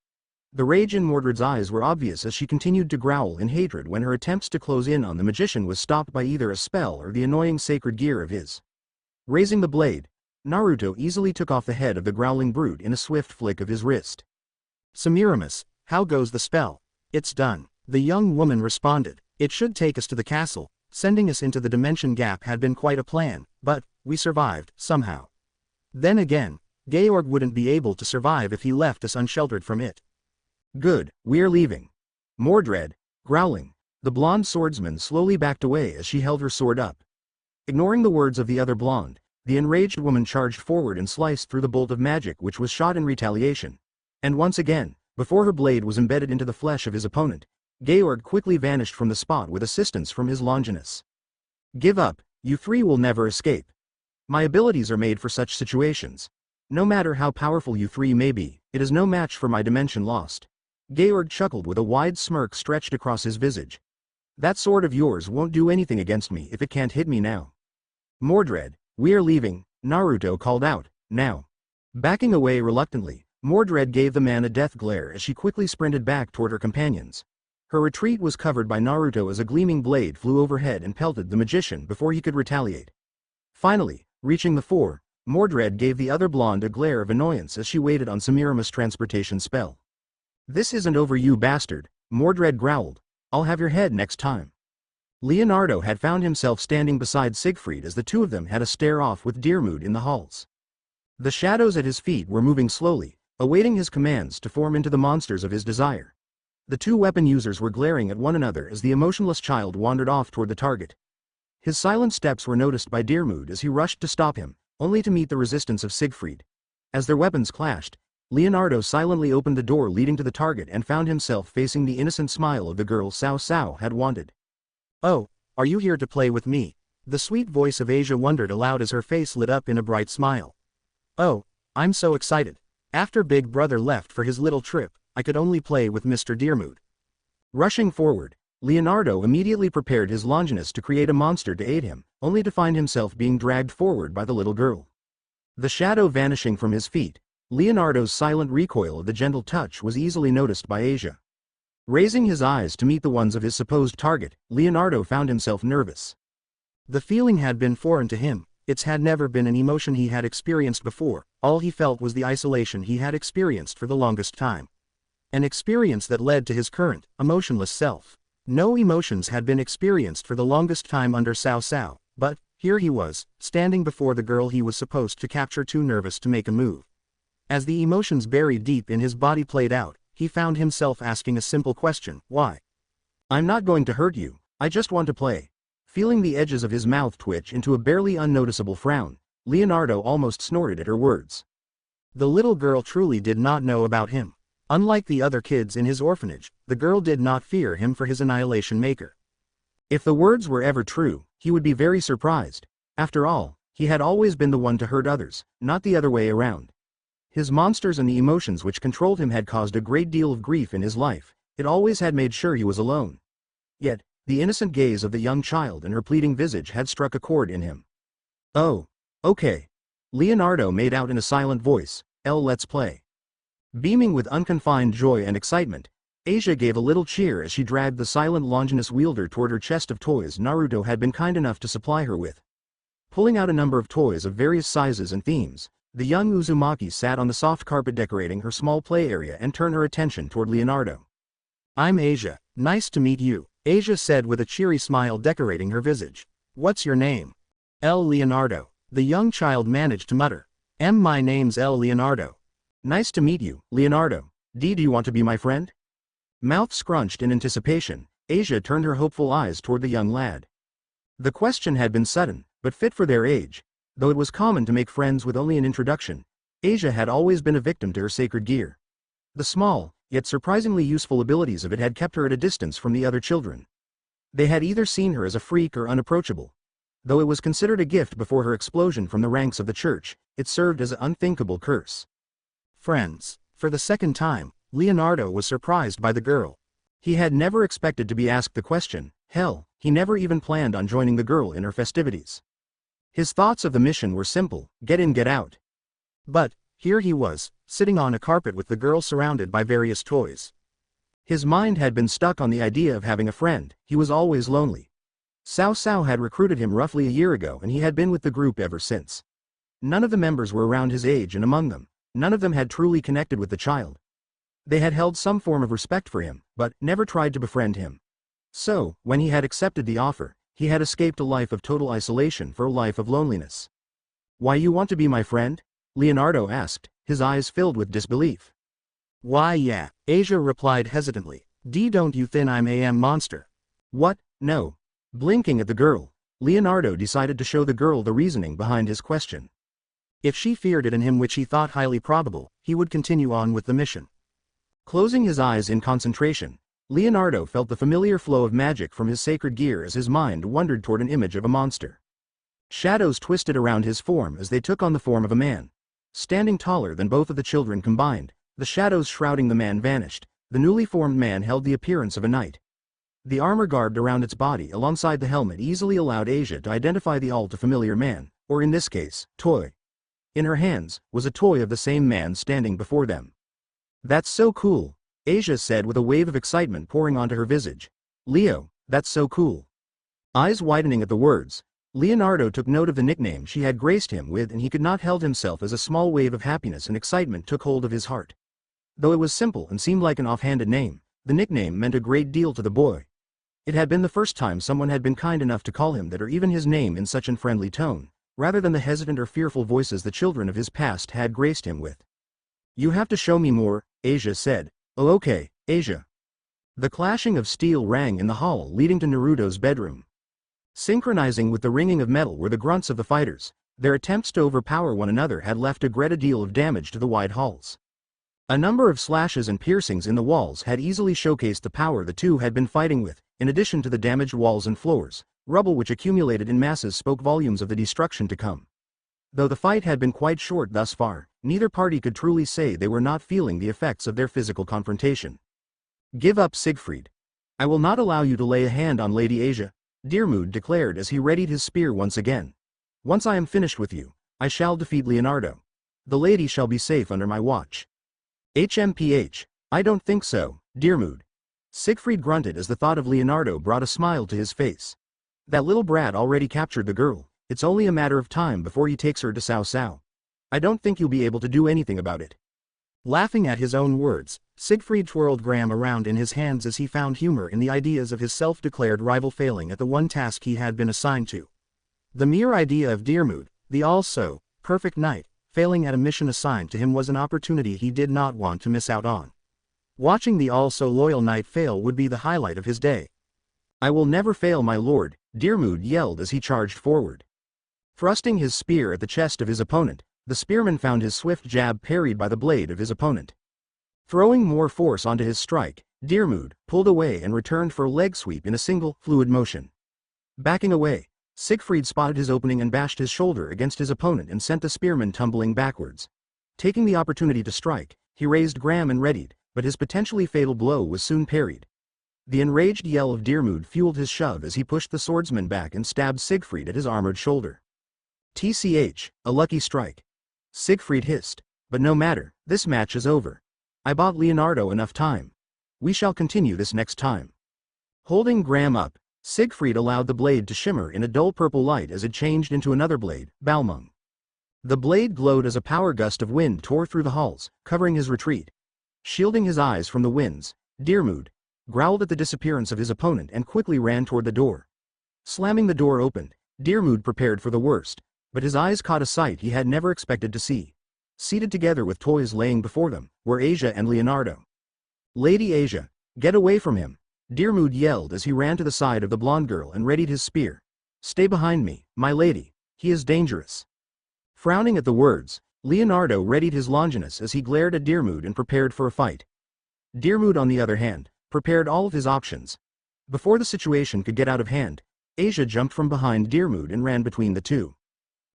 The rage in Mordred's eyes were obvious as she continued to growl in hatred when her attempts to close in on the magician was stopped by either a spell or the annoying sacred gear of his. Raising the blade, Naruto easily took off the head of the growling brute in a swift flick of his wrist. Semiramis, how goes the spell? It's done, the young woman responded. It should take us to the castle. Sending us into the dimension gap had been quite a plan, but we survived, somehow. Then again, Georg wouldn't be able to survive if he left us unsheltered from it. Good, we're leaving. Mordred, growling, the blonde swordsman slowly backed away as she held her sword up. Ignoring the words of the other blonde, the enraged woman charged forward and sliced through the bolt of magic which was shot in retaliation. And once again, before her blade was embedded into the flesh of his opponent, Georg quickly vanished from the spot with assistance from his Longinus. Give up, you three will never escape. My abilities are made for such situations. No matter how powerful you three may be, it is no match for my dimension lost. Georg chuckled with a wide smirk stretched across his visage. That sword of yours won't do anything against me if it can't hit me now. Mordred, we are leaving, Naruto called out, now. Backing away reluctantly, Mordred gave the man a death glare as she quickly sprinted back toward her companions. Her retreat was covered by Naruto as a gleaming blade flew overhead and pelted the magician before he could retaliate. Finally, reaching the fore, Mordred gave the other blonde a glare of annoyance as she waited on Semiramis' transportation spell. This isn't over, you bastard, Mordred growled. I'll have your head next time. Leonardo had found himself standing beside Siegfried as the two of them had a stare-off with Deermood in the halls. The shadows at his feet were moving slowly, awaiting his commands to form into the monsters of his desire. The two weapon users were glaring at one another as the emotionless child wandered off toward the target. His silent steps were noticed by Deermood as he rushed to stop him, only to meet the resistance of Siegfried. As their weapons clashed, Leonardo silently opened the door leading to the target and found himself facing the innocent smile of the girl Cao Cao had wanted. Oh, are you here to play with me? The sweet voice of Asia wondered aloud as her face lit up in a bright smile. Oh, I'm so excited. After Big Brother left for his little trip, I could only play with Mr. Deermood. Rushing forward, Leonardo immediately prepared his Longinus to create a monster to aid him, only to find himself being dragged forward by the little girl. The shadow vanishing from his feet, Leonardo's silent recoil of the gentle touch was easily noticed by Asia. Raising his eyes to meet the ones of his supposed target, Leonardo found himself nervous. The feeling had been foreign to him. It had never been an emotion he had experienced before. All he felt was the isolation he had experienced for the longest time. An experience that led to his current, emotionless self. No emotions had been experienced for the longest time under Cao Cao, but here he was, standing before the girl he was supposed to capture, too nervous to make a move. As the emotions buried deep in his body played out, he found himself asking a simple question: why? I'm not going to hurt you, I just want to play. Feeling the edges of his mouth twitch into a barely unnoticeable frown, Leonardo almost snorted at her words. The little girl truly did not know about him. Unlike the other kids in his orphanage, the girl did not fear him for his annihilation maker. If the words were ever true, he would be very surprised. After all, he had always been the one to hurt others, not the other way around. His monsters and the emotions which controlled him had caused a great deal of grief in his life. It always had made sure he was alone. Yet, the innocent gaze of the young child and her pleading visage had struck a chord in him. Oh, okay. Leonardo made out in a silent voice, let's play. Beaming with unconfined joy and excitement, Asia gave a little cheer as she dragged the silent Longinus wielder toward her chest of toys Naruto had been kind enough to supply her with. Pulling out a number of toys of various sizes and themes, the young Uzumaki sat on the soft carpet decorating her small play area and turned her attention toward Leonardo. I'm Asia, nice to meet you, Asia said with a cheery smile decorating her visage. What's your name? Leonardo, the young child managed to mutter. My name's Leonardo. Nice to meet you, Leonardo. Do you want to be my friend? Mouth scrunched in anticipation, Asia turned her hopeful eyes toward the young lad. The question had been sudden, but fit for their age. Though it was common to make friends with only an introduction, Asia had always been a victim to her sacred gear. The small, yet surprisingly useful abilities of it had kept her at a distance from the other children. They had either seen her as a freak or unapproachable. Though it was considered a gift before her explosion from the ranks of the church, it served as an unthinkable curse. Friends. For the second time, Leonardo was surprised by the girl. He had never expected to be asked the question. Hell, he never even planned on joining the girl in her festivities. His thoughts of the mission were simple: get in, get out. But here he was, sitting on a carpet with the girl surrounded by various toys. His mind had been stuck on the idea of having a friend. He was always lonely. Cao Cao had recruited him roughly a year ago and he had been with the group ever since. None of the members were around his age, and among them, none of them had truly connected with the child. They had held some form of respect for him, but never tried to befriend him. So, when he had accepted the offer, he had escaped a life of total isolation for a life of loneliness. Why you want to be my friend? Leonardo asked, his eyes filled with disbelief. Why yeah, Asia replied hesitantly. Don't you think I'm a monster? What? No. Blinking at the girl, Leonardo decided to show the girl the reasoning behind his question. If she feared it in him, which he thought highly probable, he would continue on with the mission. Closing his eyes in concentration, Leonardo felt the familiar flow of magic from his sacred gear as his mind wandered toward an image of a monster. Shadows twisted around his form as they took on the form of a man. Standing taller than both of the children combined, the shadows shrouding the man vanished. The newly formed man held the appearance of a knight. The armor garbed around its body alongside the helmet easily allowed Asia to identify the all-too-familiar man, or in this case, toy. In her hands was a toy of the same man standing before them. That's so cool, Asia said with a wave of excitement pouring onto her visage. Leo, that's so cool. Eyes widening at the words, Leonardo took note of the nickname she had graced him with, and he could not help himself as a small wave of happiness and excitement took hold of his heart. Though it was simple and seemed like an offhanded name, the nickname meant a great deal to the boy. It had been the first time someone had been kind enough to call him that, or even his name in such a friendly tone, rather than the hesitant or fearful voices the children of his past had graced him with. You have to show me more, Asia said. Oh okay, Asia. The clashing of steel rang in the hall leading to Naruto's bedroom. Synchronizing with the ringing of metal were the grunts of the fighters. Their attempts to overpower one another had left a great deal of damage to the wide halls. A number of slashes and piercings in the walls had easily showcased the power the two had been fighting with. In addition to the damaged walls and floors, rubble which accumulated in masses spoke volumes of the destruction to come. Though the fight had been quite short thus far, neither party could truly say they were not feeling the effects of their physical confrontation. Give up, Siegfried. I will not allow you to lay a hand on Lady Asia, Dearmood declared as he readied his spear once again. Once I am finished with you, I shall defeat Leonardo. The lady shall be safe under my watch. HMPH, I don't think so, Dearmood. Siegfried grunted as the thought of Leonardo brought a smile to his face. That little brat already captured the girl. It's only a matter of time before he takes her to Cao Cao. I don't think you'll be able to do anything about it. Laughing at his own words, Siegfried twirled Graham around in his hands as he found humor in the ideas of his self-declared rival failing at the one task he had been assigned to. The mere idea of Dearmood, the all-so-perfect knight, failing at a mission assigned to him was an opportunity he did not want to miss out on. Watching the all-so-loyal knight fail would be the highlight of his day. I will never fail, my lord, Dearmood yelled as he charged forward. Thrusting his spear at the chest of his opponent, the spearman found his swift jab parried by the blade of his opponent. Throwing more force onto his strike, Dearmood pulled away and returned for a leg sweep in a single, fluid motion. Backing away, Siegfried spotted his opening and bashed his shoulder against his opponent and sent the spearman tumbling backwards. Taking the opportunity to strike, he raised Graham and readied, but his potentially fatal blow was soon parried. The enraged yell of Dearmood fueled his shove as he pushed the swordsman back and stabbed Siegfried at his armored shoulder. TCH, a lucky strike. Siegfried hissed, but no matter, this match is over. I bought Leonardo enough time. We shall continue this next time. Holding Graham up, Siegfried allowed the blade to shimmer in a dull purple light as it changed into another blade, Balmung. The blade glowed as a power gust of wind tore through the halls, covering his retreat. Shielding his eyes from the winds, Dirmud growled at the disappearance of his opponent and quickly ran toward the door. Slamming the door open, Dirmud prepared for the worst, but his eyes caught a sight he had never expected to see. Seated together with toys laying before them, were Asia and Leonardo. "Lady Asia, get away from him!" Dirmud yelled as he ran to the side of the blonde girl and readied his spear. "Stay behind me, my lady, he is dangerous." Frowning at the words, Leonardo readied his Longinus as he glared at Dirmud and prepared for a fight. Dirmud, on the other hand, prepared all of his options. Before the situation could get out of hand, Asia jumped from behind Dirmud and ran between the two.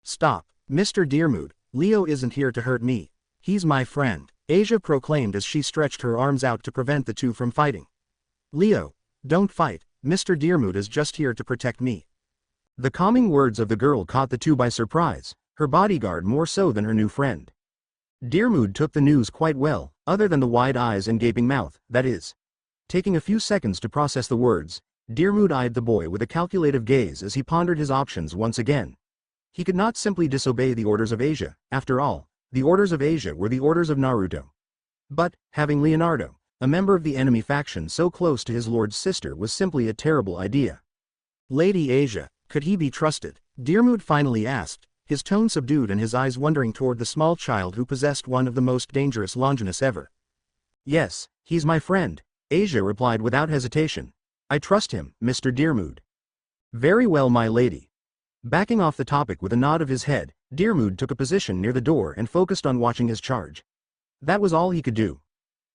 "Stop, Mr. Dirmud, Leo isn't here to hurt me. He's my friend," Asia proclaimed as she stretched her arms out to prevent the two from fighting. "Leo, don't fight, Mr. Dirmud is just here to protect me." The calming words of the girl caught the two by surprise, her bodyguard more so than her new friend. Dirmud took the news quite well, other than the wide eyes and gaping mouth, that is. Taking a few seconds to process the words, Dirmud eyed the boy with a calculative gaze as he pondered his options once again. He could not simply disobey the orders of Asia, after all, the orders of Asia were the orders of Naruto. But, having Leonardo, a member of the enemy faction so close to his lord's sister was simply a terrible idea. "Lady Asia, could he be trusted?" Dirmud finally asked, his tone subdued and his eyes wandering toward the small child who possessed one of the most dangerous Longinus ever. "Yes, he's my friend," Asia replied without hesitation. "I trust him, Mr. Dirmud." "Very well, my lady." Backing off the topic with a nod of his head, Dirmud took a position near the door and focused on watching his charge. That was all he could do.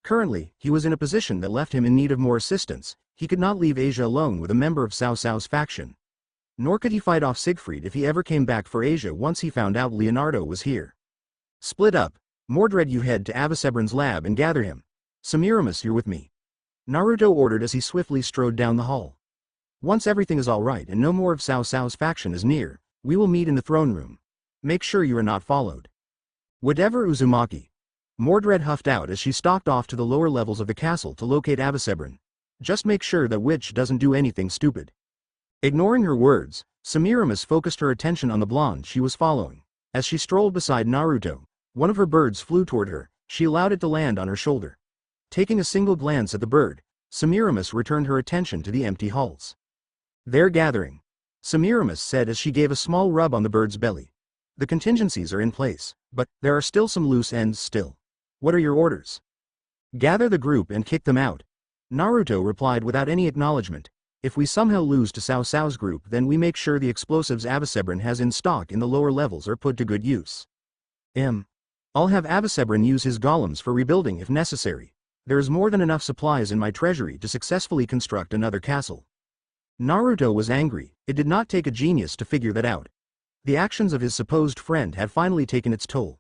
Currently, he was in a position that left him in need of more assistance. He could not leave Asia alone with a member of Cao Cao's faction. Nor could he fight off Siegfried if he ever came back for Asia once he found out Leonardo was here. "Split up. Mordred, you head to Avicebron's lab and gather him. Semiramis, you're with me," Naruto ordered as he swiftly strode down the hall. "Once everything is all right and no more of Cao Cao's faction is near, we will meet in the throne room. Make sure you are not followed." "Whatever, Uzumaki." Mordred huffed out as she stalked off to the lower levels of the castle to locate Avicebron. "Just make sure that witch doesn't do anything stupid." Ignoring her words, Semiramis focused her attention on the blonde she was following. As she strolled beside Naruto, one of her birds flew toward her. She allowed it to land on her shoulder. Taking a single glance at the bird, Semiramis returned her attention to the empty halls. "They're gathering," Semiramis said as she gave a small rub on the bird's belly. "The contingencies are in place, but there are still some loose ends still. What are your orders?" "Gather the group and kick them out," Naruto replied without any acknowledgement. "If we somehow lose to Cao Cao's group, then we make sure the explosives Avicebron has in stock in the lower levels are put to good use. I'll have Avicebron use his golems for rebuilding if necessary. There is more than enough supplies in my treasury to successfully construct another castle." Naruto was angry. It did not take a genius to figure that out. The actions of his supposed friend had finally taken its toll.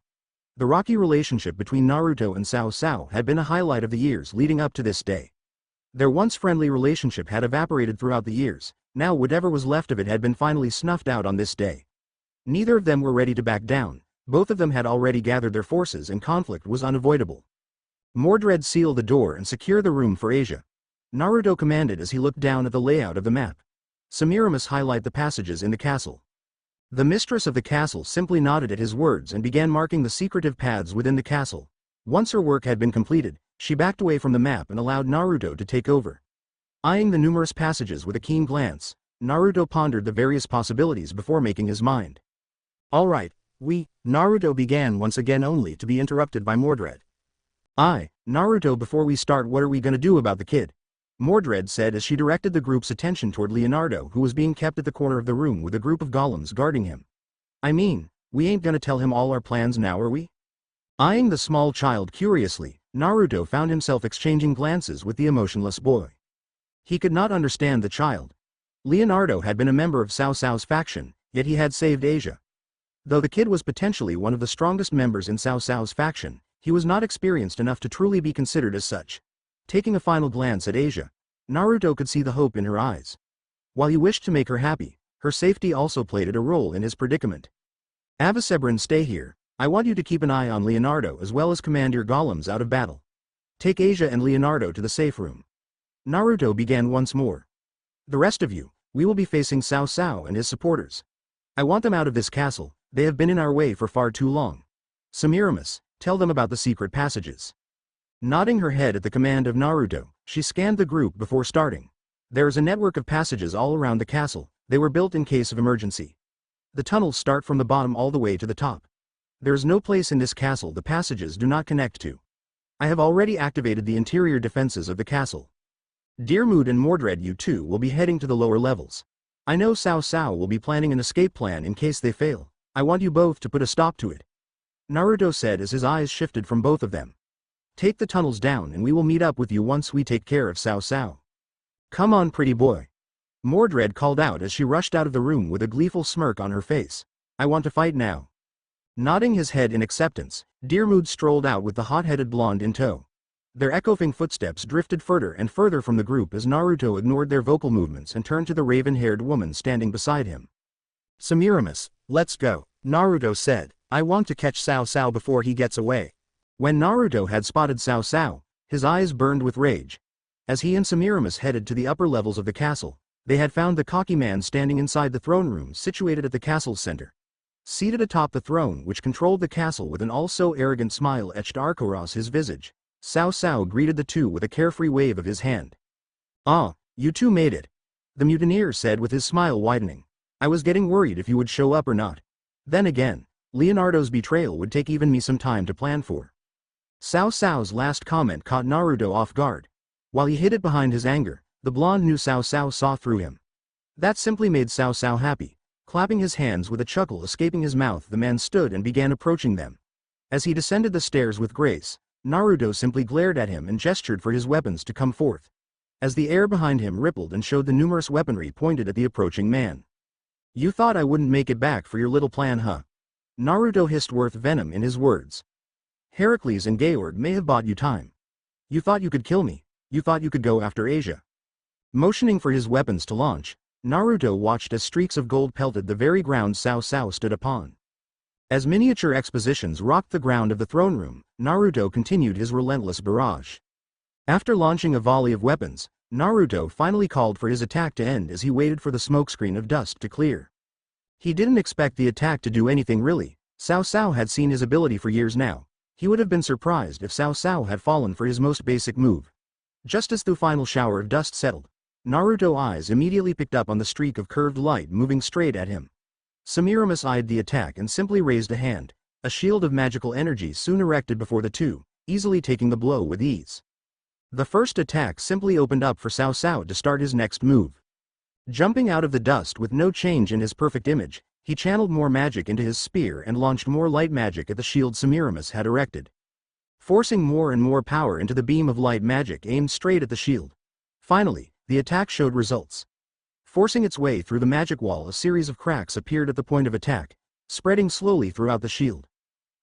The rocky relationship between Naruto and Cao Cao had been a highlight of the years leading up to this day. Their once friendly relationship had evaporated throughout the years. Now whatever was left of it had been finally snuffed out on this day. Neither of them were ready to back down. Both of them had already gathered their forces and conflict was unavoidable. "Mordred, seal the door and secure the room for Asia," Naruto commanded as he looked down at the layout of the map. "Semiramis, highlight the passages in the castle." The mistress of the castle simply nodded at his words and began marking the secretive paths within the castle. Once her work had been completed, she backed away from the map and allowed Naruto to take over. Eyeing the numerous passages with a keen glance, Naruto pondered the various possibilities before making his mind. "All right, Naruto began once again only to be interrupted by Mordred. Naruto, before we start, what are we gonna do about the kid?" Mordred said as she directed the group's attention toward Leonardo, who was being kept at the corner of the room with a group of golems guarding him. "I mean, we ain't gonna tell him all our plans now, are we?" Eyeing the small child curiously, Naruto found himself exchanging glances with the emotionless boy. He could not understand the child. Leonardo had been a member of Cao Cao's faction, yet he had saved Asia. Though the kid was potentially one of the strongest members in Cao Cao's faction, he was not experienced enough to truly be considered as such. Taking a final glance at Asia, Naruto could see the hope in her eyes. While he wished to make her happy, her safety also played a role in his predicament. "Avicebron, stay here. I want you to keep an eye on Leonardo as well as command your golems out of battle." Take Asia and Leonardo to the safe room. Naruto began once more. The rest of you, we will be facing Cao Cao and his supporters. I want them out of this castle, they have been in our way for far too long. Semiramis, tell them about the secret passages. Nodding her head at the command of Naruto, she scanned the group before starting. There is a network of passages all around the castle, they were built in case of emergency. The tunnels start from the bottom all the way to the top. There is no place in this castle the passages do not connect to. I have already activated the interior defenses of the castle. Dearmood and Mordred, you two will be heading to the lower levels. I know Cao Cao will be planning an escape plan in case they fail. I want you both to put a stop to it. Naruto said as his eyes shifted from both of them. Take the tunnels down and we will meet up with you once we take care of Cao Cao. Come on, pretty boy. Mordred called out as she rushed out of the room with a gleeful smirk on her face. I want to fight now. Nodding his head in acceptance, Dearmood strolled out with the hot-headed blonde in tow. Their echoing footsteps drifted further and further from the group as Naruto ignored their vocal movements and turned to the raven-haired woman standing beside him. Semiramis, let's go, Naruto said. I want to catch Cao Cao before he gets away. When Naruto had spotted Cao Cao, his eyes burned with rage. As he and Semiramis headed to the upper levels of the castle, they had found the cocky man standing inside the throne room situated at the castle's center. Seated atop the throne which controlled the castle with an all-so-arrogant smile etched across his visage, Cao Cao greeted the two with a carefree wave of his hand. Ah, you two made it. The mutineer said with his smile widening. I was getting worried if you would show up or not. Then again, Leonardo's betrayal would take even me some time to plan for. Cao Cao's last comment caught Naruto off guard. While he hid it behind his anger, the blonde knew Cao Cao saw through him. That simply made Cao Cao happy. Clapping his hands with a chuckle escaping his mouth, the man stood and began approaching them. As he descended the stairs with grace, Naruto simply glared at him and gestured for his weapons to come forth. As the air behind him rippled and showed the numerous weaponry pointed at the approaching man. You thought I wouldn't make it back for your little plan, huh? Naruto hissed worth venom in his words. Heracles and Georg may have bought you time. You thought you could kill me. You thought you could go after Asia. Motioning for his weapons to launch, Naruto watched as streaks of gold pelted the very ground Cao Cao stood upon. As miniature expositions rocked the ground of the throne room, Naruto continued his relentless barrage. After launching a volley of weapons, Naruto finally called for his attack to end as he waited for the smokescreen of dust to clear. He didn't expect the attack to do anything really. Cao Cao had seen his ability for years now. He would have been surprised if Cao Cao had fallen for his most basic move. Just as the final shower of dust settled, Naruto's eyes immediately picked up on the streak of curved light moving straight at him. Semiramis eyed the attack and simply raised a hand. A shield of magical energy soon erected before the two, easily taking the blow with ease. The first attack simply opened up for Cao Cao to start his next move. Jumping out of the dust with no change in his perfect image, he channeled more magic into his spear and launched more light magic at the shield Semiramis had erected. Forcing more and more power into the beam of light magic aimed straight at the shield. Finally, the attack showed results. Forcing its way through the magic wall, a series of cracks appeared at the point of attack, spreading slowly throughout the shield.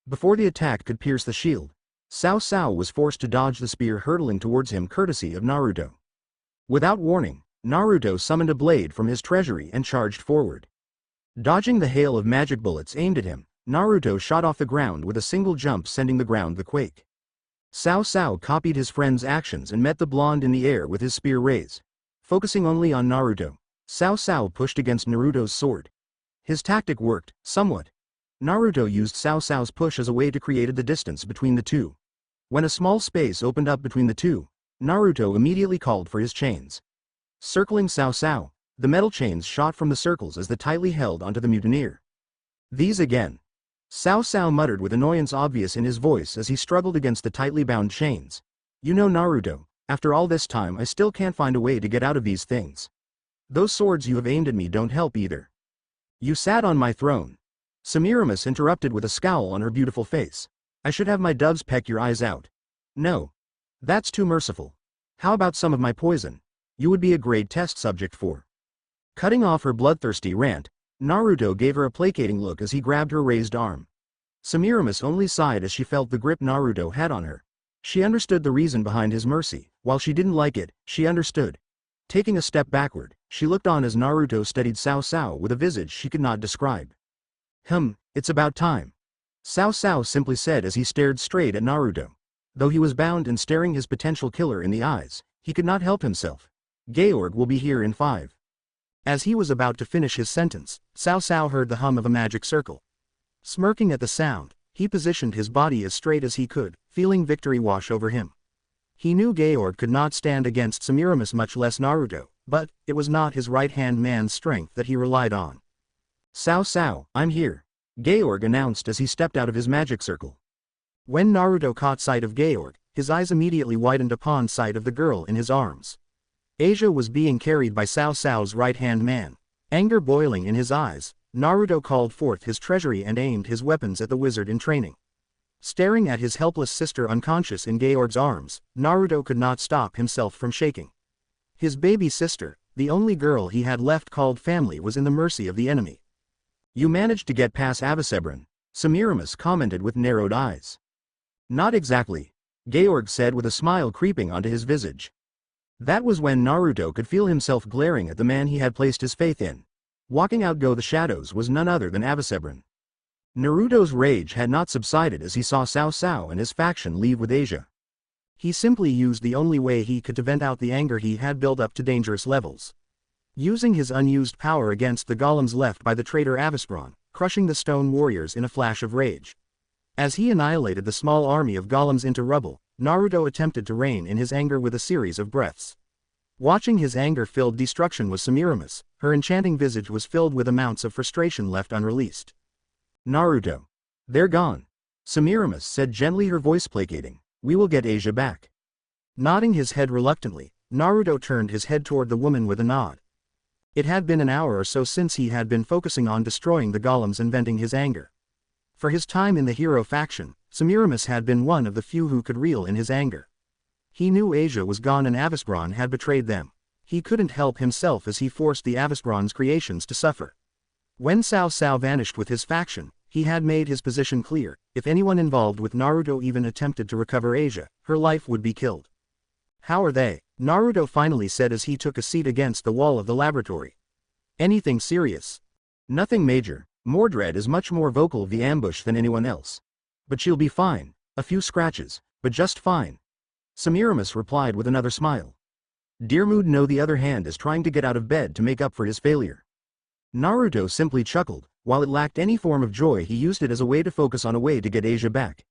Before the attack could pierce the shield, Cao Cao was forced to dodge the spear hurtling towards him courtesy of Naruto. Without warning, Naruto summoned a blade from his treasury and charged forward. Dodging the hail of magic bullets aimed at him, Naruto shot off the ground with a single jump, sending the ground the quake. Cao Cao copied his friend's actions and met the blonde in the air with his spear raised. Focusing only on Naruto, Cao Cao pushed against Naruto's sword. His tactic worked, somewhat. Naruto used Cao Cao's push as a way to create the distance between the two. When a small space opened up between the two, Naruto immediately called for his chains. Circling Cao Cao, the metal chains shot from the circles as they tightly held onto the mutineer. These again. Cao Cao muttered with annoyance obvious in his voice as he struggled against the tightly bound chains. You know, Naruto, after all this time I still can't find a way to get out of these things. Those swords you have aimed at me don't help either. You sat on my throne. Semiramis interrupted with a scowl on her beautiful face. I should have my doves peck your eyes out. No. That's too merciful. How about some of my poison? You would be a great test subject for. Cutting off her bloodthirsty rant, Naruto gave her a placating look as he grabbed her raised arm. Semiramis only sighed as she felt the grip Naruto had on her. She understood the reason behind his mercy. While she didn't like it, she understood. Taking a step backward, she looked on as Naruto steadied Cao Cao with a visage she could not describe. It's about time. Cao Cao simply said as he stared straight at Naruto. Though he was bound and staring his potential killer in the eyes, he could not help himself. Georg will be here in 5. As he was about to finish his sentence, Cao Cao heard the hum of a magic circle. Smirking at the sound, he positioned his body as straight as he could, feeling victory wash over him. He knew Georg could not stand against Semiramis, much less Naruto, but it was not his right-hand man's strength that he relied on. Cao Cao, I'm here, Georg announced as he stepped out of his magic circle. When Naruto caught sight of Georg, his eyes immediately widened upon sight of the girl in his arms. Asia was being carried by Cao Cao's right-hand man. Anger boiling in his eyes, Naruto called forth his treasury and aimed his weapons at the wizard in training. Staring at his helpless sister unconscious in Georg's arms, Naruto could not stop himself from shaking. His baby sister, the only girl he had left called family, was in the mercy of the enemy. You managed to get past Avicebron, Semiramis commented with narrowed eyes. Not exactly, Georg said with a smile creeping onto his visage. That was when Naruto could feel himself glaring at the man he had placed his faith in. Walking out the shadows was none other than Avicebron. Naruto's rage had not subsided as he saw Cao Cao and his faction leave with Asia. He simply used the only way he could to vent out the anger he had built up to dangerous levels. Using his unused power against the golems left by the traitor Avicebron, crushing the stone warriors in a flash of rage. As he annihilated the small army of golems into rubble, Naruto attempted to rein in his anger with a series of breaths. Watching his anger-filled destruction was Semiramis. Her enchanting visage was filled with amounts of frustration left unreleased. Naruto. They're gone, Semiramis said gently, her voice placating. We will get Asia back. Nodding his head reluctantly, Naruto turned his head toward the woman with a nod. It had been an hour or so since he had been focusing on destroying the golems and venting his anger. For his time in the hero faction, Semiramis had been one of the few who could reel in his anger. He knew Asia was gone and Avicebron had betrayed them. He couldn't help himself as he forced the Avicebron's creations to suffer. When Cao Cao vanished with his faction, he had made his position clear: if anyone involved with Naruto even attempted to recover Asia, her life would be killed. How are they? Naruto finally said as he took a seat against the wall of the laboratory. Anything serious? Nothing major. Mordred is much more vocal of the ambush than anyone else. But she'll be fine. A few scratches, but just fine. Semiramis replied with another smile. Dearmood, no, the other hand, is trying to get out of bed to make up for his failure. Naruto simply chuckled. While it lacked any form of joy, he used it as a way to focus on a way to get Asia back.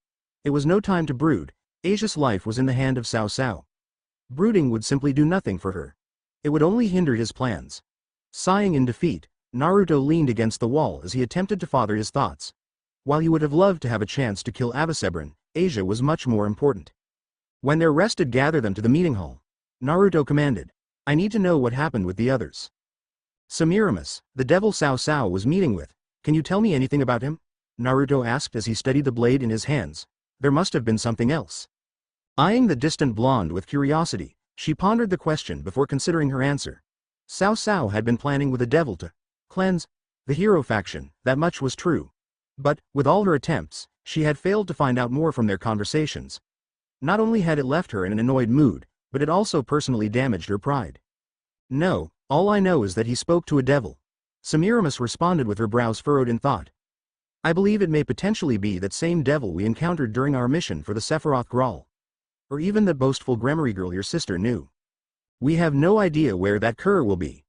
It was no time to brood. Asia's life was in the hand of Cao Cao. Brooding would simply do nothing for her. It would only hinder his plans. Sighing in defeat, Naruto leaned against the wall as he attempted to father his thoughts. While he would have loved to have a chance to kill Avicebron, Asia was much more important. When they're rested, gather them to the meeting hall, Naruto commanded. I need to know what happened with the others. Semiramis, the devil Cao Cao was meeting with. Can you tell me anything about him? Naruto asked as he studied the blade in his hands. There must have been something else. Eyeing the distant blonde with curiosity, she pondered the question before considering her answer. Cao Cao had been planning with the devil to cleanse the hero faction, that much was true. But, with all her attempts, she had failed to find out more from their conversations. Not only had it left her in an annoyed mood, but it also personally damaged her pride. No, all I know is that he spoke to a devil. Semiramis responded with her brows furrowed in thought. I believe it may potentially be that same devil we encountered during our mission for the Sephiroth Grawl. Or even that boastful Gremory girl your sister knew. We have no idea where that cur will be.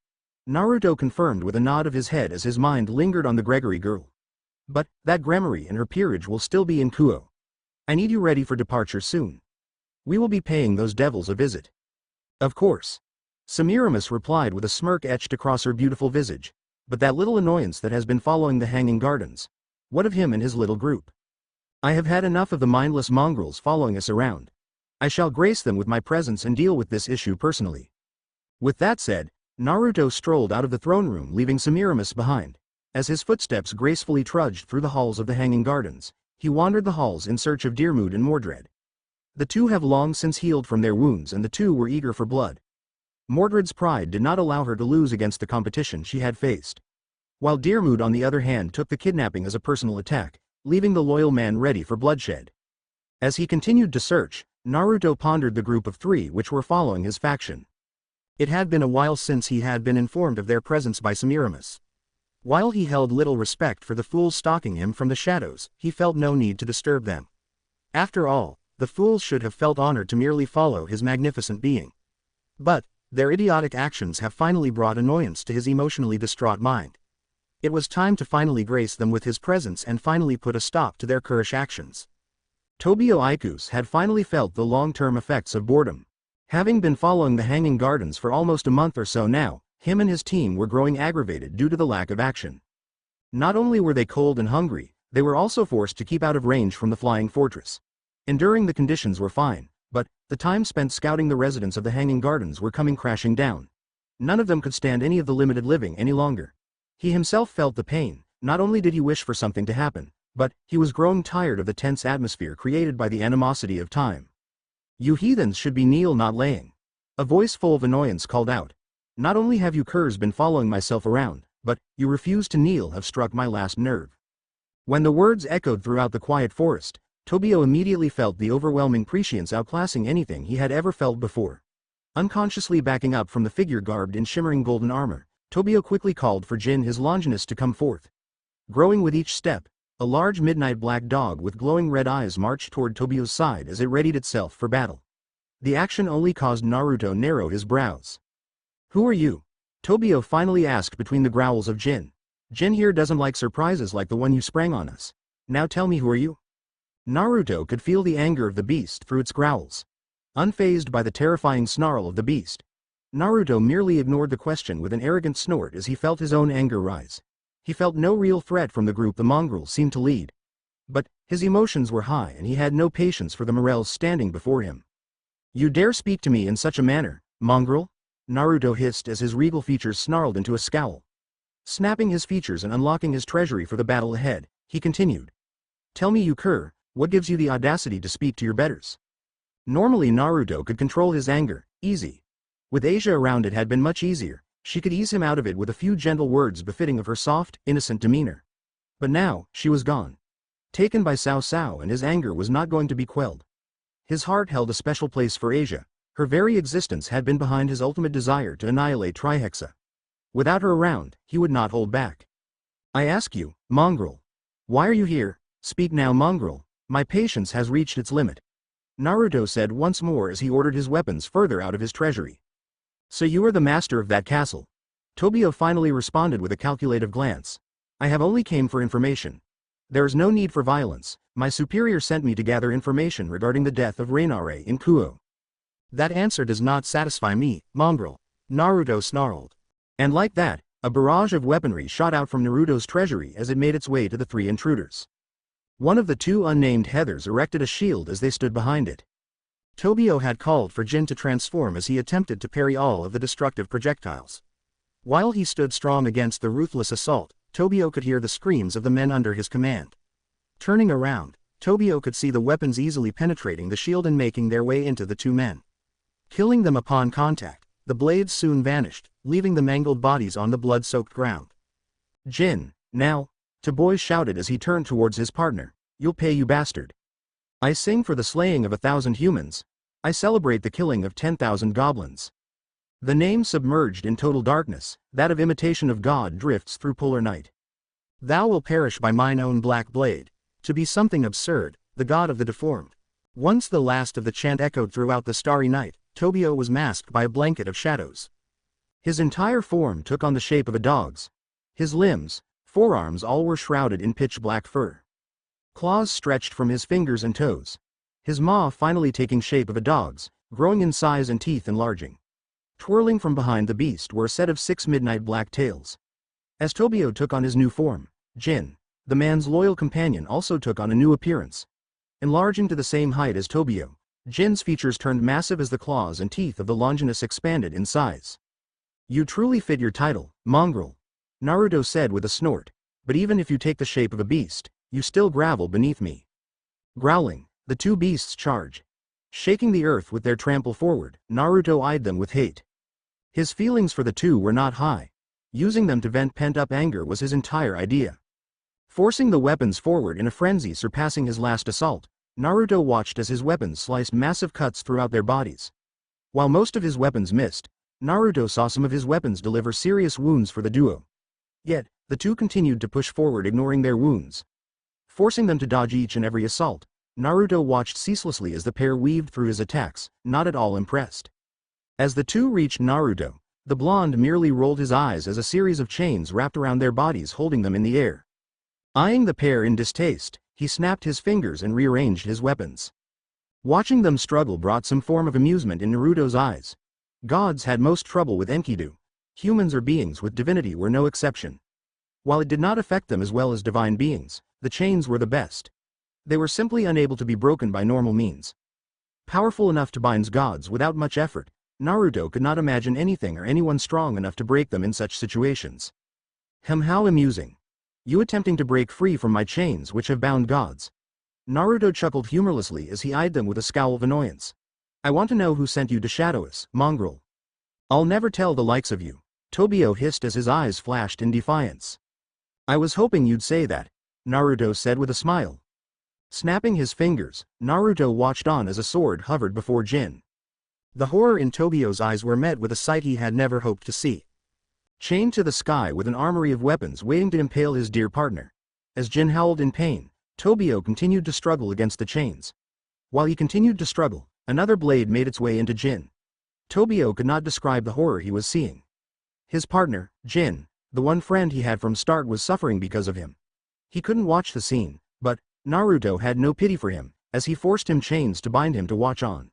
Naruto confirmed with a nod of his head as his mind lingered on the Gregory girl. But, that Gremory and her peerage will still be in Kuoh. I need you ready for departure soon. We will be paying those devils a visit. Of course. Semiramis replied with a smirk etched across her beautiful visage. But that little annoyance that has been following the Hanging Gardens. What of him and his little group? I have had enough of the mindless mongrels following us around. I shall grace them with my presence and deal with this issue personally. With that said, Naruto strolled out of the throne room, leaving Semiramis behind. As his footsteps gracefully trudged through the halls of the Hanging Gardens, he wandered the halls in search of Dearmood and Mordred. The two have long since healed from their wounds and the two were eager for blood. Mordred's pride did not allow her to lose against the competition she had faced. While Dearmood on the other hand took the kidnapping as a personal attack, leaving the loyal man ready for bloodshed. As he continued to search, Naruto pondered the group of three which were following his faction. It had been a while since he had been informed of their presence by Semiramis. While he held little respect for the fools stalking him from the shadows, he felt no need to disturb them. After all, the fools should have felt honored to merely follow his magnificent being. But, their idiotic actions have finally brought annoyance to his emotionally distraught mind. It was time to finally grace them with his presence and finally put a stop to their currish actions. Tobio Ikus had finally felt the long-term effects of boredom. Having been following the Hanging Gardens for almost a month or so now, him and his team were growing aggravated due to the lack of action. Not only were they cold and hungry, they were also forced to keep out of range from the flying fortress. Enduring the conditions were fine, but the time spent scouting the residents of the Hanging Gardens were coming crashing down. None of them could stand any of the limited living any longer. He himself felt the pain. Not only did he wish for something to happen, but he was growing tired of the tense atmosphere created by the animosity of time. "You heathens should be kneel not laying." A voice full of annoyance called out. "Not only have you curs been following myself around, but you refuse to kneel have struck my last nerve." When the words echoed throughout the quiet forest, Tobio immediately felt the overwhelming prescience outclassing anything he had ever felt before. Unconsciously backing up from the figure garbed in shimmering golden armor, Tobio quickly called for Jin his Longinus to come forth. Growing with each step, a large midnight black dog with glowing red eyes marched toward Tobio's side as it readied itself for battle. The action only caused Naruto narrow his brows. "Who are you?" Tobio finally asked between the growls of Jin. "Jin here doesn't like surprises like the one you sprang on us. Now tell me, who are you?" Naruto could feel the anger of the beast through its growls. Unfazed by the terrifying snarl of the beast, Naruto merely ignored the question with an arrogant snort as he felt his own anger rise. He felt no real threat from the group the mongrel seemed to lead. But his emotions were high and he had no patience for the morels standing before him. "You dare speak to me in such a manner, mongrel?" Naruto hissed as his regal features snarled into a scowl. Snapping his features and unlocking his treasury for the battle ahead, he continued. "Tell me, you cur, what gives you the audacity to speak to your betters?" Normally Naruto could control his anger, easy. With Asia around it had been much easier, she could ease him out of it with a few gentle words befitting of her soft, innocent demeanor. But now, she was gone. Taken by Cao Cao and his anger was not going to be quelled. His heart held a special place for Asia. Her very existence had been behind his ultimate desire to annihilate Trihexa. Without her around, he would not hold back. "I ask you, mongrel. Why are you here? Speak now, mongrel. My patience has reached its limit," Naruto said once more as he ordered his weapons further out of his treasury. "So you are the master of that castle?" Tobio finally responded with a calculative glance. "I have only came for information. There is no need for violence. My superior sent me to gather information regarding the death of Rainare in Kuoh." "That answer does not satisfy me, mongrel," Naruto snarled. And like that, a barrage of weaponry shot out from Naruto's treasury as it made its way to the three intruders. One of the two unnamed heathers erected a shield as they stood behind it. Tobio had called for Jin to transform as he attempted to parry all of the destructive projectiles. While he stood strong against the ruthless assault, Tobio could hear the screams of the men under his command. Turning around, Tobio could see the weapons easily penetrating the shield and making their way into the two men. Killing them upon contact, the blades soon vanished, leaving the mangled bodies on the blood-soaked ground. "Jin, now," Toboi shouted as he turned towards his partner, "You'll pay, you bastard. I sing for the slaying of 1,000 humans. I celebrate the killing of 10,000 goblins." The name submerged in total darkness, that of imitation of God drifts through polar night. "Thou will perish by mine own black blade. To be something absurd, the god of the deformed." Once the last of the chant echoed throughout the starry night, Tobio was masked by a blanket of shadows. His entire form took on the shape of a dog's. His limbs, forearms all were shrouded in pitch-black fur. Claws stretched from his fingers and toes. His maw finally taking shape of a dog's, growing in size and teeth enlarging. Twirling from behind the beast were a set of 6 midnight black tails. As Tobio took on his new form, Jin, the man's loyal companion, also took on a new appearance. Enlarging to the same height as Tobio, Jin's features turned massive as the claws and teeth of the Longinus expanded in size. "You truly fit your title, mongrel," Naruto said with a snort, "but even if you take the shape of a beast, you still grovel beneath me." Growling, the two beasts charge. Shaking the earth with their trample forward, Naruto eyed them with hate. His feelings for the two were not high. Using them to vent pent-up anger was his entire idea. Forcing the weapons forward in a frenzy surpassing his last assault, Naruto watched as his weapons sliced massive cuts throughout their bodies. While most of his weapons missed, Naruto saw some of his weapons deliver serious wounds for the duo. Yet, the two continued to push forward ignoring their wounds. Forcing them to dodge each and every assault, Naruto watched ceaselessly as the pair weaved through his attacks, not at all impressed. As the two reached Naruto, the blonde merely rolled his eyes as a series of chains wrapped around their bodies, holding them in the air. Eyeing the pair in distaste, he snapped his fingers and rearranged his weapons. Watching them struggle brought some form of amusement in Naruto's eyes. Gods had most trouble with Enkidu. Humans or beings with divinity were no exception. While it did not affect them as well as divine beings, the chains were the best. They were simply unable to be broken by normal means. Powerful enough to bind gods without much effort, Naruto could not imagine anything or anyone strong enough to break them in such situations. How amusing. You attempting to break free from my chains which have bound gods. Naruto chuckled humorlessly as he eyed them with a scowl of annoyance. I want to know who sent you to shadow us, mongrel. I'll never tell the likes of you, Tobio hissed as his eyes flashed in defiance. I was hoping you'd say that, Naruto said with a smile. Snapping his fingers, Naruto watched on as a sword hovered before Jin. The horror in Tobio's eyes were met with a sight he had never hoped to see. Chained to the sky with an armory of weapons waiting to impale his dear partner. As Jin howled in pain, Tobio continued to struggle against the chains. While he continued to struggle, another blade made its way into Jin. Tobio could not describe the horror he was seeing. His partner, Jin, the one friend he had from start, was suffering because of him. He couldn't watch the scene, but Naruto had no pity for him, as he forced him chains to bind him to watch on.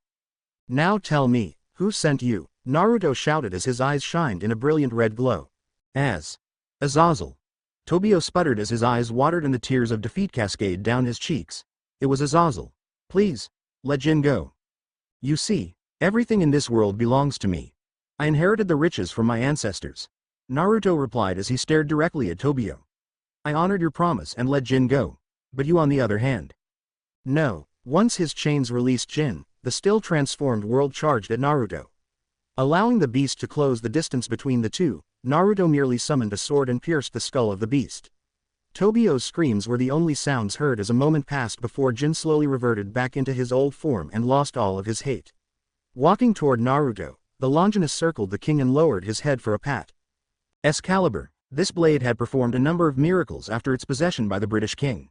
Now tell me, who sent you? Naruto shouted as his eyes shined in a brilliant red glow. Azazel. Tobio sputtered as his eyes watered and the tears of defeat cascaded down his cheeks. It was Azazel. Please, let Jin go. You see, everything in this world belongs to me. I inherited the riches from my ancestors. Naruto replied as he stared directly at Tobio. I honored your promise and let Jin go. But you on the other hand. No. Once his chains released Jin, the still transformed world charged at Naruto. Allowing the beast to close the distance between the two, Naruto merely summoned a sword and pierced the skull of the beast. Tobio's screams were the only sounds heard as a moment passed before Jin slowly reverted back into his old form and lost all of his hate. Walking toward Naruto, the Longinus circled the king and lowered his head for a pat. Excalibur, this blade had performed a number of miracles after its possession by the British king.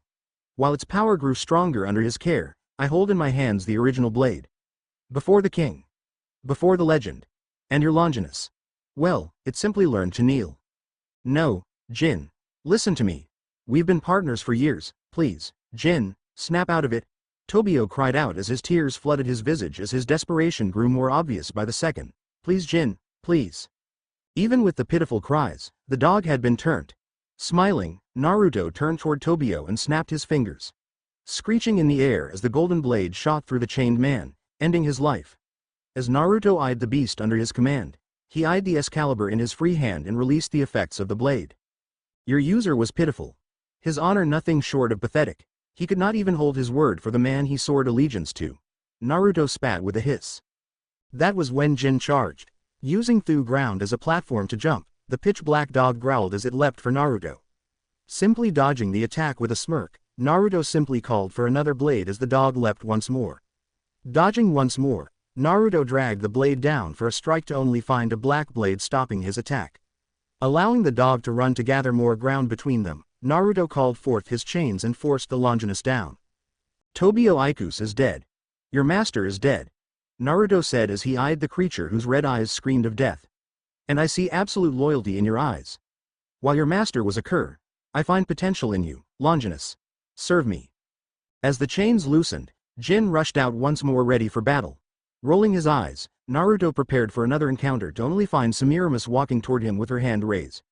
While its power grew stronger under his care, I hold in my hands the original blade. Before the king. Before the legend. And your Longinus. Well, it simply learned to kneel. No, Jin. Listen to me. We've been partners for years, please, Jin, snap out of it. Tobio cried out as his tears flooded his visage as his desperation grew more obvious by the second. Please Jin, please. Even with the pitiful cries, the dog had been turned. Smiling, Naruto turned toward Tobio and snapped his fingers. Screeching in the air as the golden blade shot through the chained man, ending his life. As Naruto eyed the beast under his command, he eyed the Excalibur in his free hand and released the effects of the blade. Your user was pitiful. His honor nothing short of pathetic. He could not even hold his word for the man he swore allegiance to. Naruto spat with a hiss. That was when Jin charged. Using Thu ground as a platform to jump, the pitch-black dog growled as it leapt for Naruto. Simply dodging the attack with a smirk, Naruto simply called for another blade as the dog leapt once more. Dodging once more, Naruto dragged the blade down for a strike to only find a black blade stopping his attack. Allowing the dog to run to gather more ground between them, Naruto called forth his chains and forced the Longinus down. Tobio Ikus is dead. Your master is dead. Naruto said as he eyed the creature whose red eyes screamed of death. And I see absolute loyalty in your eyes. While your master was a cur, I find potential in you, Longinus. Serve me. As the chains loosened, Jin rushed out once more ready for battle. Rolling his eyes, Naruto prepared for another encounter to only find Semiramis walking toward him with her hand raised.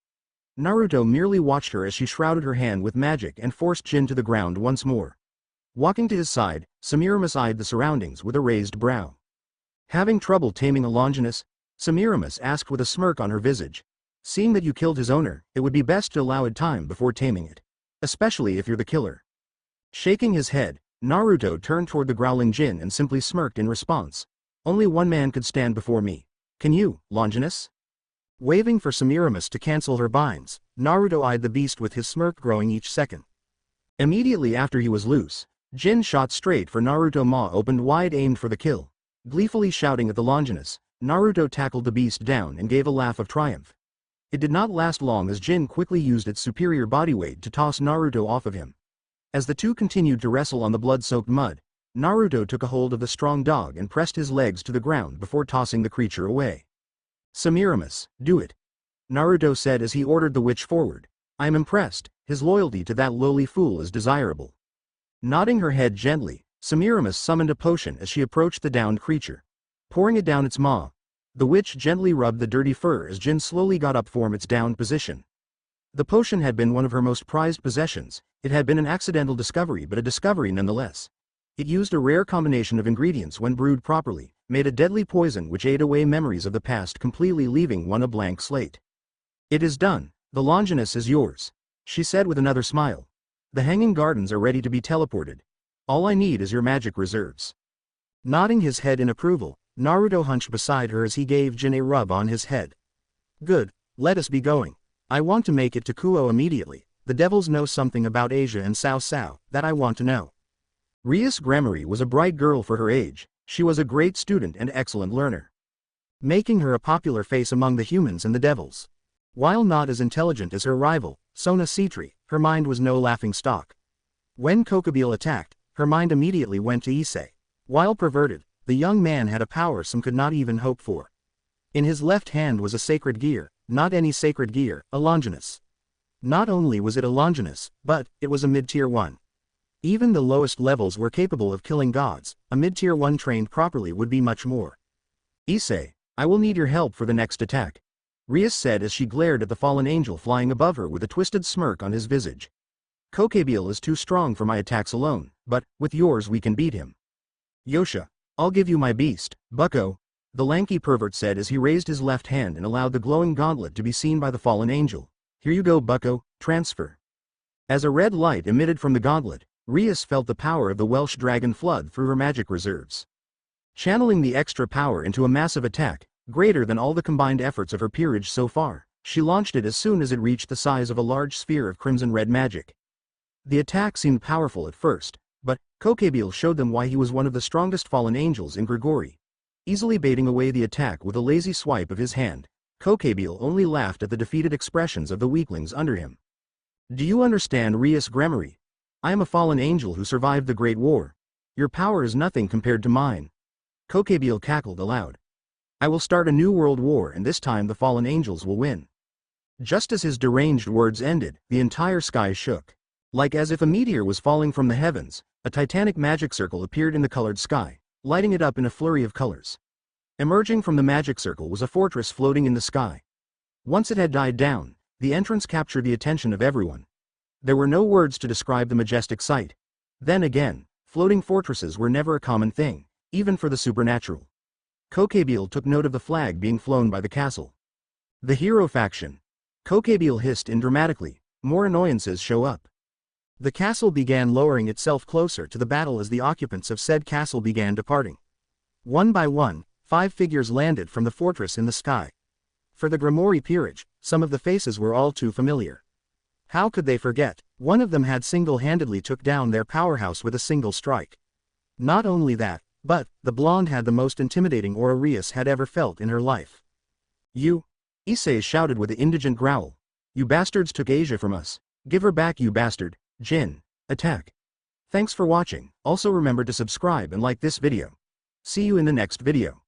Naruto merely watched her as she shrouded her hand with magic and forced Jin to the ground once more. Walking to his side, Semiramis eyed the surroundings with a raised brow. Having trouble taming a Longinus? Semiramis asked with a smirk on her visage. Seeing that you killed his owner, it would be best to allow it time before taming it. Especially if you're the killer. Shaking his head, Naruto turned toward the growling Jin and simply smirked in response. Only one man could stand before me. Can you, Longinus? Waving for Semiramis to cancel her binds, Naruto eyed the beast with his smirk growing each second. Immediately after he was loose, Jin shot straight for Naruto. Maw opened wide, aimed for the kill. Gleefully shouting at the Longinus, Naruto tackled the beast down and gave a laugh of triumph. It did not last long as Jin quickly used its superior body weight to toss Naruto off of him. As the two continued to wrestle on the blood-soaked mud, Naruto took a hold of the strong dog and pressed his legs to the ground before tossing the creature away. Semiramis, do it. Naruto said as he ordered the witch forward. I am impressed, his loyalty to that lowly fool is desirable. Nodding her head gently, Semiramis summoned a potion as she approached the downed creature. Pouring it down its maw, the witch gently rubbed the dirty fur as Jin slowly got up from its downed position. The potion had been one of her most prized possessions. It had been an accidental discovery, but a discovery nonetheless. It used a rare combination of ingredients when brewed properly, made a deadly poison which ate away memories of the past, completely leaving one a blank slate. It is done, the Longinus is yours, she said with another smile. The Hanging Gardens are ready to be teleported. All I need is your magic reserves. Nodding his head in approval, Naruto hunched beside her as he gave Jin a rub on his head. Good, let us be going. I want to make it to Kuoh immediately. The devils know something about Asia and Cao Cao that I want to know. Rias Grammary was a bright girl for her age. She was a great student and excellent learner, making her a popular face among the humans and the devils. While not as intelligent as her rival, Sona Citri, her mind was no laughing stock. When Kokobile attacked, her mind immediately went to Issei. While perverted, the young man had a power some could not even hope for. In his left hand was a sacred gear, not any sacred gear, a Longinus. Not only was it a Longinus, but it was a mid-tier 1. Even the lowest levels were capable of killing gods. A mid-tier 1 trained properly would be much more. Issei, I will need your help for the next attack, Rias said as she glared at the fallen angel flying above her with a twisted smirk on his visage. Kokobile is too strong for my attacks alone, but, with yours we can beat him. Yosha, I'll give you my beast, bucko, the lanky pervert said as he raised his left hand and allowed the glowing gauntlet to be seen by the fallen angel. Here you go, bucko, transfer. As a red light emitted from the gauntlet, Rias felt the power of the Welsh dragon flood through her magic reserves. Channeling the extra power into a massive attack, greater than all the combined efforts of her peerage so far, she launched it as soon as it reached the size of a large sphere of crimson-red magic. The attack seemed powerful at first, but Kokobile showed them why he was one of the strongest fallen angels in Grigori. Easily baiting away the attack with a lazy swipe of his hand, Kokobile only laughed at the defeated expressions of the weaklings under him. Do you understand, Rias Grammary? I am a fallen angel who survived the Great War. Your power is nothing compared to mine. Kokobile cackled aloud. I will start a new world war, and this time the fallen angels will win. Just as his deranged words ended, the entire sky shook. Like as if a meteor was falling from the heavens, a titanic magic circle appeared in the colored sky, lighting it up in a flurry of colors. Emerging from the magic circle was a fortress floating in the sky. Once it had died down, the entrance captured the attention of everyone. There were no words to describe the majestic sight. Then again, floating fortresses were never a common thing, even for the supernatural. Kokobile took note of the flag being flown by the castle. The hero faction. Kokobile hissed in dramatically. More annoyances show up. The castle began lowering itself closer to the battle as the occupants of said castle began departing. One by one, 5 figures landed from the fortress in the sky. For the Grimoire peerage, some of the faces were all too familiar. How could they forget? One of them had single-handedly took down their powerhouse with a single strike. Not only that, but the blonde had the most intimidating aura Rias had ever felt in her life. You! Issei shouted with an indigent growl. You bastards took Asia from us. Give her back, you bastard. Jin, attack. Thanks for watching. Also remember to subscribe and like this video. See you in the next video.